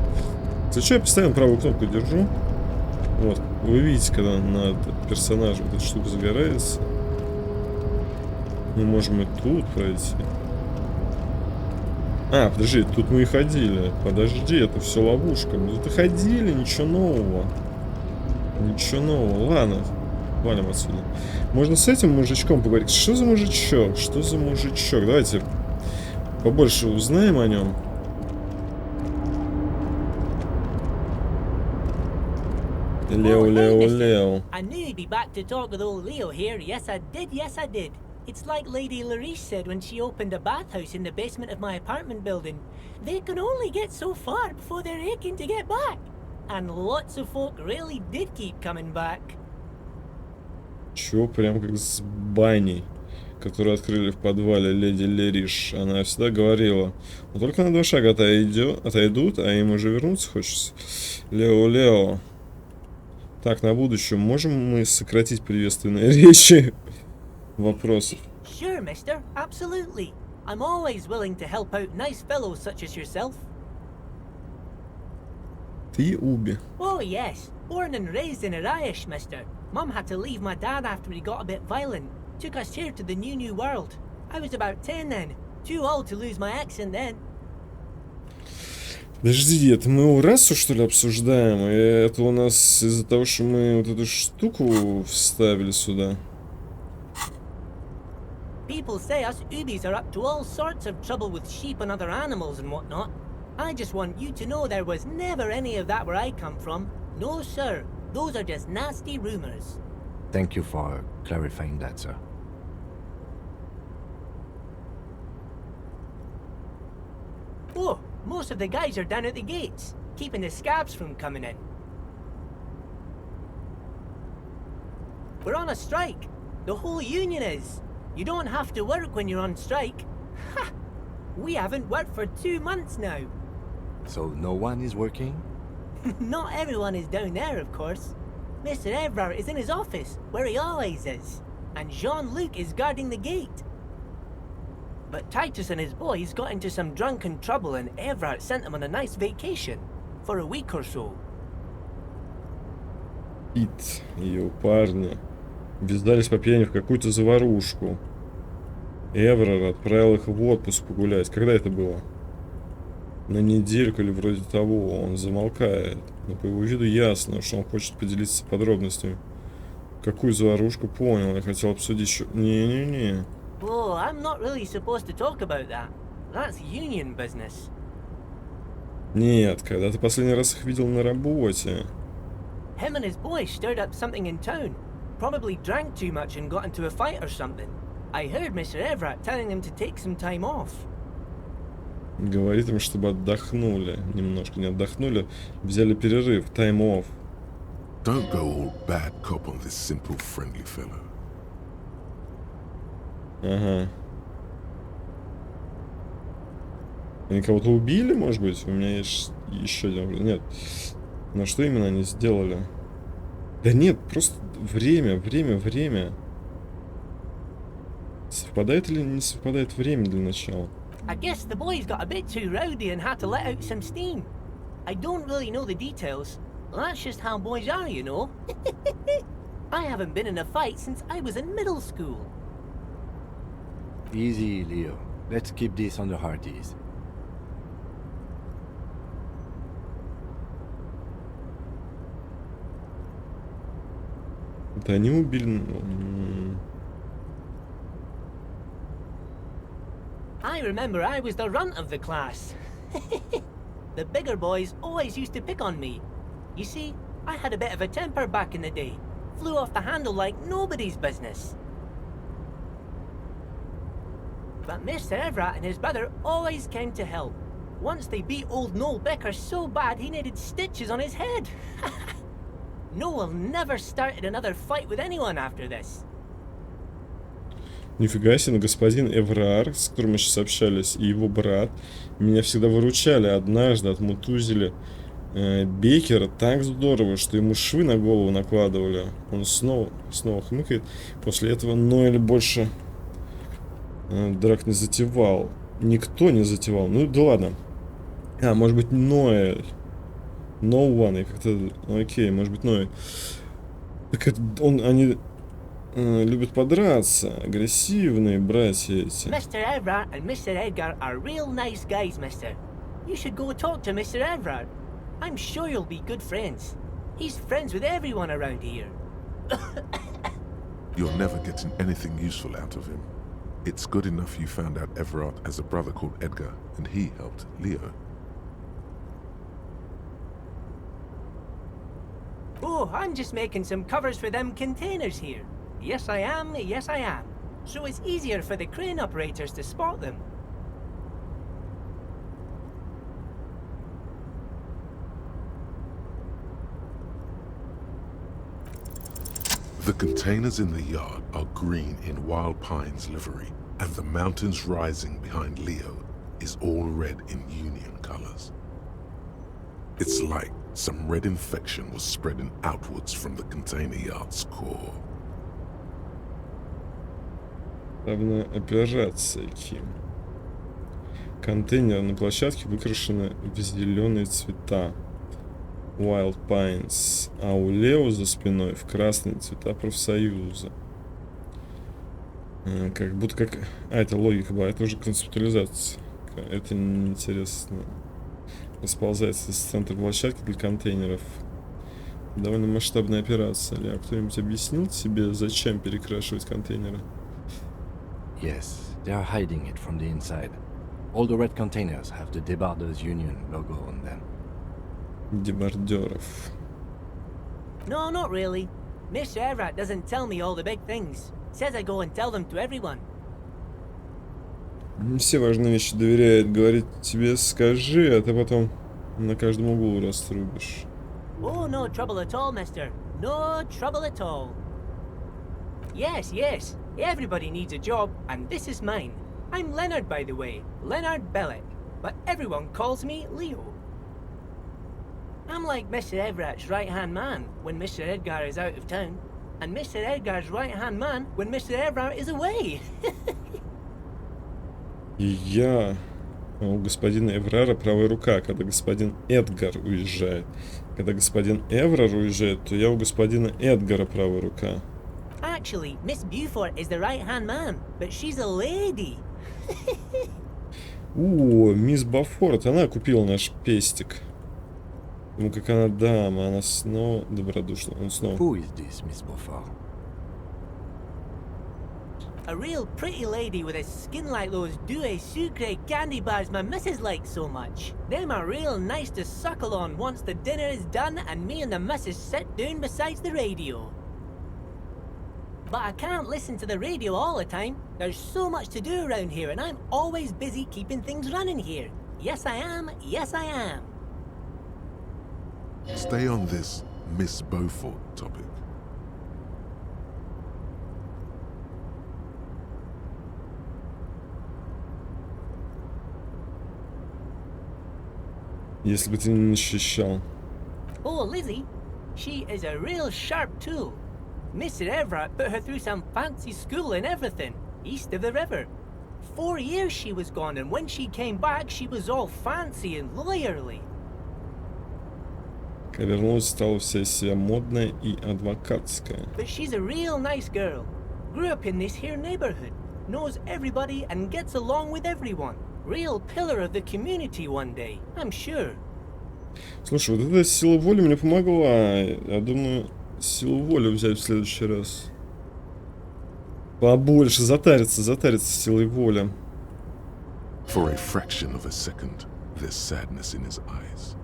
Зачем я постоянно правую кнопку держу? Вот, вы видите, когда над персонажем эта штука загорается. Мы можем и тут пройти. Подожди, тут мы и ходили. Подожди, это все ловушка. Мы тут и ходили, ничего нового. Ничего нового. Ладно, валим отсюда. Можно с этим мужичком поговорить. Что за мужичок? Что за мужичок? Давайте побольше узнаем о нем. Лео. I knew you'd be back to talk with old Leo here. Yes, I did. It's like Lady Larice said when she opened a bathhouse in the basement of my apartment building. They can only get so far before they're aching to get back. And lots of folk really did keep coming back. Чё, прям как с баней, которую открыли в подвале леди Лериш. Она всегда говорила: но только на 2 шага отойдут, а им уже вернуться хочется. Лео. Так, на будущее можем мы сократить приветственные речи вопросов? Sure, mister. Absolutely. I'm always willing to help out nice fellows such as yourself. Ты Уби. Oh, yes. Born and raised in Irish, mister. Mum had to leave my dad after he got a bit violent. Took us here to the new world. I was about 10 then. Too old to lose my accent then. Подожди, это мы его расу, что ли, обсуждаем? И это у нас из-за того, что мы вот эту штуку вставили сюда. People say us Ubis are up to all sorts of trouble with sheep and other animals and whatnot. I just want you to know there was never any of that where I come from. No, sir. Those are just nasty rumors. Thank you for clarifying that, sir. Oh, most of the guys are down at the gates, keeping the scabs from coming in. We're on a strike. The whole union is. You don't have to work when you're on strike. Ha! We haven't worked for 2 months now. So no one is working? Not everyone is down there, of course. Mr. Everard is in his office, where he always is. And Jean-Luc is guarding the gate. But Titus and his boys got into some drunken trouble and Everard sent them on a nice vacation. For a week or so. Пит и его парни ввязались по пьяни в какую-то заварушку. Эврар отправил их в отпуск погулять. Когда это было? На недельку или вроде того. Он замолкает. Но по его виду ясно, что он хочет поделиться подробностями. Какую заварушку? Понял. Я хотел обсудить еще... Не-не-не. Oh, I'm not really supposed to talk about that. That's union business. Нет, когда ты последний раз их видел на работе. Him and his boys stirred up something in town. Probably drank too much and got into a fight or something. I heard Mr. Everett telling them to take some time off. Говорит им, чтобы отдохнули. Немножко не отдохнули. Взяли перерыв. Time off. Don't go all bad cop on this simple, friendly fellow. Ага. Они кого-то убили, может быть? У меня есть еще один вопрос. Нет. Но что именно они сделали? Да нет, просто время. Совпадает или не совпадает время для начала? I guess the boys got a bit too rowdy and had to let out some steam. I don't really know the details. That's just how boys are, you know. I haven't been in a fight since I was in middle school. Easy, Leo. Let's keep this on the hearties. Да они убили... I remember I was the runt of the class. The bigger boys always used to pick on me. You see, I had a bit of a temper back in the day. Flew off the handle like nobody's business. But Mr. Everett and his brother always came to help. Once they beat old Noel Becker so bad he needed stitches on his head. Noel never started another fight with anyone after this. Нифига себе, господин Эврар, с которым мы сейчас общались, и его брат меня всегда выручали. Однажды отмутузили Бекера так здорово, что ему швы на голову накладывали. Он снова хмыкает. После этого Ноэль больше драк не затевал. Никто не затевал. Ну да ладно. А, может быть Ноэль. No one. Я как-то... Окей, может быть Ноэль. Так это они... любят подраться, агрессивные братья эти. Mr. Everard and Mr. Edgar are real nice guys, mister. You should go talk to Mr. Everard. I'm sure you'll be good friends. He's friends with everyone around here. You're never getting anything useful out of him. It's good enough you found out Everard has a brother called Edgar, and he helped Leo. Oh, I'm just making some covers for them containers here. Yes, I am. Yes, I am. So it's easier for the crane operators to spot them. The containers in the yard are green in Wild Pine's livery, and the mountains rising behind Leo is all red in Union colors. It's like Some red infection was spreading outwards from the container yard's core. Главная операция, Ким. Контейнеры на площадке выкрашены в зеленые цвета. Wild Pines. А у Лео за спиной в красные цвета профсоюза. Как будто как... это логика была, это уже концептуализация. Это неинтересно. Расползается из центра площадки для контейнеров. Довольно масштабная операция. Лео, кто-нибудь объяснил тебе, зачем перекрашивать контейнеры? Yes, they are hiding it from the inside. All the red containers have the Debarders Union logo on them. Дебардеров. No, not really. Mr. Everett doesn't tell me all the big things. Says I go and tell them to everyone. Все важные вещи доверяет. Говорит тебе скажи, а ты потом на каждом углу раструбишь. Oh, no trouble at all, mister. No trouble at all. Yes, yes. Everybody needs a job, and this is mine. I'm Leonard, by the way. Leonard Bellick. But everyone calls me Leo. I'm like Mr. Everett's right-hand man when Mr. Edgar is out of town, and Mr. Edgar's right-hand man when Mr. Everett is away. И я у господина Эврара правая рука, когда господин Эдгар уезжает. Когда господин Эврар уезжает, то я у господина Эдгара правая рука. Actually, Miss Beaufort is the right-hand man, but she's a lady. О, мисс Бафорт, она купила наш пестик. Ну, как она дама, она снова добродушна. Он снова. Who is this, Miss Beaufort? A real pretty lady with a skin like those Douai Sucre candy bars my missus likes so much. Them are real nice to suckle on once the dinner is done and me and the missus sit down beside the radio. But I can't listen to the radio all the time. There's so much to do around here and I'm always busy keeping things running here. Yes I am, yes I am. Stay on this Miss Beaufort topic. Если бы ты не защищал. Oh, Lizzie, she is a real sharp tool. Mr. Everett put her through some fancy school and everything, east of the river. 4 years she was gone, and when she came back, she was all fancy and lawyerly. Когда вернулась, стала вся из себя модная и адвокатская. But she's a real nice girl. Grew up in this here neighborhood, knows everybody and gets along with everyone. Real pillar of the community one day, I'm sure. Слушай, вот эта сила воли мне помогла. Я думаю, силу воли взять в следующий раз. Побольше затариться силой воли. For a fraction of a second, there's sadness in his eyes.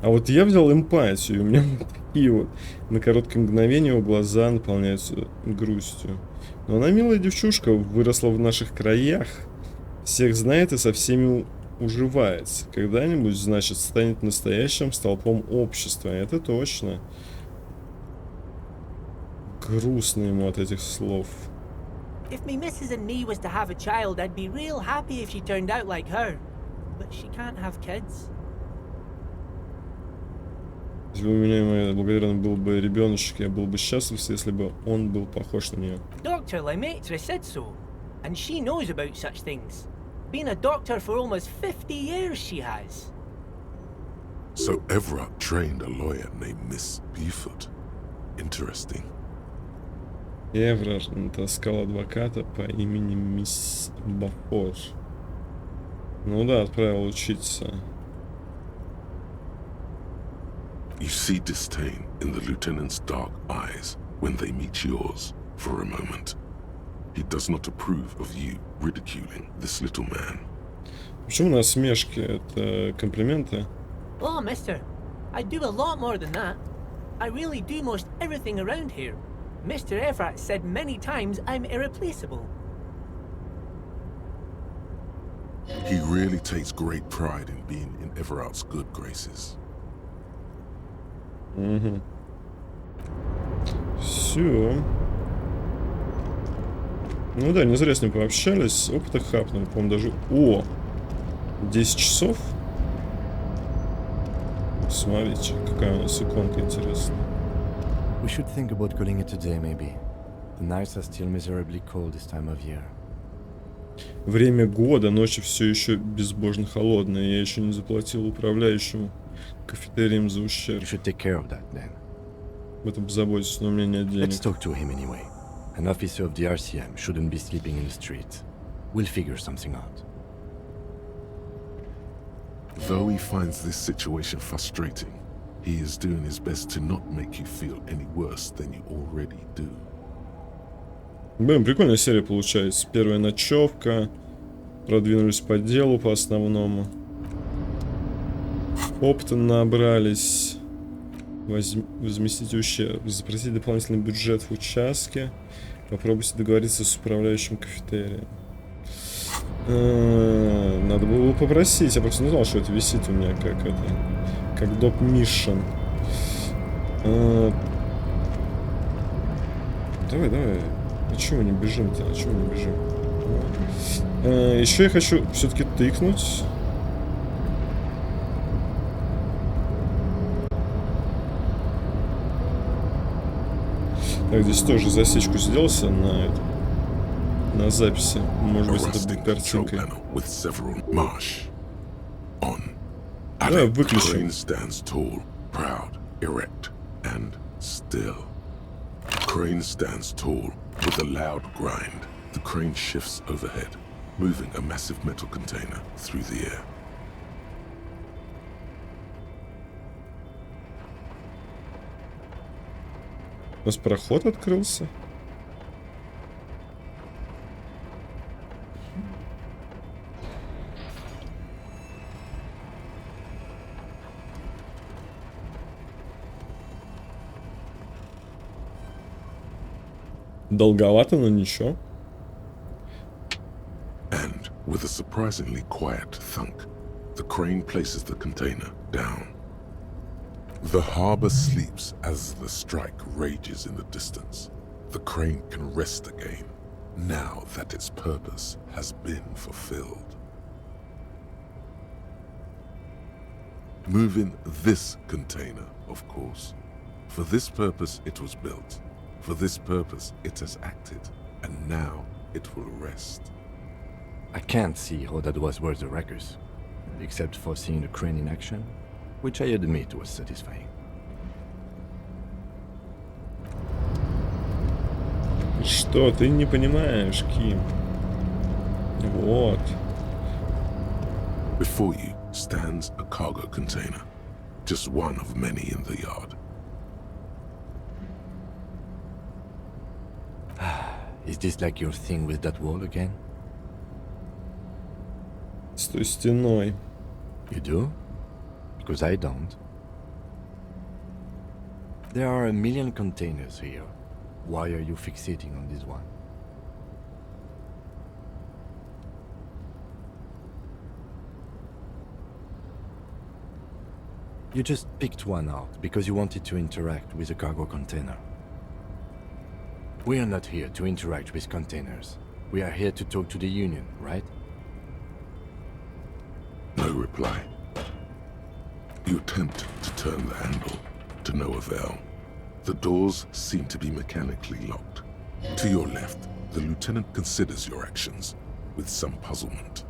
А вот я взял эмпатию, и у меня вот такие вот на короткое мгновение его глаза наполняются грустью. Но она милая девчушка, выросла в наших краях, всех знает и со всеми уживается. Когда-нибудь, значит, станет настоящим столпом общества, это точно. Грустно ему от этих слов. If me missus and me was to have a child, I'd be real happy if she turned out like her. But she can't have kids. Если бы у меня, моя благодарна, был бы ребеночек, я был бы счастлив, если бы он был похож на нее. Dr. Lemaitre said so, and she knows about such things. Been a doctor for almost 50 years she has. So Everett trained a lawyer named Miss Beaufort. Interesting. Эврар натаскал адвоката по имени мисс Бафор. Ну да, отправил учиться. You see disdain in the lieutenant's dark eyes when they meet yours for a moment. He does not approve of you ridiculing this little man. Почему насмешки? Это комплименты? Oh, mister, I do a lot more than that. I really do most everything around here. Mr. Everett said many times I'm irreplaceable. He really takes great pride in being in Everett's good graces. Угу. Все. Ну да, не зря с ним пообщались. Опыта хапнул, по-моему, даже... О! 10 часов? Смотрите, какая у нас иконка интересная. We should think about calling it a day, maybe. The nights are still miserably cold this time of year. Время года, ночи все еще безбожно холодные. Я еще не заплатил управляющему кафетерием за ущерб. You should take care of that, then. Об этом позаботиться, но у меня нет денег. Let's talk to him anyway. An officer of the RCM shouldn't be sleeping in the streets. We'll figure something out. Though he finds this situation frustrating, he is doing his best to not make you feel any worse than you already do. Блин, прикольная серия получается. Первая ночевка. Продвинулись по делу, по основному. Опыта набрались. Возместить ущерб. Запросить дополнительный бюджет в участке. Попробуйте договориться с управляющим кафетерием. Надо было попросить. Я просто не знал, что это висит у меня как это. Как доп миссион. Давай. А чего мы не бежим-то? Еще я хочу все-таки тыкнуть. Так, здесь тоже засечку сделался на записи. Может быть, это будет картинкой. Давай выключим. Crane stands tall with a loud grind. The crane shifts overhead, moving a massive metal container through the air. У нас проход открылся. Долговато, но ничего. And with a surprisingly quiet thunk, the crane places the container down. The harbor sleeps as the strike rages in the distance. The crane can rest again, now that its purpose has been fulfilled. Moving this container, of course. For this purpose it was built. For this purpose it has acted, and now it will rest. I can't see how that was worth the ruckus, except for seeing the crane in action, which I admit was satisfying. Что ты не понимаешь, Ким? Вот. Before you stands a cargo container, just one of many in the yard. Is this like your thing with that wall again? С той стеной. You do? Because I don't. There are a million containers here. Why are you fixating on this one? You just picked one out because you wanted to interact with a cargo container. We are not here to interact with containers. We are here to talk to the union, right? No reply. You attempt to turn the handle, to no avail. The doors seem to be mechanically locked. To your left, the lieutenant considers your actions with some puzzlement.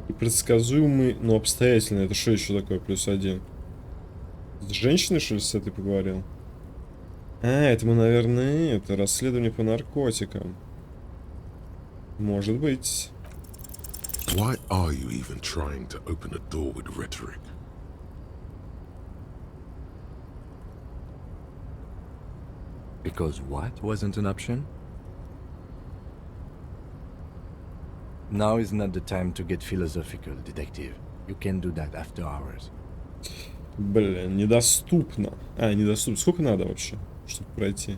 Непредсказуемый, но обстоятельный. Это что еще такое? +1. С женщиной, что ли, с этой поговорил? Это мы, наверное, это расследование по наркотикам. Может быть. Why are you even trying to open a door with rhetoric? Because what wasn't an option? Now is not the time to get philosophical, detective. You can do that after hours. Блин, недоступно. Недоступно. Сколько надо вообще, чтобы пройти?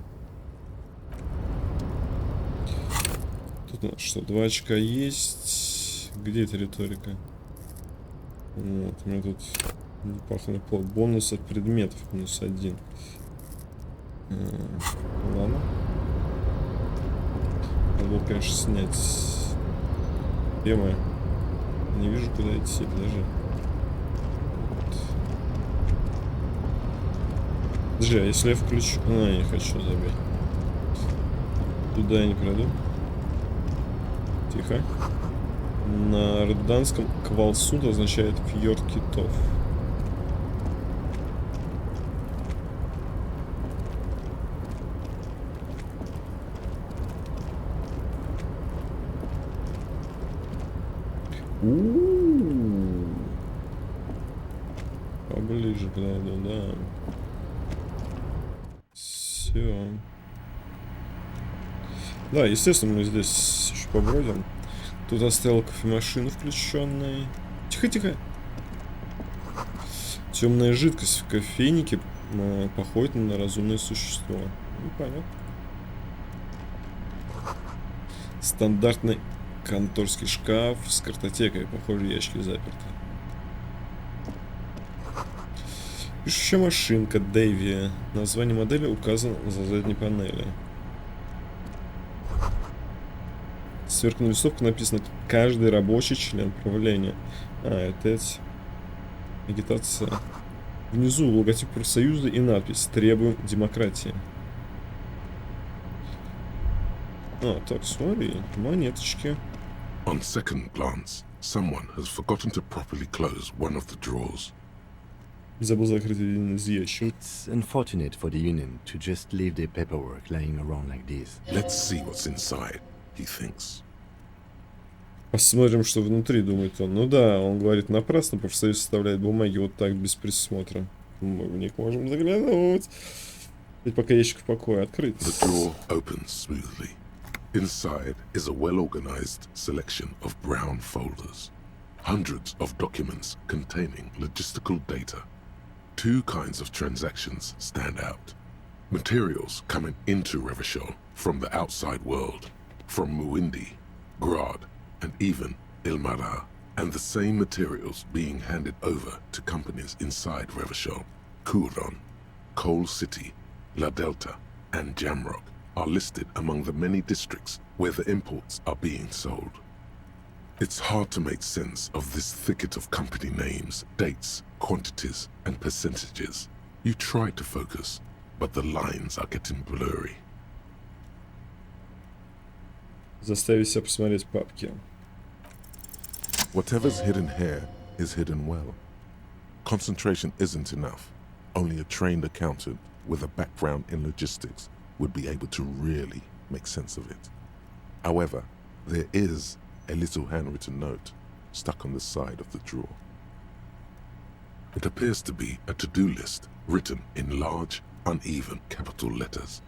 Тут у нас что, 2 очка есть. Где эта риторика? Вот, у меня тут неплохой пол. Бонус от предметов -1. Ладно. Надо было, конечно, снять. Где мы? Не вижу, куда идти, подожди. Подожди, а если я включу... А, я не хочу, забей. Туда я не пройду. Тихо. На рданском квалсуд означает фьорд китов. Поближе подойду, да. Все. Да, естественно, мы здесь еще побродим. Тут оставил кофемашину включенной. Тихо-тихо. Темная жидкость в кофейнике походит на разумное существо. Ну, понятно. Стандартный конторский шкаф с картотекой. Похоже, ящики заперты. Пишущая машинка Дэйви. Название модели указано за задней панели. Сверху на листовке написано «Каждый рабочий член правления». А, это эти. Агитация. Внизу логотип профсоюза и надпись «Требуем демократии». А, так, смотри, монеточки. On second glance, someone has forgotten to properly close one of the drawers. Забыл закрыть один из ящиков. It's unfortunate for the union to just leave their paperwork lying around like this. Let's see what's inside, he thinks. Посмотрим, что внутри, думает он. Ну да, он говорит, напрасно профсоюз составляет бумаги вот так, без присмотра. Мы в них можем заглянуть. И пока ящик в покое открыть. The drawer opens smoothly. Inside is a well-organized selection of brown folders. Hundreds of documents containing logistical data. Two kinds of transactions stand out. Materials coming into Revachol from the outside world, from Muindi, Grad, and even Ilmara, and the same materials being handed over to companies inside Revachol. Kuron, Coal City, La Delta, and Jamrock are listed among the many districts where the imports are being sold. It's hard to make sense of this thicket of company names, dates, quantities, and percentages. You try to focus, but the lines are getting blurry. Заставить себя посмотреть папки. Whatever's hidden here is hidden well. Concentration isn't enough. Only a trained accountant with a background in logistics would be able to really make sense of it. However, there is a little handwritten note stuck on the side of the drawer. It appears to be a to-do list written in large, uneven capital letters.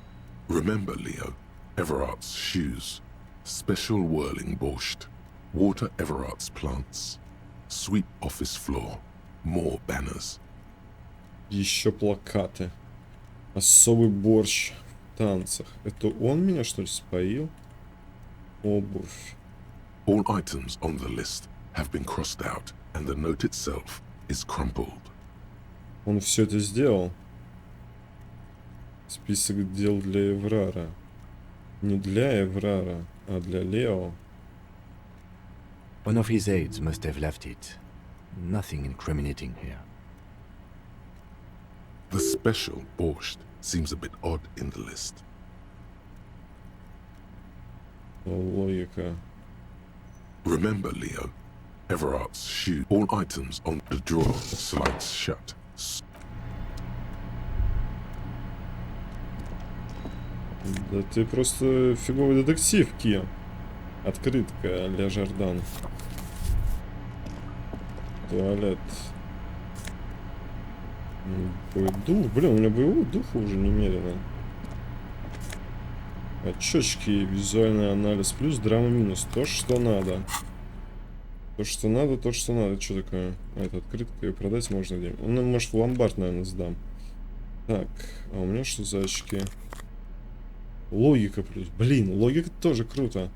Remember, Leo, Everard's shoes, special whirling borscht, water Everard's plants, sweep office floor, more banners. Еще плакаты. Особый борщ в танцах. Это он меня, что ли, споил? Обувь. All items on the list have been crossed out, and the note itself is crumpled. Он все это сделал. Список дел для Эврара. Не для Эврара, а для Лео. One of his aides must have left it. Nothing incriminating here. The special borscht seems a bit odd in the list. Логика. Remember, Leo, Everard's shoe. All items on the drawer slides shut. Да ты просто фиговый детектив, Ки. Открытка а-ля Жордан. Туалет. Боевой дух. Блин, у меня боевого духа уже немерено. Очечки, визуальный анализ плюс, драма минус. То, что надо. То, что надо, то, что надо. Что такое? Это открытка, ее продать можно где? Ну, может, в ломбард, наверное, сдам. Так, а у меня что за очки? Логика плюс. Блин, логика тоже круто.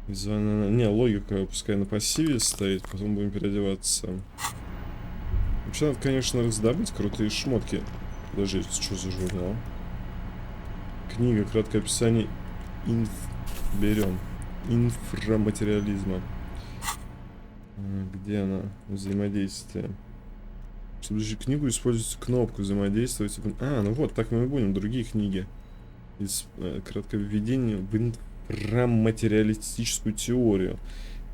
Визуально... Не, логика пускай на пассиве стоит, потом будем переодеваться. Вообще надо, конечно, раздобыть крутые шмотки. Подождите, что за журнал? Книга, краткое описание берем. Инфраматериализма. Где она? Взаимодействие. Чтобы изучить книгу, используйте кнопку взаимодействовать. А, ну вот, так мы и будем. Другие книги. Из кратковведения в инфраматериалистическую теорию.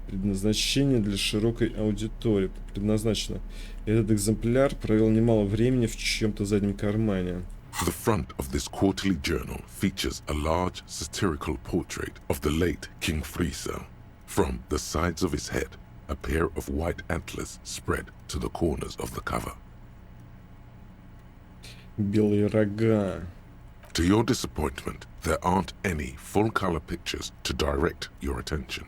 Предназначение для широкой аудитории. Предназначено. Этот экземпляр провел немало времени в чьем-то заднем кармане. The front of this quarterly journal features a large satirical portrait of the late King Friso. From the sides of his head, a pair of white antlers spread to the corners of the cover. Белые рога. To your disappointment, there aren't any full-color pictures to direct your attention.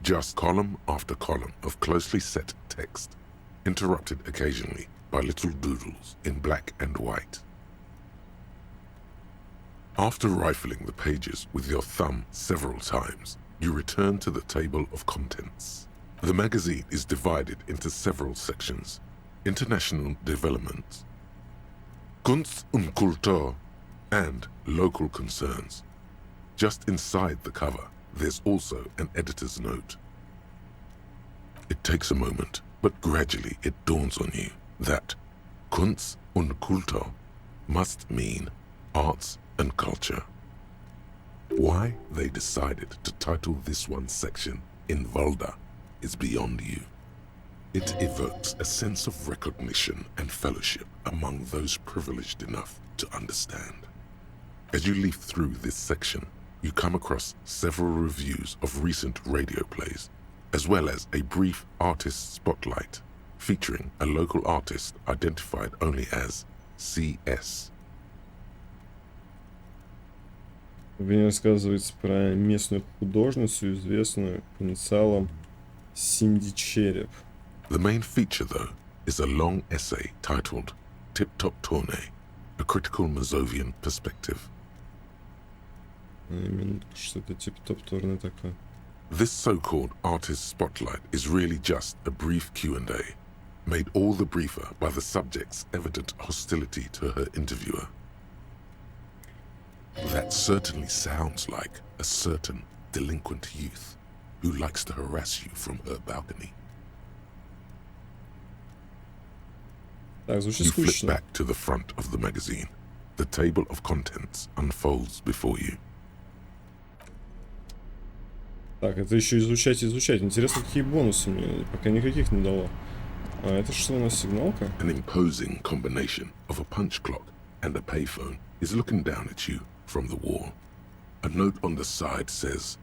Just column after column of closely set text, interrupted occasionally by little doodles in black and white. After rifling the pages with your thumb several times, you return to the table of contents. The magazine is divided into several sections: international developments, Kunst und Kultur, and local concerns. Just inside the cover, there's also an editor's note. It takes a moment, but gradually it dawns on you that Kunst und Kultur must mean arts and culture. Why they decided to title this one section in Valda is beyond you. It evokes a sense of recognition and fellowship among those privileged enough to understand. As you leaf through this section, you come across several reviews of recent radio plays, as well as a brief artist spotlight featuring a local artist identified only as CS. В ней рассказывается про местную художницу, известную по инициалам Синди Череп. The main feature, though, is a long essay titled Tip Top Tournée, a critical Mazovian perspective. Что это тип-топ турне такое? This so-called artist spotlight is really just a brief Q&A, made all the briefer by the subject's evident hostility to her interviewer. That certainly sounds like a certain delinquent youth who likes to harass you from her balcony. You flip back to the front of the magazine. The table of contents unfolds before you. Так, это еще изучать. Интересно, какие бонусы мне. Пока никаких не дало. А это что у нас, сигналка? An imposing combination of a punch clock and a payphone is looking down at you from the wall. A note on the side says,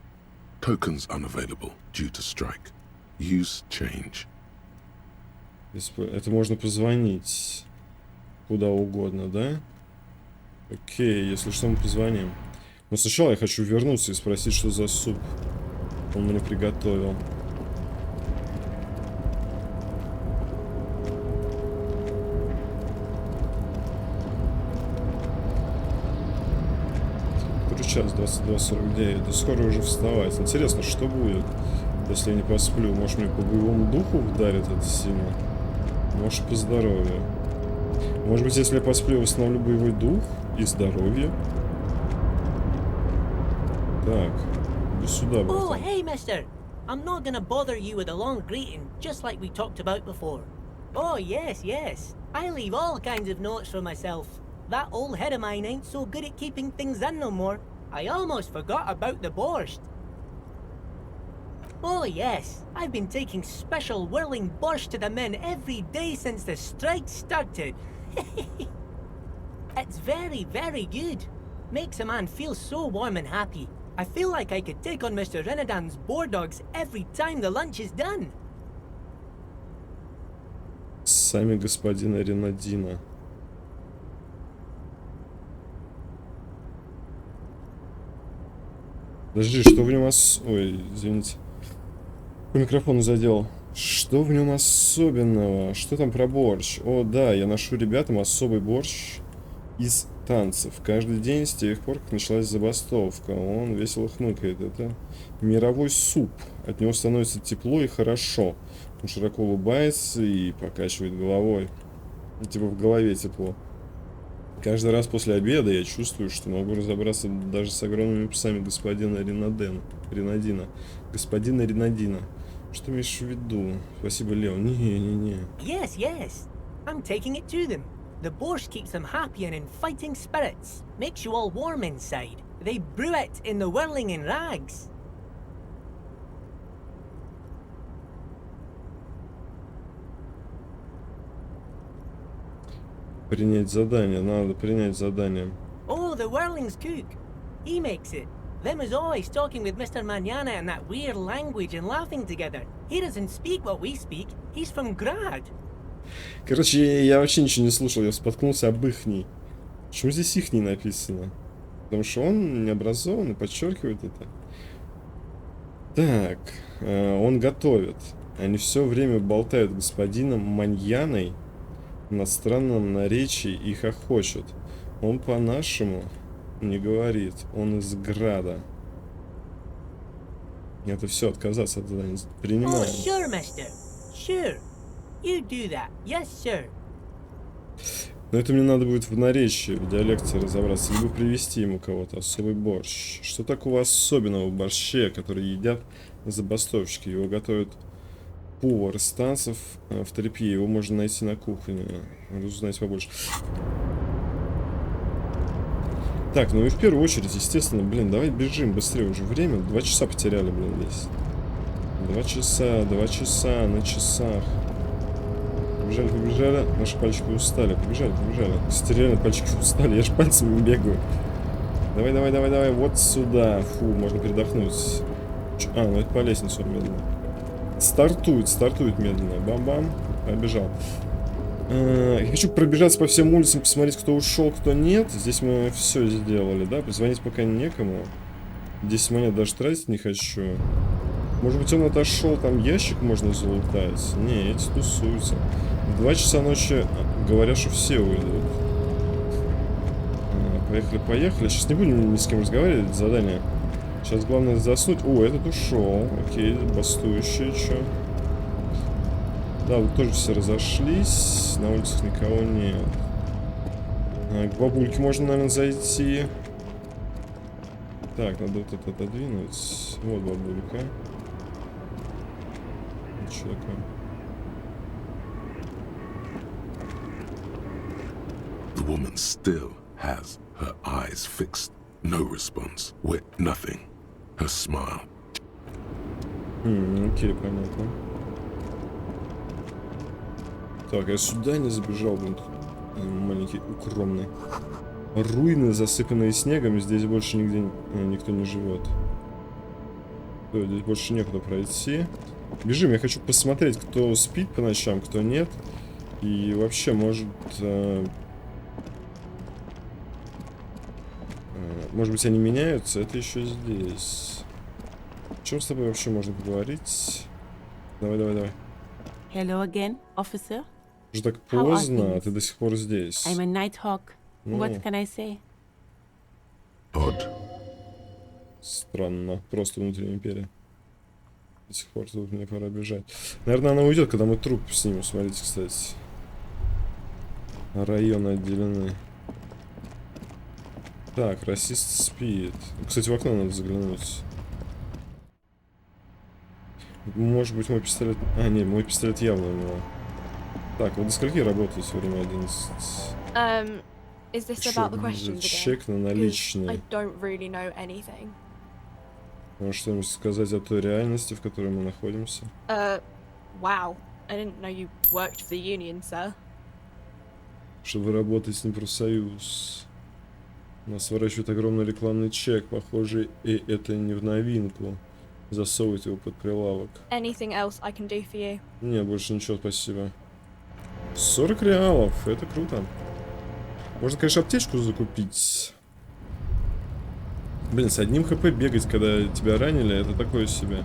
"Tokens unavailable due to strike. Use change." Это можно позвонить куда угодно, да? Окей, если что, мы позвоним. Но сначала я хочу вернуться и спросить, что за суп он мне приготовил. Который час, 22:49. Да скоро уже вставать. Интересно, что будет, если я не посплю? Может, мне по боевому духу вдарит это сильно? Может, по здоровью. Может быть, если я посплю, восстановлю боевой дух и здоровье. Так, иди сюда, братан. Oh, hey, mister. I'm not gonna bother you with a long greeting, just like we talked about before. Oh, yes, yes. I leave all kinds of notes for myself. That old head of mine ain't so good at keeping things in no more. I almost forgot about the borscht. Oh, yes. I've been taking special whirling borscht to the men every day since the strike started. It's very, very good. Makes a man feel so warm and happy. I feel like I could take on Mr. Renadan's boar dogs every time the lunch is done. Сами господина Ренадина. Подожди, что в нем Ой, извините. По микрофону задел. Что в нем особенного? Что там про борщ? О, да, я ношу ребятам особый борщ из танцев. Каждый день с тех пор, как началась забастовка. Он весело хныкает. Это мировой суп. От него становится тепло и хорошо. Он широко улыбается и покачивает головой. Типа в голове тепло. Каждый раз после обеда я чувствую, что могу разобраться даже с огромными псами господина Ренадина. Господина Ренадина. Что ты имеешь в виду? Спасибо, Лео. Не-не-не. Yes, yes. I'm taking it to them. The borscht keeps them happy and in fighting spirits. Makes you all warm inside. They brew it in the whirling in rags. Принять задание. Надо принять задание. Oh, the whirling's cook. He makes it. Them is always talking with Mr. Manana in that weird language and laughing together. He doesn't speak what we speak. He's from Grad. Короче, я вообще ничего не слушал, я споткнулся об ихней. Почему здесь ихней написано? Потому что он необразованный, подчеркивает это. Так, он готовит. Они все время болтают господином Маньяной на странном наречии и хохочут. Он по-нашему не говорит, он из Града. Это все, отказаться от задания. Принимаем. Oh, sure, mister. Sure. You do that. Yes, sir. Но это мне надо будет в наречии, в диалекте разобраться, либо привезти ему кого-то. Особый борщ. Что такого особенного в борще, который едят забастовщики? Его готовят повар из танцев в тряпье. Его можно найти на кухне. Надо узнать побольше. Так, ну и в первую очередь, естественно, блин, давай бежим быстрее, уже время. 2 часа потеряли, блин, здесь. 2 часа на часах. Побежали, побежали. Наши пальчики устали. Побежали, побежали. Кстати, реально пальчики устали. Я же пальцами бегаю. Давай, давай, давай, давай. Вот сюда. Фу, можно передохнуть. А, ну это по лестнице медленно. Стартует медленно. Бам-бам. Побежал. Я хочу пробежаться по всем улицам, посмотреть, кто ушел, кто нет. Здесь мы все сделали, да? Позвонить пока некому. 10 монет даже тратить не хочу. Может быть, он отошел, там ящик можно залутать? Не, эти тусуются. В 2 часа ночи говорят, что все уйдут. Поехали, поехали. Сейчас не будем ни с кем разговаривать, задание. Сейчас главное заснуть. О, этот ушел. Окей, бастующий, что? Да, вот тоже все разошлись. На улицах никого нет. К бабульке можно, наверное, зайти. Так, надо вот это отодвинуть. Вот бабулька. Что такое? The woman still has her eyes fixed. No response. With nothing. Her smile. Окей, понятно. Так, я сюда не забежал, блин. Маленький, укромный. Руины, засыпанные снегом. Здесь больше нигде никто не живет. Здесь больше некуда пройти. Бежим, я хочу посмотреть, кто спит по ночам, кто нет. И вообще, может быть, они меняются? Это еще здесь. О чем с тобой вообще можно поговорить? Давай, давай, давай. Hello again, officer. Уже так поздно, а ты до сих пор здесь. I'm a Nighthawk. What can I say? Odd. Странно. Просто внутренняя империя. До сих пор тут мне пора бежать. Наверное, она уйдет, когда мы труп снимем. Смотрите, кстати. Районы отделены. Так, расист спит. Кстати, в окно надо заглянуть. Может быть, мой пистолет... А, не, мой пистолет явно у него. Так, вот до скольки работает время 11? Is this about the questions again? Чек на наличные. I don't really know anything. Можешь что-нибудь сказать о той реальности, в которой мы находимся? Wow. I didn't know you worked for the union, sir. Что вы работаете не профсоюз. Нас сворачивает огромный рекламный чек, похоже, и это не в новинку. Засовывать его под прилавок. Anything else I can do for you? Нет, больше ничего, спасибо. 40 реалов, это круто. Можно, конечно, аптечку закупить. Блин, с одним хп бегать, когда тебя ранили, это такое себе.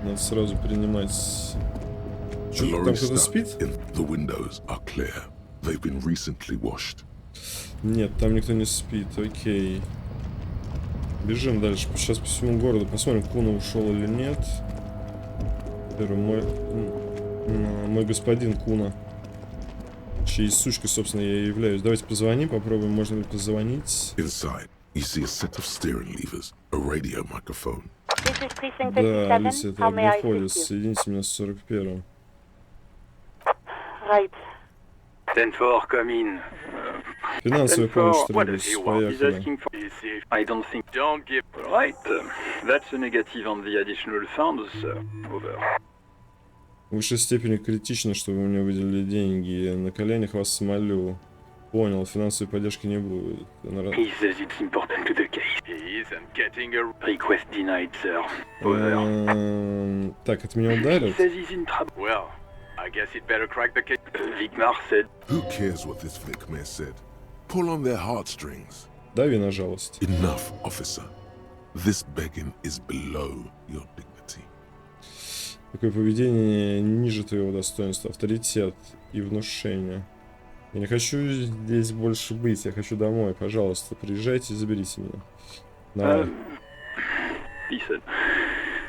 Надо сразу принимать. Что, там кто-то спит? Нет, там никто не спит, окей. Бежим дальше. Сейчас по всему городу посмотрим, Куна ушел или нет. Мой господин Куна, чьей сучкой, собственно, я и являюсь. Давайте позвоним, попробуем, можно ли позвонить. Inside, You see a set of steering levers, a radio microphone. This is precinct Да, 57. Алиса, это How may I Агрополис. assist you? Соедините меня с 41-м. Right. 10-4, come in. Финансовая помощь 10-4, what does требуется. he want? He's Поехали. asking for... I don't think... Don't give... Right. That's a negative on the additional funds, sir. Over. В высшей степени критично, чтобы вы мне выделили деньги. На коленях вас молю. Понял, финансовой поддержки не будет. He says it's important to the case. He isn't getting a request denied, sir. Over. Так, это меня He ударит? says he's in trouble. Well, I guess he'd better crack the case. Vicmar said... Who cares what this Vicmar said? Pull on their heartstrings. Дави на жалость. Enough, officer. This begging is below your dignity. Такое поведение ниже твоего достоинства. Авторитет и внушение. Я не хочу здесь больше быть. Я хочу домой. Пожалуйста, приезжайте и заберите меня. Давай. He said,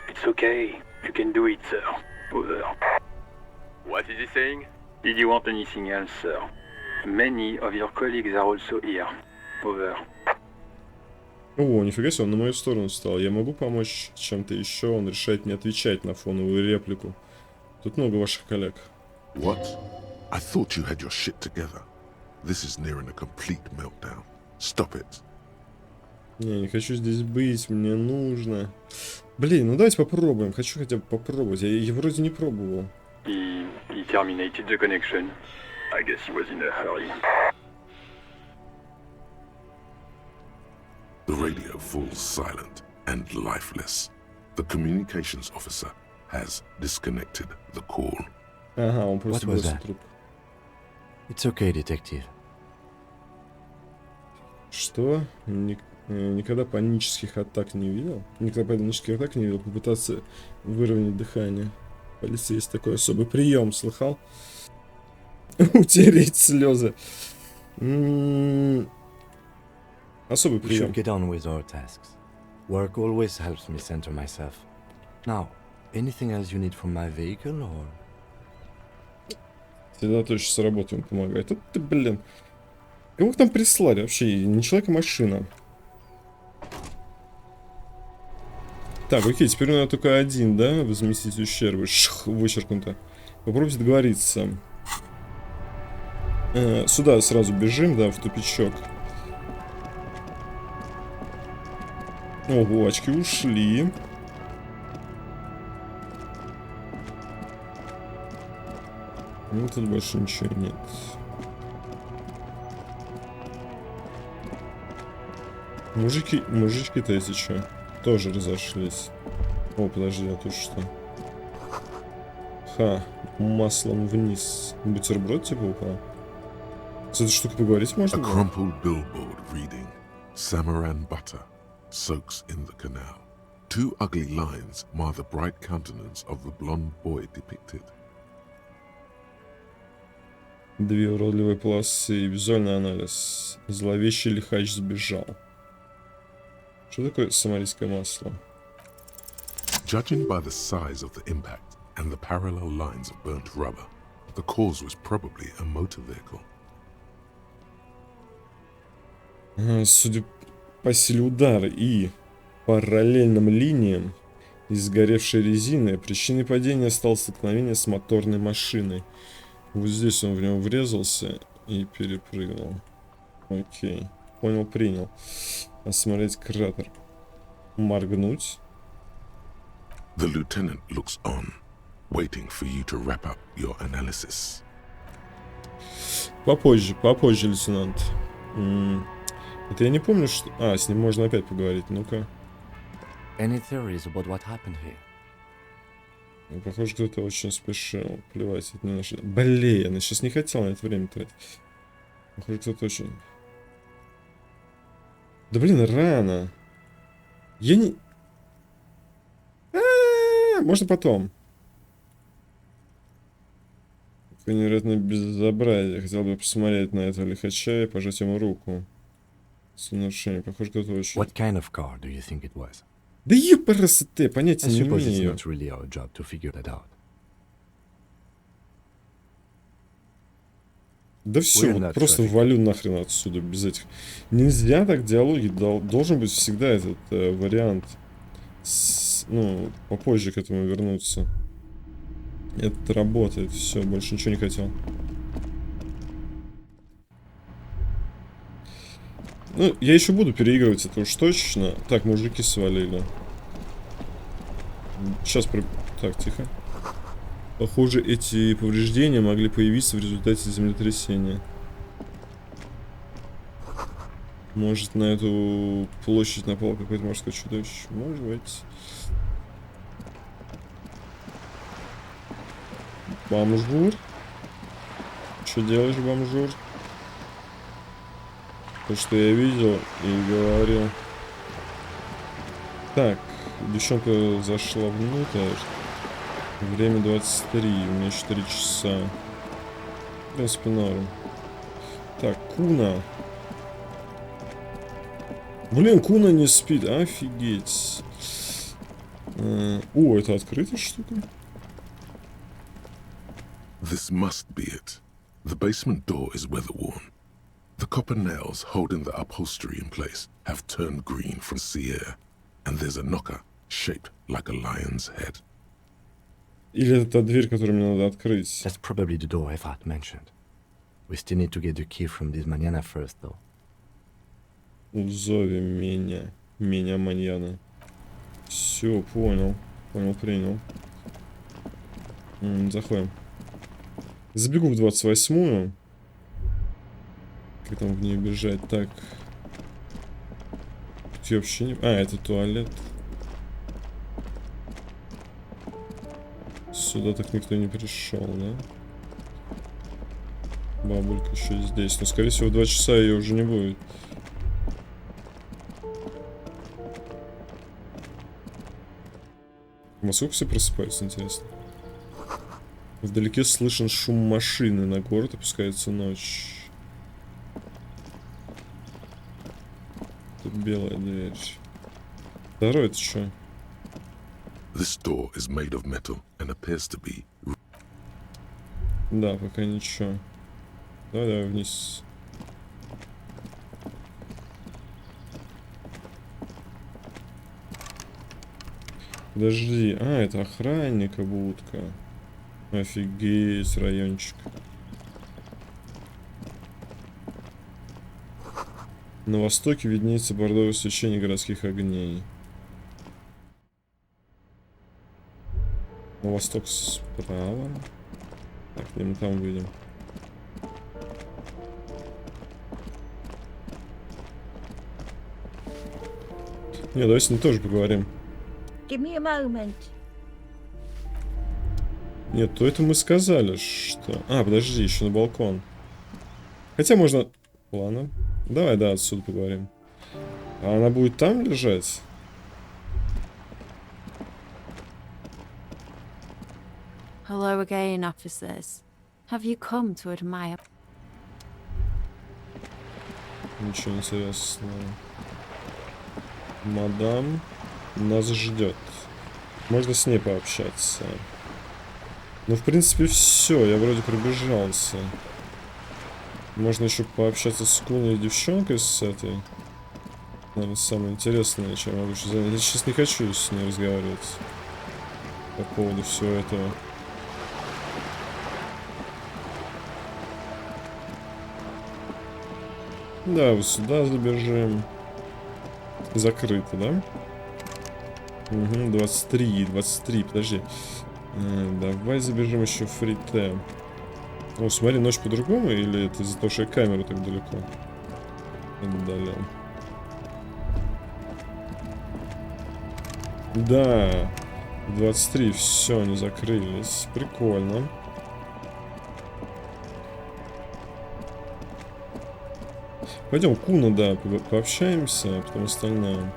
it's okay. You can do it, sir. Over. What is he saying? Did you want anything else, sir? Many of your colleagues are also here. Over. О, нифига себе, он на мою сторону встал. Я могу помочь чем-то еще? Он решает не отвечать на фоновую реплику. Тут много ваших коллег. What? I thought you had your shit together. This is nearing a complete meltdown. Stop it. Не хочу здесь быть, мне нужно. Блин, ну давайте попробуем. Хочу хотя бы попробовать. Я вроде не пробовал. He terminated the connection. I guess he was in a hurry. The radio falls silent and lifeless. The communications officer has disconnected the call. Ага, он просто What was бросил that? трубку. It's okay, detective. Что? Никогда панических атак не видел? Никогда панических атак не видел. Попытаться выровнять дыхание. В полиции есть такой особый прием, слыхал? Утереть слезы. Особый We прием. should get on with our tasks. Work always helps me center myself. Now, anything else you need from my vehicle, or...? Сосредоточиться с работой помогает. Вот ты, блин. Кого там прислали вообще? Не человек, а машина. Так, окей, теперь у меня только один, да? Возместить ущербы. Вычеркнуто. Попробуйте договориться. Сюда сразу бежим, да, в тупичок. Ого, очки ушли. Ну, тут больше ничего нет. Мужички-то эти что? Тоже разошлись. О, подожди, а тут что? Ха, маслом вниз. Бутерброд типа упал? С этой штукой поговорить можно? A crumpled billboard reading, Samaran butter soaks in the canal. Two ugly lines mar the bright countenance of the blonde boy depicted. Две уродливые полосы и визуальный анализ. Зловещий лихач сбежал. Что такое самарийское масло? Judging by the size of the impact and the parallel lines of burnt rubber, the cause was probably a motor vehicle. Судя по силе удара и параллельным линиям из сгоревшей резины, причиной падения стало столкновение с моторной машиной. Вот здесь он в него врезался и перепрыгнул. Окей. Понял, принял. Осмотреть кратер. Моргнуть. The lieutenant looks on, waiting for you to wrap up your analysis. Попозже, лейтенант. Это я не помню, что... А, с ним можно опять поговорить, ну-ка. Any theories about what happened here? Ну, похоже, кто-то очень спешил. Плевать, это не наше... Блин, я сейчас не хотел на это время тратить. Похоже, кто-то очень... Да блин, рано. Я не... Можно потом. Какое невероятное безобразие. Хотел бы посмотреть на этого лихача и пожать ему руку. С нарушением. Похоже, кто-то очень... What kind of car do you think it was? Да ебарасы ты, понятия I не suppose it's имею. not really our job to figure that out. Да все, вот просто валю нахрен отсюда без этих. Нельзя так диалоги, должен быть всегда этот вариант. Ну, попозже к этому вернуться. Это работает, все, больше ничего не хотел. Ну, я еще буду переигрывать, это уж точно. Так, мужики свалили. Сейчас Так, тихо. Похоже, эти повреждения могли появиться в результате землетрясения. Может, на эту площадь напало какое-то морское чудовище? Может быть. Бомжур? Что делаешь, бомжур? То, что я видел и говорил. Так, девчонка зашла внутрь. Время 23, у меня еще 3 часа. В принципе, норм. Так, Куна. Блин, Куна не спит, офигеть. О, это открытая штука. This must be it. The basement door is weather-worn. The copper nails holding the upholstery in place have turned green from sea air, and there's a knocker shaped like a lion's head. Или это та дверь, которую мне надо открыть? That's probably the door Eva mentioned. We still need to get the key from this manana first, though. Зови меня. Меня маньяна. Все, понял. Понял, принял. Заходим. Забегу в 28-ю. Как там в ней бежать? Так. Тут я вообще не... А, это туалет. Сюда так никто не пришел, да? Бабулька еще здесь. Но, скорее всего, в 2 часа ее уже не будет. Во сколько все просыпаются, интересно? Вдалеке слышен шум машины. На город опускается ночь. Тут белая дверь. Второй это что? This door is made of metal and appears to be... Да, пока ничего. Давай вниз. Подожди. А, это охранника будка. Офигеть, райончик. На востоке виднеется бордовое свечение городских огней. На восток справа. Так, мы там видим. Не, давайте с ним тоже поговорим. Give me a moment. Нет, то это мы сказали, что... А, подожди, еще на балкон. Хотя можно... Ладно. Давай, да, отсюда поговорим. А она будет там лежать? Hello again, officers. Have you come to admire? Ничего интересного. Мадам нас ждет. Можно с ней пообщаться. Ну, в принципе, все. Я вроде пробежался. Можно еще пообщаться с Куной и девчонкой с этой. Наверное, самое интересное, чем я могу сейчас занять. Я сейчас не хочу с ней разговаривать по поводу всего этого. Да, вот сюда забежим. Закрыто, да? Угу, 23, подожди. Давай забежим еще в фрите. О, смотри, ночь по-другому, или это из-за того, что я камеру так далеко отдалял? Да, 23, все, они закрылись. Прикольно. Пойдем, Куна, да, пообщаемся, а потом остальное.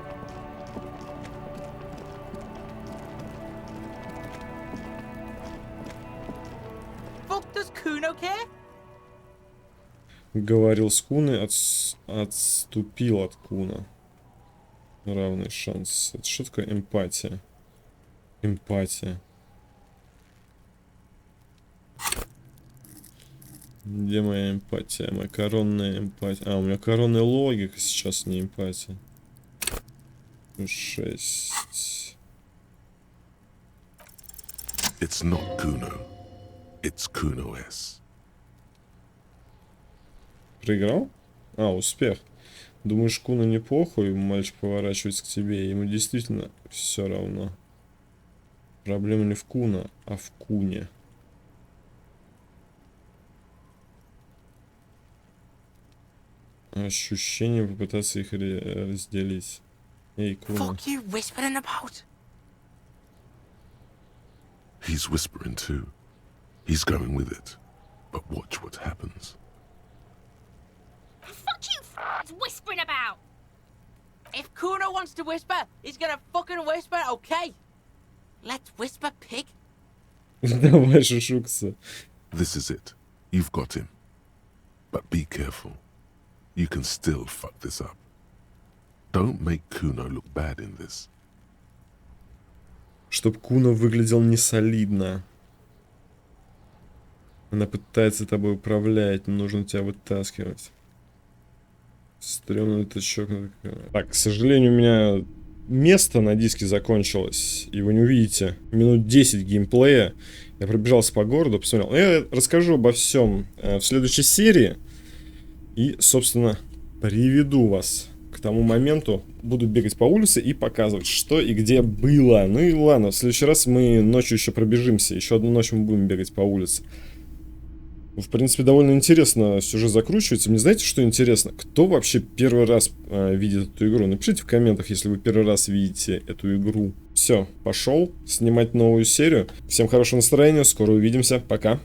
Говорил с Куной, отступил от Куна. Равный шанс. Это что такое эмпатия? Эмпатия. Где моя эмпатия? Моя коронная эмпатия. А, у меня коронная логика сейчас, не эмпатия. 6. It's not Kuno. It's Kuno S. Проиграл? А, успех. Думаешь, Куну не похуй, мальчик поворачивается к тебе, ему действительно все равно. Проблема не в Куна, а в Куне. Ощущение попытаться их разделить. Эй, Куна. Fuck you whispering about? He's whispering too. He's going with it. But watch what happens. Fuck you whispering about? If Kuno wants to whisper, he's gonna fucking whisper, okay? Let's whisper, pig. Давай, шушукса. This is it. You've got him. But be careful. You can still fuck this up. Don't make Kuno look bad in this. Чтоб Куна выглядел несолидно. Она пытается тобой управлять, но нужно тебя вытаскивать. Стрёмный тычок. Так, к сожалению, у меня место на диске закончилось. И вы не увидите минут 10 геймплея. Я пробежался по городу, посмотрел. Я расскажу обо всем в следующей серии. И, собственно, приведу вас к тому моменту. Буду бегать по улице и показывать, что и где было. Ну и ладно, в следующий раз мы ночью еще пробежимся. Еще одну ночь мы будем бегать по улице. В принципе, довольно интересно сюжет закручивается. Мне знаете, что интересно? Кто вообще первый раз видит эту игру? Напишите в комментах, если вы первый раз видите эту игру. Все, пошел снимать новую серию. Всем хорошего настроения, скоро увидимся, пока.